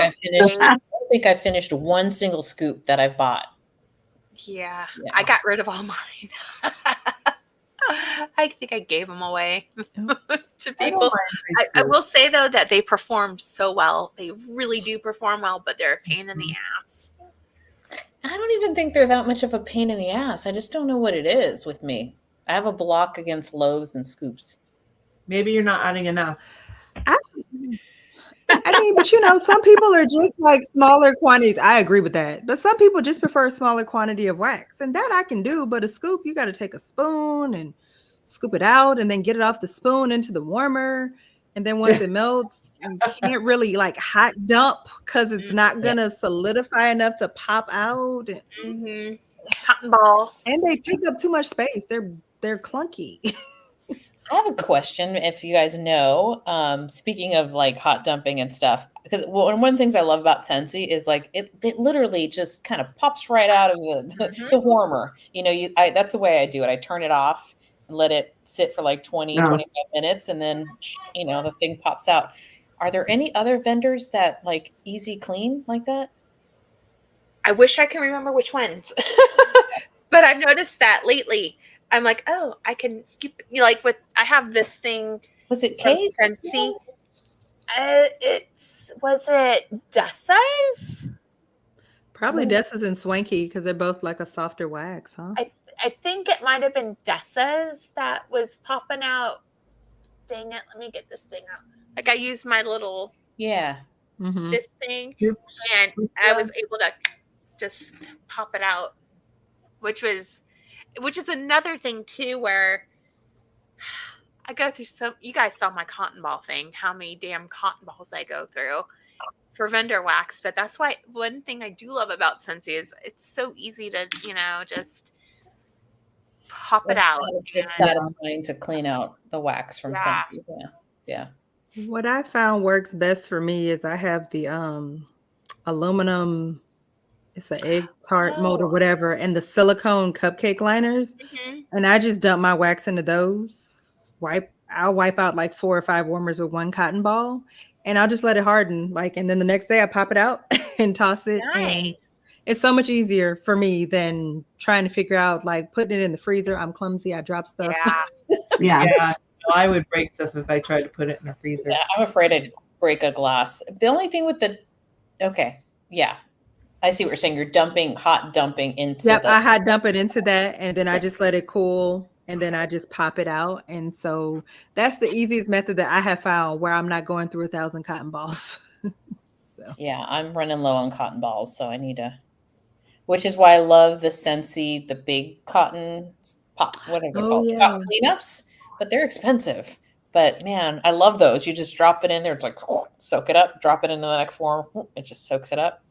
I finished one single scoop that I've bought. Yeah. I got rid of all mine. I think I gave them away to people. I will say, though, that they perform so well. They really do perform well, but they're a pain in the ass. I don't even think they're that much of a pain in the ass. I just don't know what it is with me. I have a block against loaves and scoops. Maybe you're not adding enough. I mean, but some people are just like smaller quantities. I agree with that. But some people just prefer a smaller quantity of wax. And that I can do. But a scoop, you got to take a spoon and scoop it out and then get it off the spoon into the warmer. And then once it melts, you can't really like hot dump because it's not going to solidify enough to pop out. Mm-hmm. Cotton ball. And they take up too much space. They're clunky. I have a question, if you guys know, speaking of like hot dumping and stuff, because one of the things I love about Scentsy is like it literally just kind of pops right out of the warmer. That's the way I do it. I turn it off and let it sit for like 25 minutes, and then the thing pops out. Are there any other vendors that like easy clean like that? I wish I can remember which ones, but I've noticed that lately. I'm like, oh, I can skip. I have this thing. Was it Kay's? Scentsy. Was it Dessa's? Probably Dessa's and Swanky because they're both like a softer wax, huh? I think it might have been Dessa's that was popping out. Dang it! Let me get this thing out. Like I used my little this thing, and I was able to just pop it out, which is another thing too, where I go through you guys saw my cotton ball thing, how many damn cotton balls I go through for vendor wax. But that's why one thing I do love about Scentsy is it's so easy to, just pop it out. It's satisfying to clean out the wax from Scentsy. Yeah. What I found works best for me is I have the aluminum, it's an egg tart mold or whatever, and the silicone cupcake liners. And I just dump my wax into those. I'll wipe out like 4 or 5 warmers with one cotton ball, and I'll just let it harden. And then the next day I pop it out and toss it. Nice. It's so much easier for me than trying to figure out like putting it in the freezer. I'm clumsy. I drop stuff. Yeah. I would break stuff if I tried to put it in a freezer. Yeah, I'm afraid I'd break a glass. The only thing with I see what you're saying. You're hot dumping into I hot dump it into that, and then I just let it cool, and then I just pop it out. And so that's the easiest method that I have found where I'm not going through 1,000 cotton balls. Yeah, I'm running low on cotton balls, so I need which is why I love the Scentsy, the big cotton pop, what are they called? Cotton cleanups, but they're expensive. But man, I love those. You just drop it in there. It's like, soak it up, drop it into the next warm. It just soaks it up.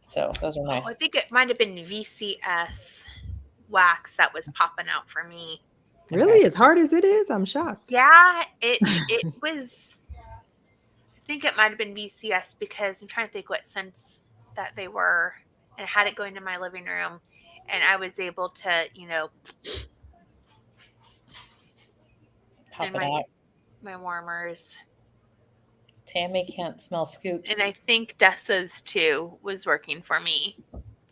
So those are nice. I think it might have been VCS wax that was popping out for me. Really? As hard as it is? I'm shocked. Yeah, it was. I think it might have been VCS because I'm trying to think what scents that they were, and I had it going to my living room, and I was able to, pop it out. My warmers. Tammy can't smell scoops. And I think Dessa's too was working for me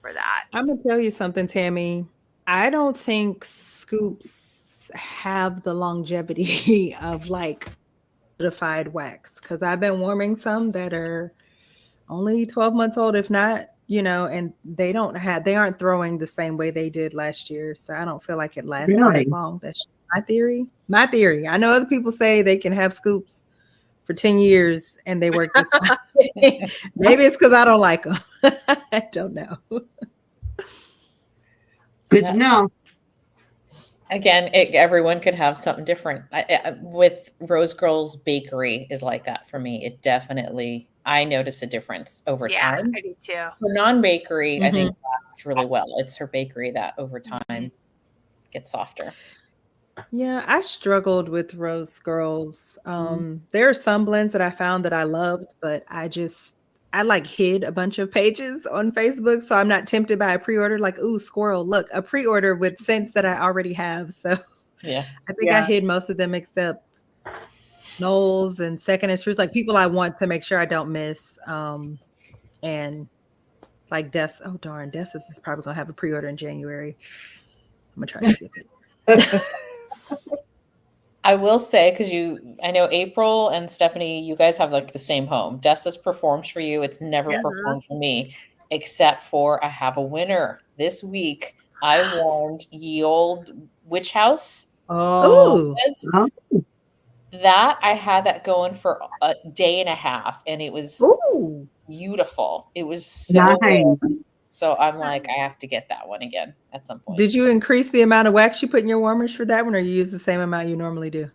for that. I'm going to tell you something, Tammy. I don't think scoops have the longevity of like solidified wax because I've been warming some that are only 12 months old, if not, and they aren't throwing the same way they did last year. So I don't feel like it lasts as long. That's my theory. I know other people say they can have scoops for 10 years and they work this way. Maybe it's because I don't like them. I don't know. Good to know. Again, everyone could have something different. With Rose Girls Bakery is like that for me. It definitely, I notice a difference over time. Yeah, I do too. For non-bakery, I think lasts really well. It's her bakery that over time gets softer. Yeah, I struggled with Rose Girls. There are some blends that I found that I loved, but I I like hid a bunch of pages on Facebook, so I'm not tempted by a pre-order. Like, ooh, squirrel, look, a pre-order with scents that I already have. So Yeah. I think I hid most of them except Knowles and Second and Spruce, like people I want to make sure I don't miss. And like Des, oh darn, Dessus is probably gonna have a pre-order in January. I'm gonna try to skip it. I will say, because I know April and Stephanie, you guys have like the same home. Dessus performs for you. It's never performed for me, except for I have a winner this week. I warmed Ye Old Witch House. Oh, That I had that going for a day and a half, and it was beautiful. It was so good. So I'm like, I have to get that one again at some point. Did you increase the amount of wax you put in your warmers for that one, or you use the same amount you normally do?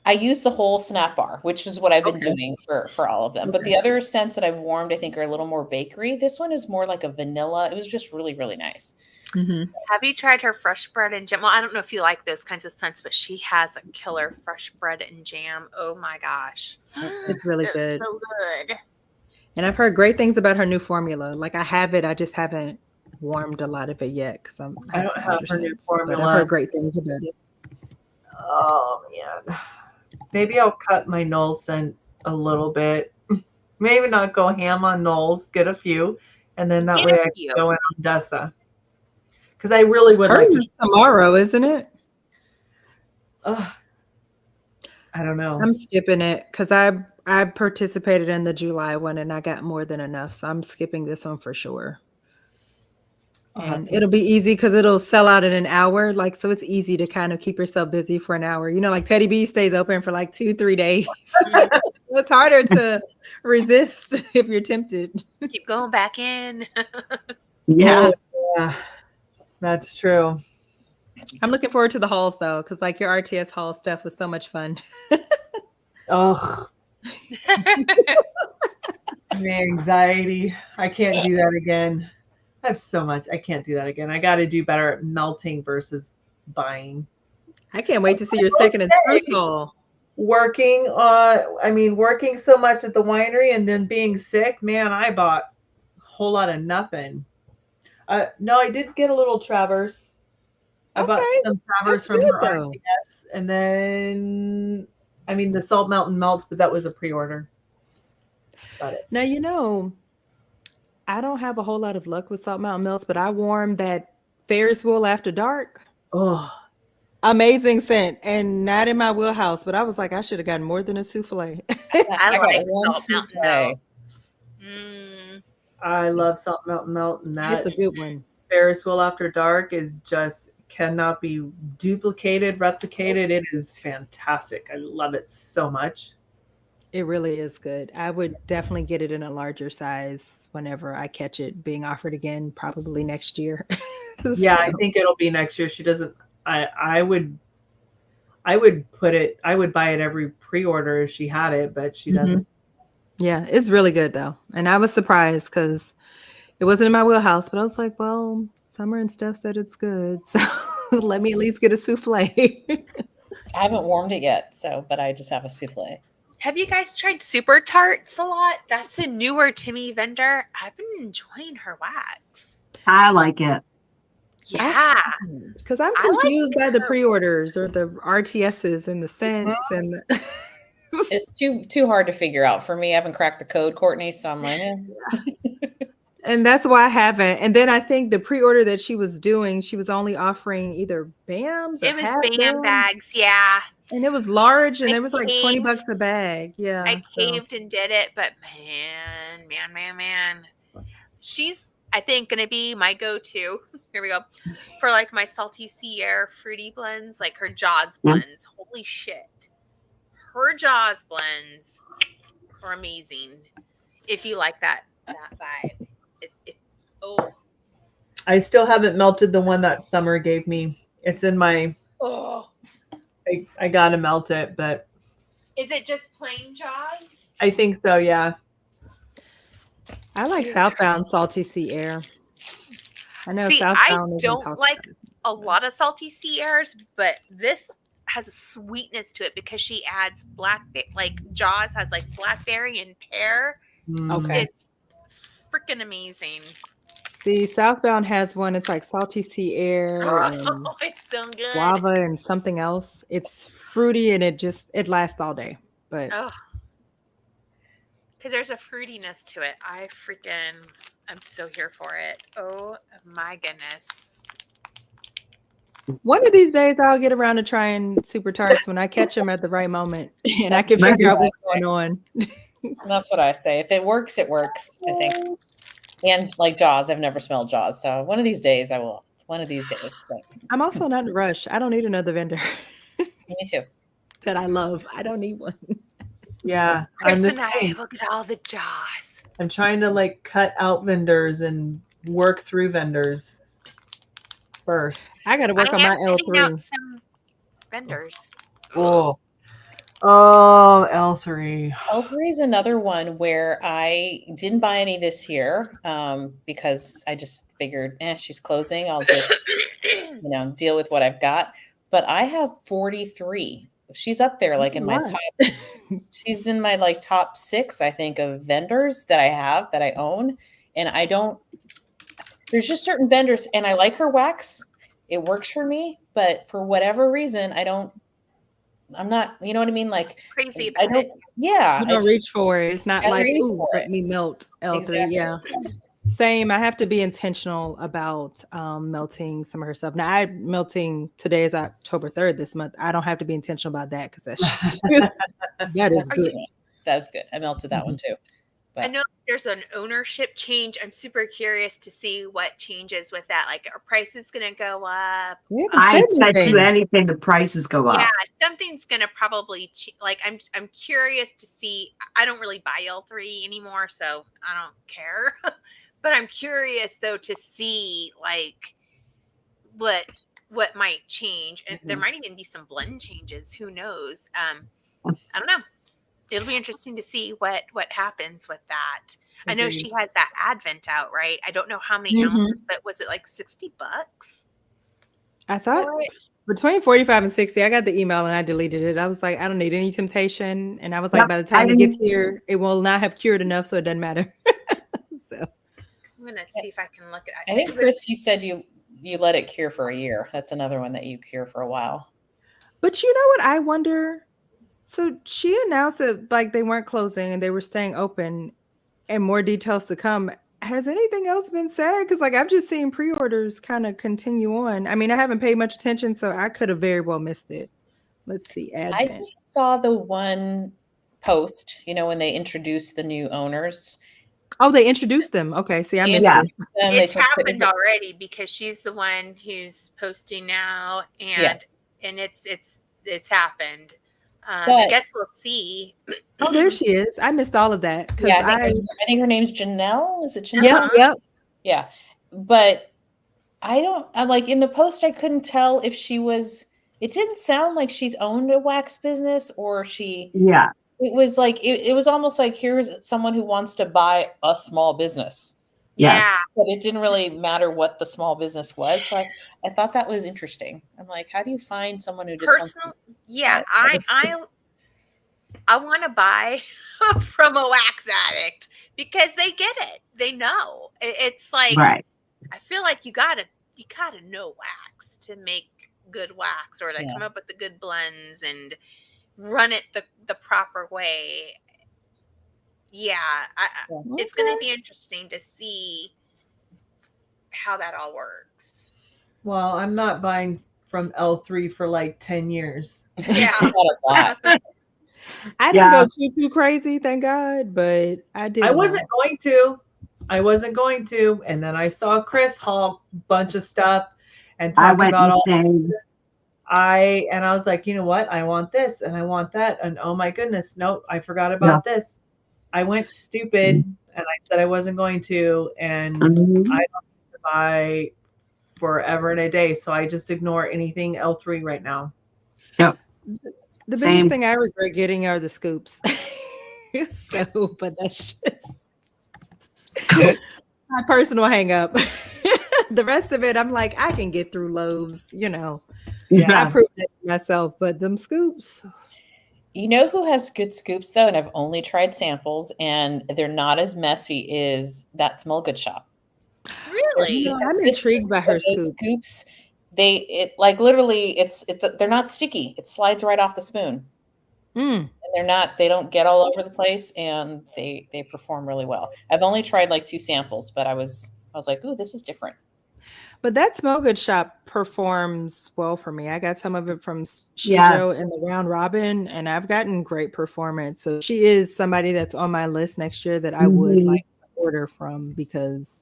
I use the whole snap bar, which is what I've been doing for all of them. But the other scents that I've warmed, I think, are a little more bakery. This one is more like a vanilla. It was just really, really nice. Mm-hmm. Have you tried her fresh bread and jam? Well, I don't know if you like those kinds of scents, but she has a killer fresh bread and jam. Oh my gosh. It's really good. So good. And I've heard great things about her new formula. Like I have it, I just haven't warmed a lot of it yet because I don't have her new formula. I've heard great things about it. Oh man. Maybe I'll cut my Knowles scent a little bit. Maybe not go ham on Knowles, get a few, and then that way I can go in on Dessa. Because I really would like to. Tomorrow, isn't it? I don't know. I'm skipping it because I participated in the July one and I got more than enough. So I'm skipping this one for sure. And it'll be easy because it'll sell out in an hour. Like, so it's easy to kind of keep yourself busy for an hour. You know, like Teddy B stays open for like 2-3 days. So it's harder to resist if you're tempted. Keep going back in. Yeah, that's true. I'm looking forward to the hauls though, because like your RTS haul stuff was so much fun. Oh, anxiety. I can't do that again. I have so much. I can't do that again. I got to do better at melting versus buying. I can't wait to see your second and first haul. Working so much at the winery and then being sick, man, I bought a whole lot of nothing. No, I did get a little Traverse. I bought some Traverse from her RTS, and then the Salt Mountain Melts, but that was a pre-order. Got it. Now, you know, I don't have a whole lot of luck with Salt Mountain Melts, but I warmed that Ferris wheel after dark. Oh, amazing scent and not in my wheelhouse, but I was like, I should have gotten more than a souffle. I like Salt Mountain Melt. I love Salt Mountain Melt, and that's a good one. Ferris wheel after dark is just cannot be duplicated, replicated. It is fantastic. I love it so much. It really is good. I would definitely get it in a larger size whenever I catch it being offered again, probably next year. Yeah, I think it'll be next year. She doesn't. I would buy it every pre-order if she had it, but she doesn't. Yeah, it's really good though. And I was surprised because it wasn't in my wheelhouse, but I was like, well, Summer and Steph said it's good. So let me at least get a souffle. I haven't warmed it yet, but I just have a souffle. Have you guys tried Super Tarts a lot? That's a newer to me vendor. I've been enjoying her wax. I like it. Yeah. Because I'm confused by the pre-orders or the RTSs and the scents and the it's too hard to figure out for me. I haven't cracked the code, Courtney, so I'm like, And that's why I haven't. And then I think the pre-order that she was doing, she was only offering either BAMs or it was BAM bags, yeah. And it was large, and it was like $20 a bag. Yeah, I caved and did it, but man, she's I think gonna be my go-to. Here we go for like my salty sea air fruity blends, like her Jaws blends. Holy shit, her Jaws blends are amazing. If you like that vibe, I still haven't melted the one that Summer gave me. It's in my. I gotta melt it, but is it just plain Jaws? I think so, yeah. I like Southbound salty sea air. I know. See, Southbound I don't like a lot of salty sea airs, but this has a sweetness to it because she adds like Jaws has like blackberry and pear. Okay. It's freaking amazing. See, Southbound has one. It's like salty sea air and Oh, it's so good. guava and something else. It's fruity and it lasts all day. But because there's a fruitiness to it. I'm so here for it. Oh my goodness. one of these days I'll get around to trying Super Tarts when I catch them at the right moment and I can figure out what's going on. That's what I say. If it works, it works, I think. And like Jaws, I've never smelled Jaws. So one of these days I will. One of these days. But I'm also not in a rush. I don't need another vendor me too. that I love. I don't need one. Yeah. Chris I'm the and I same. look at all the Jaws. I'm trying to like cut out vendors and work through vendors first. I got to work on my cutting out L3. some vendors. Oh. Oh, L3. L3 is another one where I didn't buy any this year because I just figured, she's closing. I'll just, deal with what I've got. But I have 43. She's up there, like in my top. She's in my like top 6, I think, of vendors that I have that I own. And I don't. There's just certain vendors, and I like her wax. It works for me, but for whatever reason, I'm not, you know what I mean? Like crazy about it. Yeah. You don't reach for it. It's not I like, reach ooh, for let it. me melt L3. Exactly. Yeah. Same. I have to be intentional about melting some of her stuff. Now, melting today is October 3rd this month. I don't have to be intentional about that because that's just, that is good. That's good. I melted that one too. But I know there's an ownership change. I'm super curious to see what changes with that. Like, are prices going to go up? I bet you anything the prices go up. Yeah, something's going to probably I'm curious to see. I don't really buy L3 anymore, so I don't care. But I'm curious though to see like what might change, and there might even be some blend changes. Who knows? I don't know. It'll be interesting to see what happens with that. I know she has that Advent out, right? I don't know how many ounces, but was it like $60? I thought between 45 and 60. I got the email and I deleted it. I was like, I don't need any temptation. And I was like, by the time it gets here, it will not have cured enough, so it doesn't matter. So I'm gonna see if I can look at. I think Chris, you said you let it cure for a year. That's another one that you cure for a while. But you know what I wonder? So she announced that like they weren't closing and they were staying open, and more details to come. Has anything else been said? Because like I've just seen pre-orders kind of continue on. I mean, I haven't paid much attention, so I could have very well missed it. Let's see. Advent. I just saw the one post, when they introduced the new owners. Oh, they introduced them. Okay, see, I missed it. It's happened already because she's the one who's posting now, and it's happened. I guess we'll see. Oh, there she is. I missed all of that. Yeah, I think her name's Janelle. Is it Janelle? Yep. Yeah. But I'm like in the post, I couldn't tell if she was, it didn't sound like she's owned a wax business or she, it was like, it was almost like here's someone who wants to buy a small business. Yes. Yeah. But it didn't really matter what the small business was. So I thought that was interesting. I'm like, how do you find someone who just wants to I want to buy from a wax addict because they get it. They know. It's like I feel like you gotta know wax to make good wax or to come up with the good blends and run it the proper way. Yeah, it's going to be interesting to see how that all works. Well, I'm not buying from L3 for like 10 years. Yeah. I didn't go too crazy, thank God, but I did. I wasn't going to. And then I saw Chris haul a bunch of stuff and talk about all this. I was like, you know what? I want this and I want that. And oh my goodness, no, I forgot about this. I went stupid and I said I wasn't going to. And I don't need to buy forever and a day. So I just ignore anything L3 right now. Yep. The biggest thing I regret getting are the scoops. But that's just my personal hang up. The rest of it, I'm like, I can get through loaves, Yeah. I proved that to myself, but them scoops. You know who has good scoops though, and I've only tried samples, and they're not as messy, is that Smell Good shop. Really? No, I'm intrigued by her scoops. Literally, they're not sticky. It slides right off the spoon. And they don't get all over the place, and they perform really well. I've only tried like 2 samples, but I was like, ooh, this is different. But that Smell Good shop performs well for me. I got some of it from Shijo in the round robin, and I've gotten great performance. So she is somebody that's on my list next year that I would like to order from, because,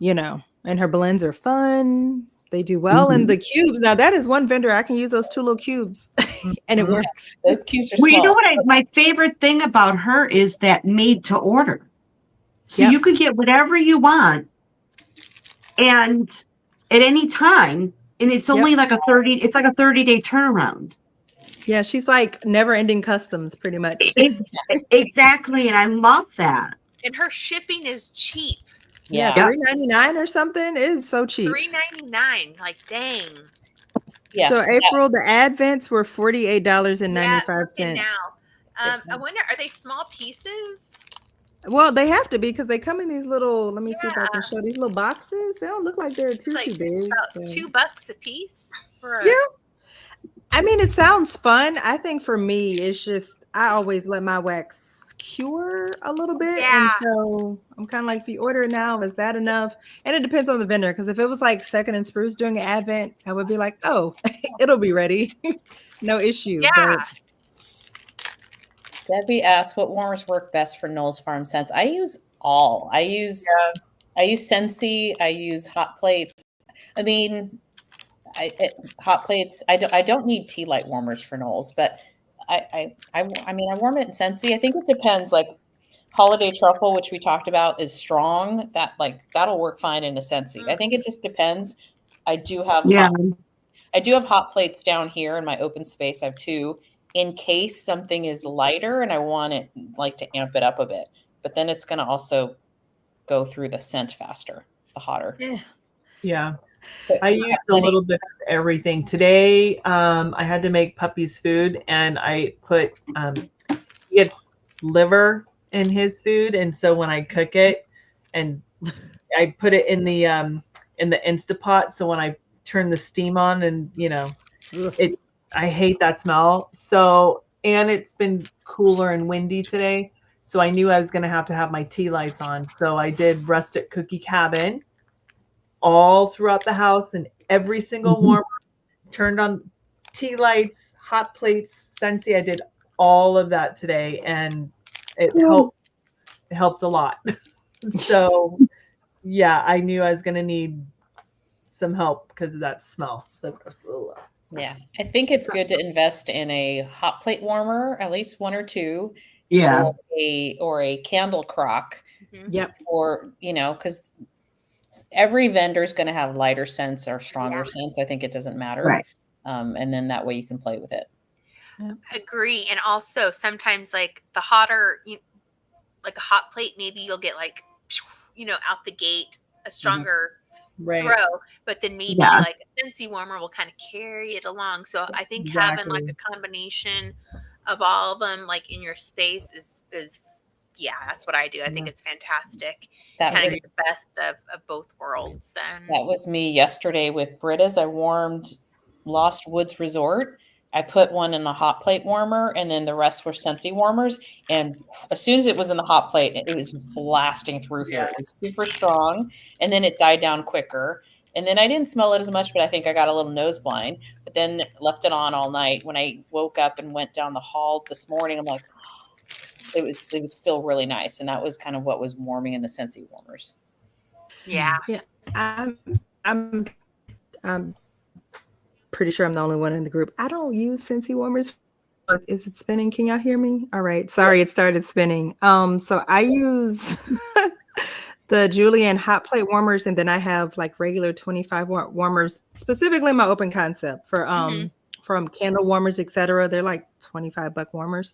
and her blends are fun. They do well. And the cubes, now that is one vendor I can use those 2 little cubes and it works. Those cubes are small. You know what? My favorite thing about her is that made to order. So you could get whatever you want, and at any time, and it's only like a 30-day turnaround. Yeah, she's like never ending customs pretty much. Exactly. And I love that. And her shipping is cheap. Yeah, $3.99 or something is so cheap. $3.99, like dang. Yeah. So April, the Advents were $48.95. Yeah, now. I wonder, are they small pieces? Well, they have to be, because they come in these little, let me see if I can show these little boxes. They don't look like they're too big. About $2 a piece. I mean, it sounds fun. I think for me, it's just, I always let my wax cure a little bit. Yeah. And so I'm kind of like, if you order it now, is that enough? And it depends on the vendor, because if it was like Second and Spruce during Advent, I would be like, oh, it'll be ready. No issue. Yeah. But Debbie asked, what warmers work best for Knowles Farm Scents? I use all. I use Scentsy. I use hot plates. I mean, hot plates. I don't need tea light warmers for Knowles, but I mean, I warm it in Scentsy. I think it depends. Like Holiday Truffle, which we talked about, is strong. That'll work fine in a Scentsy. I think it just depends. I do have hot plates down here in my open space. I have 2. In case something is lighter and I want it to amp it up a bit, but then it's going to also go through the scent faster, the hotter. Yeah. I use a little bit of everything. Today, I had to make Puppy's food, and I put, he gets liver in his food. And so when I cook it, and I put it in the Instapot. So when I turn the steam on, and I hate that smell. So, and it's been cooler and windy today. So I knew I was going to have my tea lights on. So I did rustic cookie cabin all throughout the house, and every single warmer, turned on tea lights, hot plates, Scentsy. I did all of that today, and it helped a lot. So yeah, I knew I was going to need some help because of that smell. So, yeah, I think it's good to invest in a hot plate warmer, at least 1 or 2. Yeah. Or a candle crock. Yep. Or, because every vendor is going to have lighter scents or stronger scents. I think it doesn't matter. Right. And then that way you can play with it. Agree. And also sometimes like the hotter, like a hot plate, maybe you'll get like, out the gate, a stronger throw, but then maybe like a Scentsy warmer will kind of carry it along. So I think having like a combination of all of them like in your space is that's what I do. I think it's fantastic. Kind of get the best of both worlds. Then that was me yesterday with Britta's. I warmed Lost Woods Resort. I put one in a hot plate warmer, and then the rest were Scentsy warmers. And as soon as it was in the hot plate, it was just blasting through here. It was super strong, and then it died down quicker. And then I didn't smell it as much, but I think I got a little nose blind. But then left it on all night. When I woke up and went down the hall this morning, I'm like, it was still really nice. And that was kind of what was warming in the Scentsy warmers. Yeah. I'm pretty sure I'm the only one in the group. I don't use Scentsy warmers. Is it spinning? Can y'all hear me? All right. Sorry, it started spinning. So I use the Julian hot plate warmers, and then I have like regular 25 watt warmers, specifically my open concept for from candle warmers, etc. They're like $25 warmers.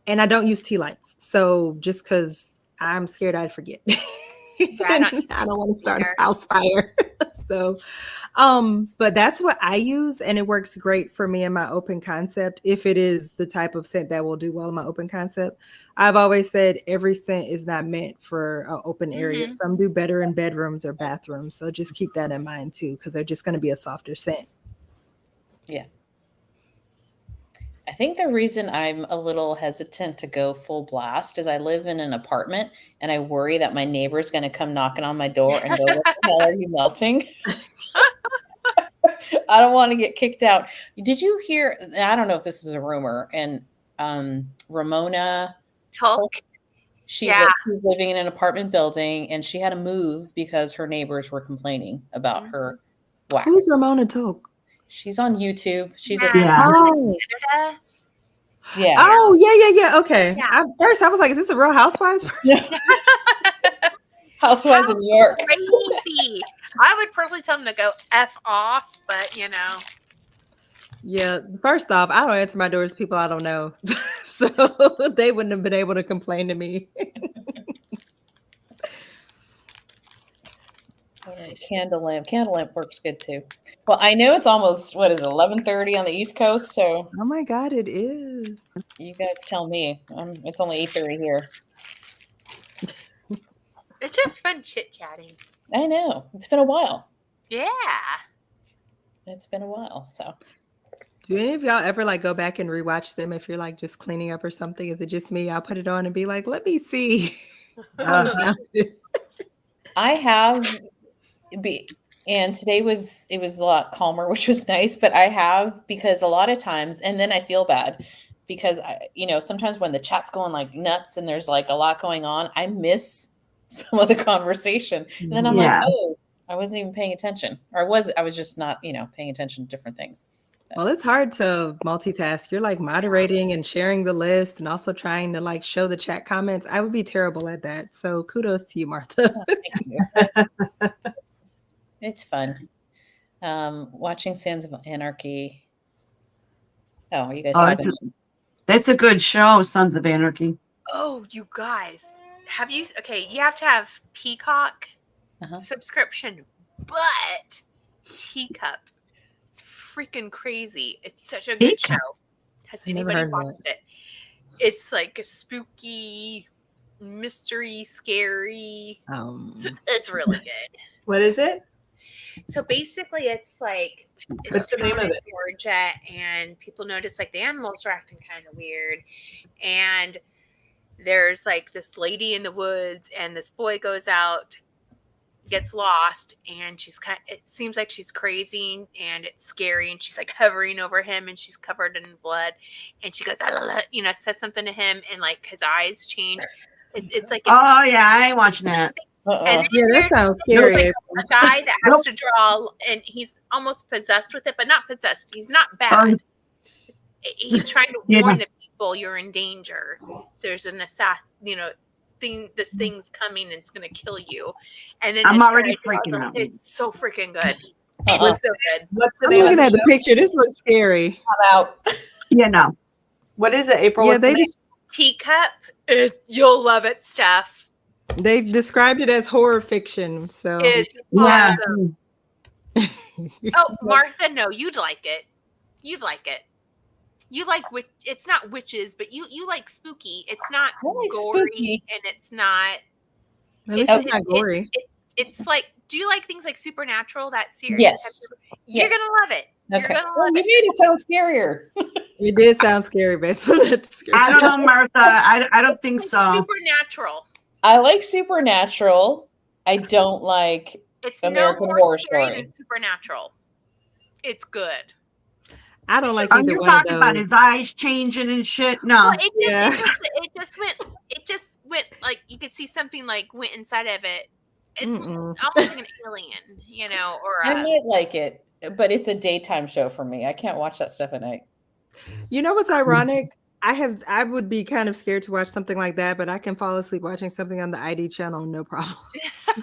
And I don't use tea lights. So just because I'm scared I'd forget. I don't want to start a house fire. So, but that's what I use, and it works great for me in my open concept. If it is the type of scent that will do well in my open concept, I've always said every scent is not meant for an open area. Some do better in bedrooms or bathrooms. So just keep that in mind too, because they're just going to be a softer scent. Yeah. I think the reason I'm a little hesitant to go full blast is I live in an apartment and I worry that my neighbor's going to come knocking on my door and go, "What the hell are you melting?" I don't want to get kicked out. Did you hear? I don't know if this is a rumor. And Ramona Tulk. She's living in an apartment building and she had to move because her neighbors were complaining about her wax. Who's Ramona Tulk? She's on YouTube. She's Yeah. a yeah. Oh, yeah. Okay. Yeah. First, I was like, is this a Real Housewives person? Housewives of New York. Crazy. I would personally tell them to go F off, but you know. Yeah. First off, I don't answer my doors to people I don't know. So they wouldn't have been able to complain to me. Candle lamp works good too. Well, I know it's almost 11:30 on the East Coast, so oh my God, it is. You guys tell me. It's only 8:30 here. It's just fun chit chatting. I know, it's been a while. Yeah, it's been a while. So, do any of y'all ever like go back and rewatch them if you're like just cleaning up or something? Is it just me? I'll put it on and be like, let me see. I have. And today it was a lot calmer, which was nice, but I have, because a lot of times, and then I feel bad because sometimes when the chat's going like nuts and there's like a lot going on, I miss some of the conversation. And then I'm like, oh, I wasn't even paying attention, or I was just not, paying attention to different things. Well, it's hard to multitask. You're like moderating and sharing the list and also trying to like show the chat comments. I would be terrible at that. So kudos to you, Martha. Oh, thank you. It's fun. Watching Sons of Anarchy. Oh, are you guys talking? That's a good show, Sons of Anarchy. Oh, you guys. You have to have Peacock subscription, but Teacup. It's freaking crazy. It's such a good show. Has anybody watched it? It's like a spooky, mystery, scary. It's really good. What is it? So basically, it's like what's the name of it? Georgia, and people notice like the animals are acting kind of weird, and there's like this lady in the woods, and this boy goes out, gets lost, and it seems like she's crazy, and it's scary, and she's like hovering over him, and she's covered in blood, and she goes, says something to him, and like his eyes change. It's like I ain't watching that. And that sounds scary. Like a guy that has to draw, and he's almost possessed with it, but not possessed. He's not bad. He's trying to warn the people you're in danger. There's an assassin, this thing's coming and it's going to kill you. And then I'm already freaking out. It's so freaking good. It was so good. What's the I'm name looking of at the picture. This looks scary. Out. No. What is it, April? Yeah, they just Teacup. You'll love it, Steph. They described it as horror fiction, so it's awesome. Oh, Martha, no, you'd like it. You like it's not witches, but you like spooky. It's not gory, spooky. And it's not. It's not gory. It's like, do you like things like Supernatural? That series? Yes. You're gonna love it. Okay. You made it sound scarier. You did sound scary based on that description. I don't know, Martha. I don't think so. Supernatural. I like Supernatural. I don't like American Horror Story. Than Supernatural. It's good. I don't like either one of those. About his eyes changing and shit. No. Well, it just went like you could see something like went inside of it. It's almost like an alien, or I might like it, but it's a daytime show for me. I can't watch that stuff at night. You know what's ironic? I would be kind of scared to watch something like that, but I can fall asleep watching something on the ID channel, no problem.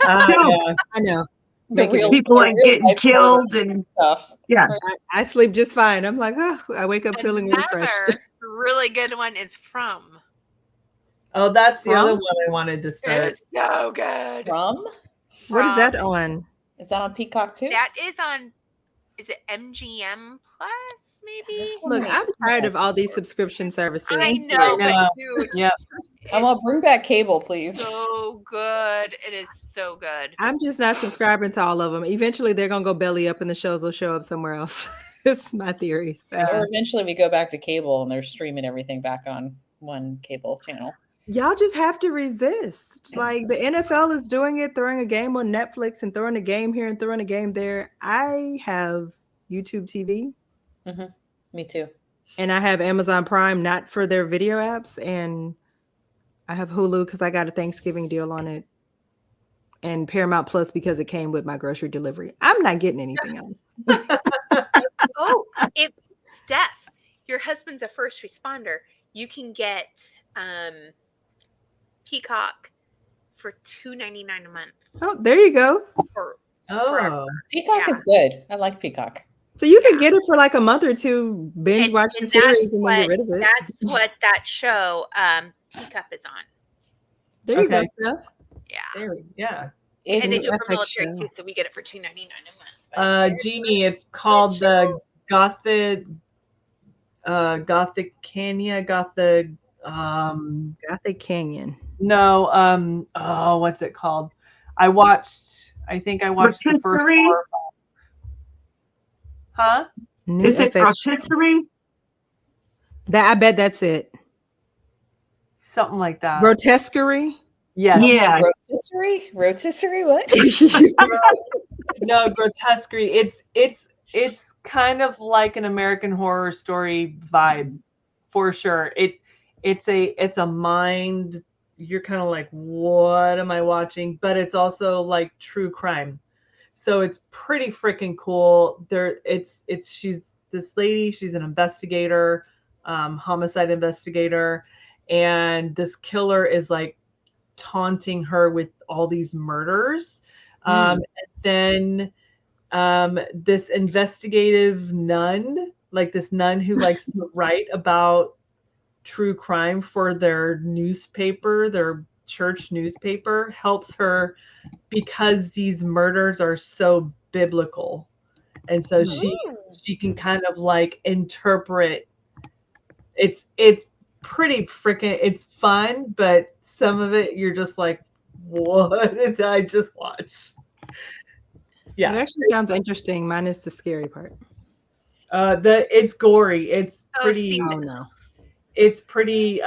Yeah. I know. People are getting killed and stuff. Yeah. I sleep just fine. I'm like, I wake up feeling refreshed. Another really good one is From. Oh, that's the other one I wanted to say. It's so good. From? What is that on? Is that on Peacock too? That is on. Is it MGM Plus? Maybe. Look, I'm tired of all these subscription services. I know, but dude, Yep. I want bring back cable, please. so good. It is so good. I'm just not subscribing to all of them. Eventually, they're gonna go belly up, and the shows will show up somewhere else. It's my theory. So. Or eventually, we go back to cable, and they're streaming everything back on one cable channel. Y'all just have to resist. Like the NFL is doing it, throwing a game on Netflix and throwing a game here and throwing a game there. I have YouTube TV. Mm-hmm. Me too. And I have Amazon Prime, not for their video apps. And I have Hulu because I got a Thanksgiving deal on it. And Paramount Plus because it came with my grocery delivery. I'm not getting anything else. Oh, if Steph, your husband's a first responder, you can get Peacock for $2.99 a month. Oh, there you go. Forever. Peacock is good. I like Peacock. So you can get it for like a month or two, binge watch the series and then get rid of it. That's what that show Teacup is on. There you go, Steph. Yeah. Yeah. It's And they do it for FX military show. too, so we get it for $2.99 a month. Jeannie, it's called the Gothic Canyon. Gothic Canyon. No, what's it called? I think I watched the first Rotisserie? 4 or 5. Huh? New Is it FX. rotisserie? I bet that's it. Something like that. Grotesquerie. Yes. Yeah. Rotisserie? What? No, grotesquerie. It's kind of like an American Horror Story vibe, for sure. It's a mind. You're kind of like, what am I watching? But it's also like true crime, so it's pretty freaking cool. She's this lady. She's an investigator, homicide investigator, and this killer is like taunting her with all these murders. And then this investigative nun, like this nun who likes to write about true crime for their newspaper, their church newspaper, helps her because these murders are so biblical. And so she can kind of like interpret. It's pretty freaking, it's fun, but some of it you're just like, what did I just watch? Yeah, It actually sounds interesting. Mine is the scary part. It's gory. It's pretty. Oh no. It's pretty.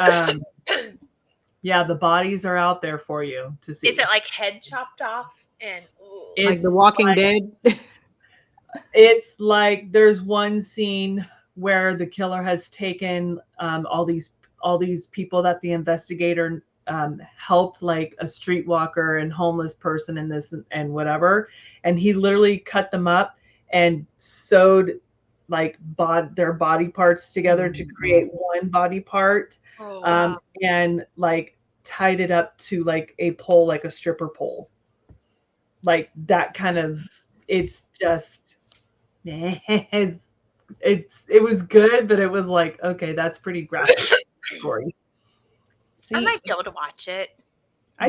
Yeah, the bodies are out there for you to see. Is it like head chopped off and Like The Walking Dead? It's like there's one scene where the killer has taken all these people that the investigator helped, like a streetwalker and homeless person and this and whatever, and he literally cut them up and sewed like their body parts together to create one body part, and like tied it up to like a pole, like a stripper pole, like that kind of. It's just it was good, but it was like, okay, that's pretty graphic. Gory. I might be able to watch it. I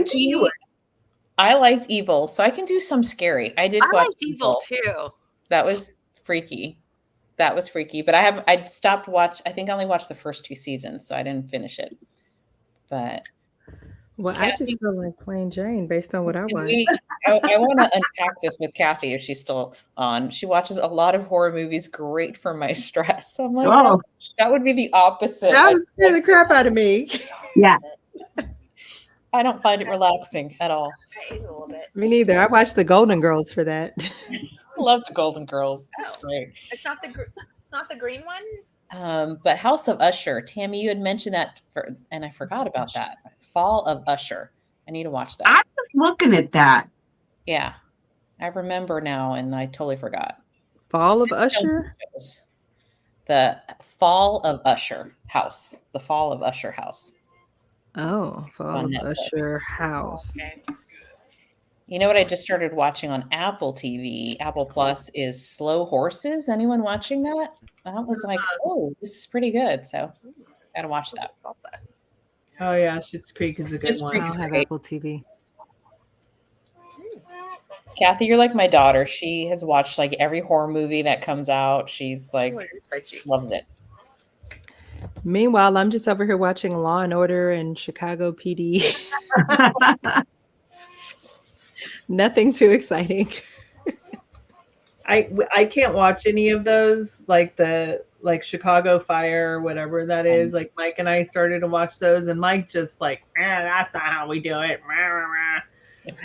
liked Evil, so I can do some scary. I watch liked Evil too. That was freaky. But I stopped watch. I think I only watched the first 2 seasons, so I didn't finish it. But Well, Kathy, I just feel like plain Jane based on what I watch. I want to unpack this with Kathy if she's still on. She watches a lot of horror movies. Great for my stress. I'm like, that would be the opposite. That would scare the crap out of me. Yeah. I don't find it relaxing at all. I ate a little bit. Me neither. I watched the Golden Girls for that. I love the Golden Girls. It's great. It's not the green one. But House of Usher, Tammy, you had mentioned that, and I forgot about that. Fall of Usher. I need to watch that. I was looking at that. Yeah, I remember now, and I totally forgot. Fall of Usher? The Fall of Usher House. The Fall of Usher House. Oh, Fall of Netflix. Usher House. Okay. You know what I just started watching on Apple TV, Apple Plus, is Slow Horses. Anyone watching that? That was like, oh, this is pretty good. So gotta watch that. Oh yeah, Schitt's Creek is a good one. I don't have Apple TV. Kathy, you're like my daughter. She has watched like every horror movie that comes out. She's like, loves it. Meanwhile, I'm just over here watching Law and Order and Chicago PD. Nothing too exciting. I can't watch any of those, like Chicago Fire or whatever that is. Like Mike and I started to watch those, and Mike just like, that's not how we do it.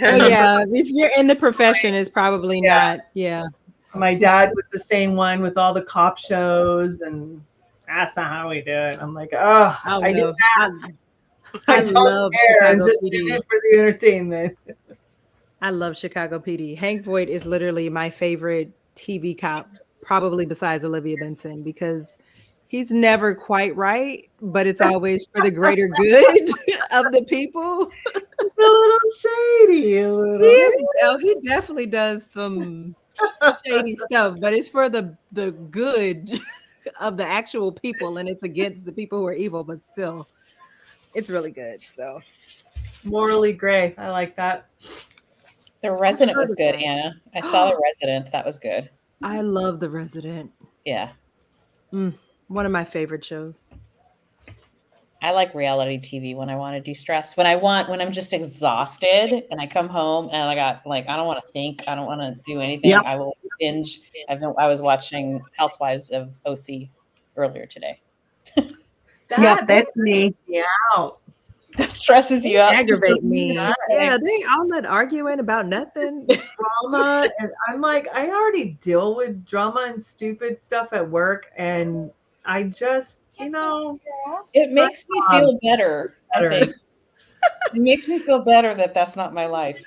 Oh, yeah, if you're in the profession, it's probably not. Yeah. My dad was the same one with all the cop shows, and that's not how we do it. I'm like, oh, I do that. I love Chicago just PD. Did it for the entertainment. I love Chicago PD. Hank Voight is literally my favorite TV cop, probably besides Olivia Benson, because he's never quite right, but it's always for the greater good of the people. A little shady. He definitely does some shady stuff, but it's for the good of the actual people, and it's against the people who are evil, but still, it's really good. So, morally gray. I like that. The Resident was good, Anna. I saw The Resident. That was good. I love The Resident. Yeah. One of my favorite shows. I like reality TV when I want to de-stress. When I'm just exhausted and I come home and I don't want to think. I don't want to do anything. Yep. I will binge. I was watching Housewives of OC earlier today. That's me. Yeah. That stresses you out. Aggravate me. Yeah, they all that arguing about nothing. Drama. And I'm like, I already deal with drama and stupid stuff at work. And I just, it makes me feel better. I think it makes me feel better that that's not my life.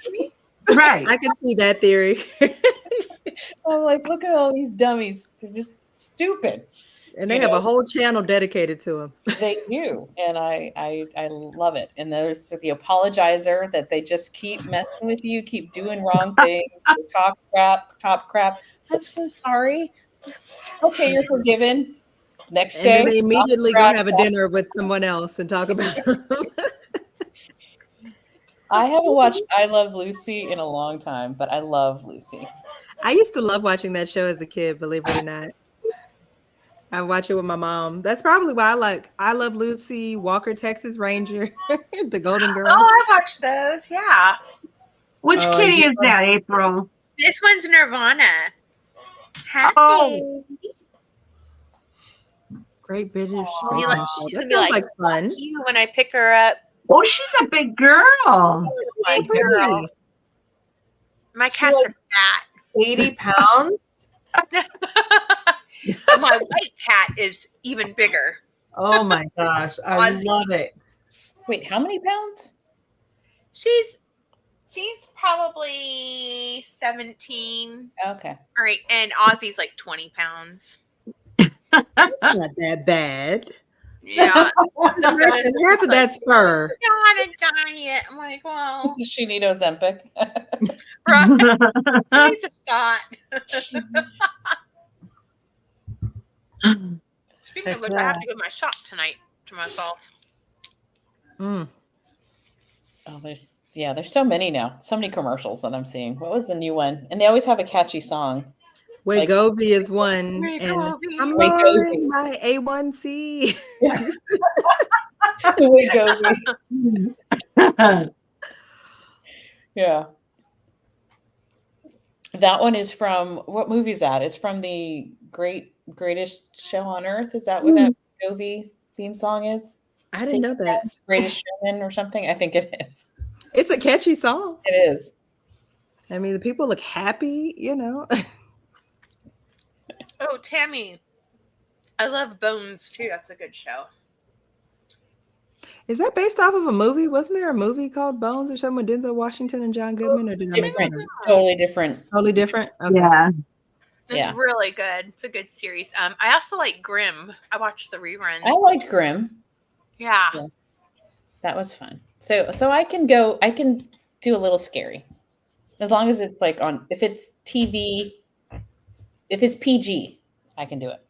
Right. I can see that theory. I'm like, look at all these dummies. They're just stupid. And they have a whole channel dedicated to them. They do. And I love it. And there's the apologizer that they just keep messing with you, keep doing wrong things, talk crap. I'm so sorry. Okay, you're forgiven. Next day. And they immediately go have a dinner with someone else and talk about them. I haven't watched I Love Lucy in a long time, but I love Lucy. I used to love watching that show as a kid, believe it or not. I watch it with my mom. That's probably why I like I Love Lucy, Walker, Texas Ranger, The Golden Girl. Oh, I watched those. Yeah. Which kitty is that, April? This one's Nirvana. Happy. Oh. Great British. She's gonna be like fun. You when I pick her up. Oh, she's a big girl. Big girl. My cats are fat. 80 pounds. My white cat is even bigger. Oh my gosh, I love it. Wait, how many pounds? She's probably 17. Okay. All right, and Ozzy's like 20 pounds. That's not that bad. Yeah. Half of that's fur. On a diet. I'm like, well. Does she need Ozempic? Right. She needs a shot. Speaking of which, I have to give my shot tonight to myself. Oh, there's so many now. So many commercials that I'm seeing. What was the new one? And they always have a catchy song. Wegovy is one. And I'm lowering my A1C. Wegovy. Yeah. That one is from, what movie is that? It's from the Greatest Show on Earth. Is that what that Wegovy theme song is? I didn't know that. Greatest Showman or something? I think it is. It's a catchy song. It is. I mean, the people look happy, Oh, Tammy. I love Bones, too. That's a good show. Is that based off of a movie? Wasn't there a movie called Bones or something with Denzel Washington and John Goodman? Or Totally different. Totally different? Okay. Yeah. It's really good. It's a good series. I also like Grimm. I watched the reruns. I liked Grimm. Yeah. That was fun. So I can do a little scary. As long as it's like if it's TV, if it's PG, I can do it.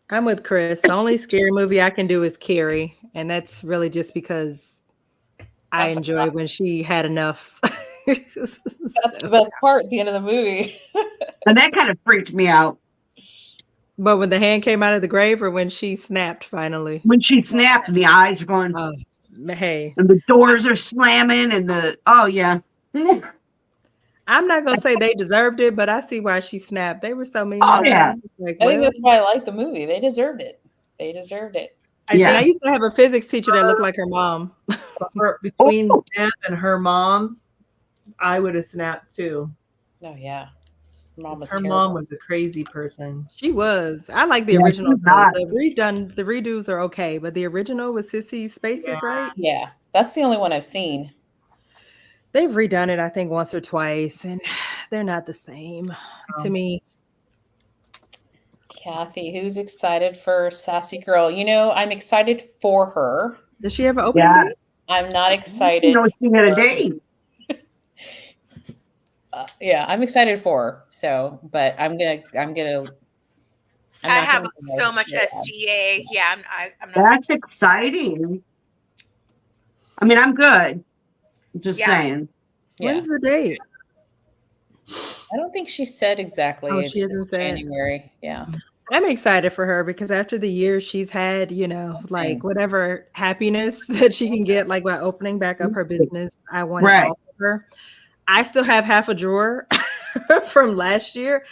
I'm with Chris. The only scary movie I can do is Carrie. And that's really just because I enjoy when she had enough That's the best part at the end of the movie. And that kind of freaked me out. But when the hand came out of the grave, or when she snapped finally? When she snapped, the eyes are going, Oh, hey. and the doors are slamming, and oh yeah. I'm not gonna say they deserved it, but I see why she snapped. They were so mean. Oh, yeah. Like, I think that's why I like the movie. They deserved it. They deserved it. I used to have a physics teacher that looked like her mom. Between them and her mom, I would have snapped too. Oh yeah. Her mom was a crazy person. She was. I like the original. The redos are okay, but the original with Sissy Spacek, right? Yeah, that's the only one I've seen. They've redone it, I think, once or twice, and they're not the same to me. Kathy, who's excited for Sassy Girl? You know, I'm excited for her. Does she have an opening date? I'm not excited. No, she had a date. Yeah, I'm excited for her. So, but I'm gonna. I have so much SGA. Yeah, I'm not. That's exciting. I mean, I'm good. Just saying. When's the date? I don't think she said exactly. Oh, it's she hasn't said. January. Yeah. I'm excited for her because after the years she's had, you know, like whatever happiness that she can get, like by opening back up her business, I want it all for her. I still have half a drawer from last year.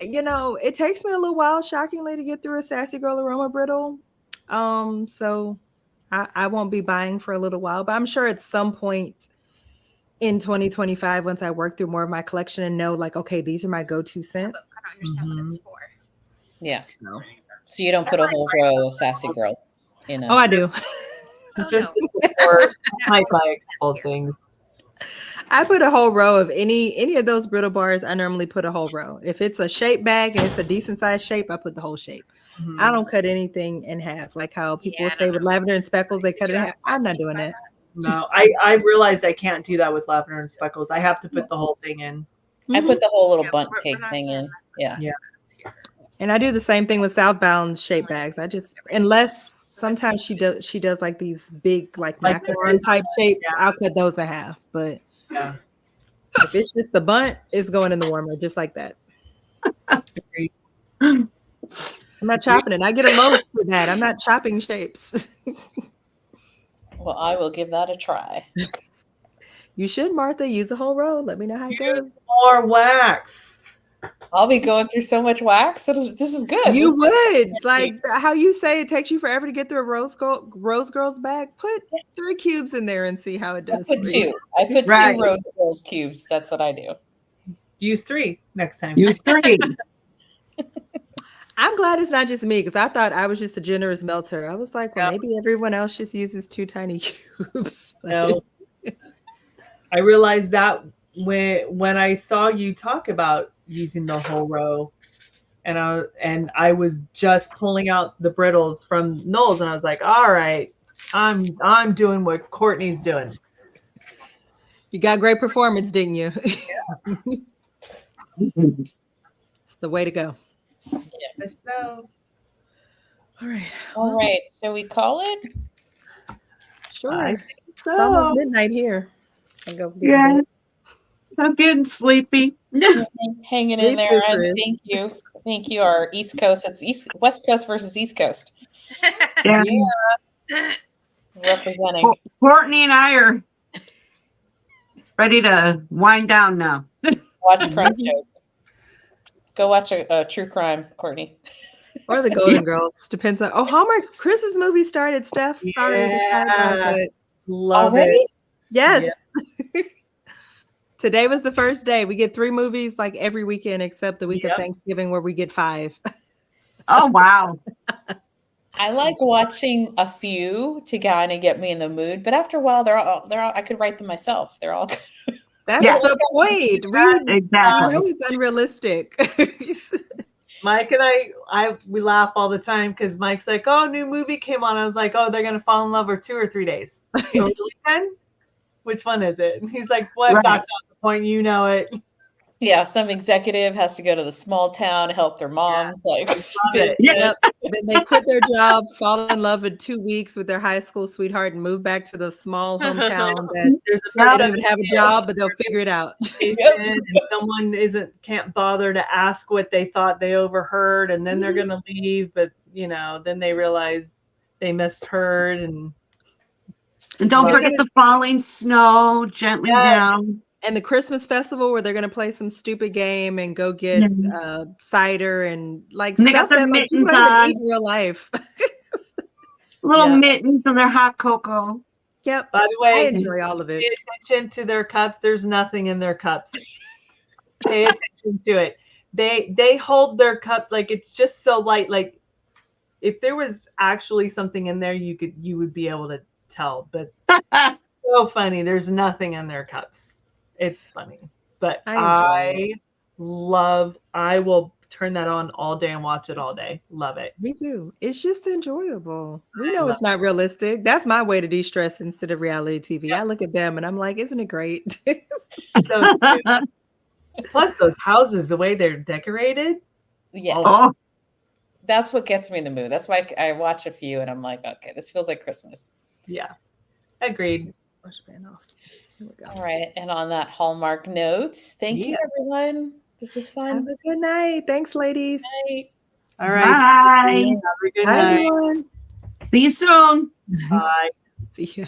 You know, it takes me a little while, shockingly, to get through a Sassy Girl Aroma Brittle. So I won't be buying for a little while, but I'm sure at some point in 2025, once I work through more of my collection and know, like, okay, these are my go-to scents. I don't understand what it's for. Yeah. No. So you don't put a whole row of Sassy Girl in a... Oh, I do. Just for like all things. I put a whole row of any of those brittle bars. I normally put a whole row. If it's a shape bag and it's a decent size shape, I put the whole shape. Mm-hmm. I don't cut anything in half, like how people say with lavender and speckles, they cut it in half. I'm not doing that. No, I realized I can't do that with lavender and speckles. I have to put the whole thing in. I put the whole little bundt cake thing in. Yeah. And I do the same thing with Southbound shape bags. Unless sometimes she does like these big like macaron type shapes, I'll cut those in half. But if it's just the bundt, it's going in the warmer, just like that. I'm not chopping it. I get a loaf for that. I'm not chopping shapes. Well, I will give that a try. You should, Martha. Use the whole row. Let me know how it goes. More wax. I'll be going through so much wax. This is good. You would. Like how you say it takes you forever to get through a Rose Girls bag. Put 3 cubes in there and see how it does. I put 2. I put 2 Rose Girls cubes. That's what I do. Use 3 next time. Use 3. I'm glad it's not just me because I thought I was just a generous melter. I was like, well, maybe everyone else just uses 2 tiny cubes. No. I realized that when I saw you talk about using the whole row, and I was just pulling out the brittles from Knowles, and I was like, all right, I'm doing what Courtney's doing. You got great performance, didn't you? It's the way to go. Yeah, so. All right. Shall we call it? Sure. It's almost midnight here. Yeah. I'm getting sleepy. Hanging in there. And thank you. Our East Coast. It's West Coast versus East Coast. Yeah. Representing. Courtney and I are ready to wind down now. Watch crime shows. Go watch a true crime, Courtney. Or the Golden Girls. Depends on. Oh, Hallmark's Chris's movie started, Steph. Sorry. Love it. Yes. Yeah. Today was the first day. We get 3 movies like every weekend except the week of Thanksgiving where we get 5. Oh, wow. I like watching a few to kind of get me in the mood, but after a while, they're all. I could write them myself. They're all. That's the point. Exactly. It's unrealistic. Mike and we laugh all the time because Mike's like, "Oh, new movie came on." I was like, "Oh, they're gonna fall in love for 2 or 3 days." So the weekend? Which one is it? And he's like, "What? That's not the point. You know it." Yeah, some executive has to go to the small town, help their moms, like it. business. Then they quit their job, fall in love in 2 weeks with their high school sweetheart, and move back to the small hometown that There's they a don't even have a job, but they'll figure it out. and someone can't bother to ask what they thought they overheard, and then they're gonna leave, but then they realize they misheard. And don't forget the falling snow gently down. And the Christmas festival where they're going to play some stupid game and go get cider and And they stuff got their that like, people mittens don't even on. eat in real life. Little mittens and their hot cocoa. Yep. By the way, I enjoy all of it. Pay attention to their cups. There's nothing in their cups. Pay attention to it. They hold their cup like it's just so light. Like if there was actually something in there, you would be able to tell. But so funny. There's nothing in their cups. It's funny. But I will turn that on all day and watch it all day. Love it. Me too. It's just enjoyable. We know it's not realistic. That's my way to de-stress instead of reality TV. I look at them and I'm like, isn't it great? So plus those houses, the way they're decorated. Yes. Oh. That's what gets me in the mood. That's why I watch a few and I'm like, okay, this feels like Christmas. Yeah. Agreed. All right. And on that Hallmark note, thank you, everyone. This was fun. Have a good night. Thanks, ladies. Good night. All right. Bye. Have a good Bye, night. everyone. See you soon. Bye. See ya.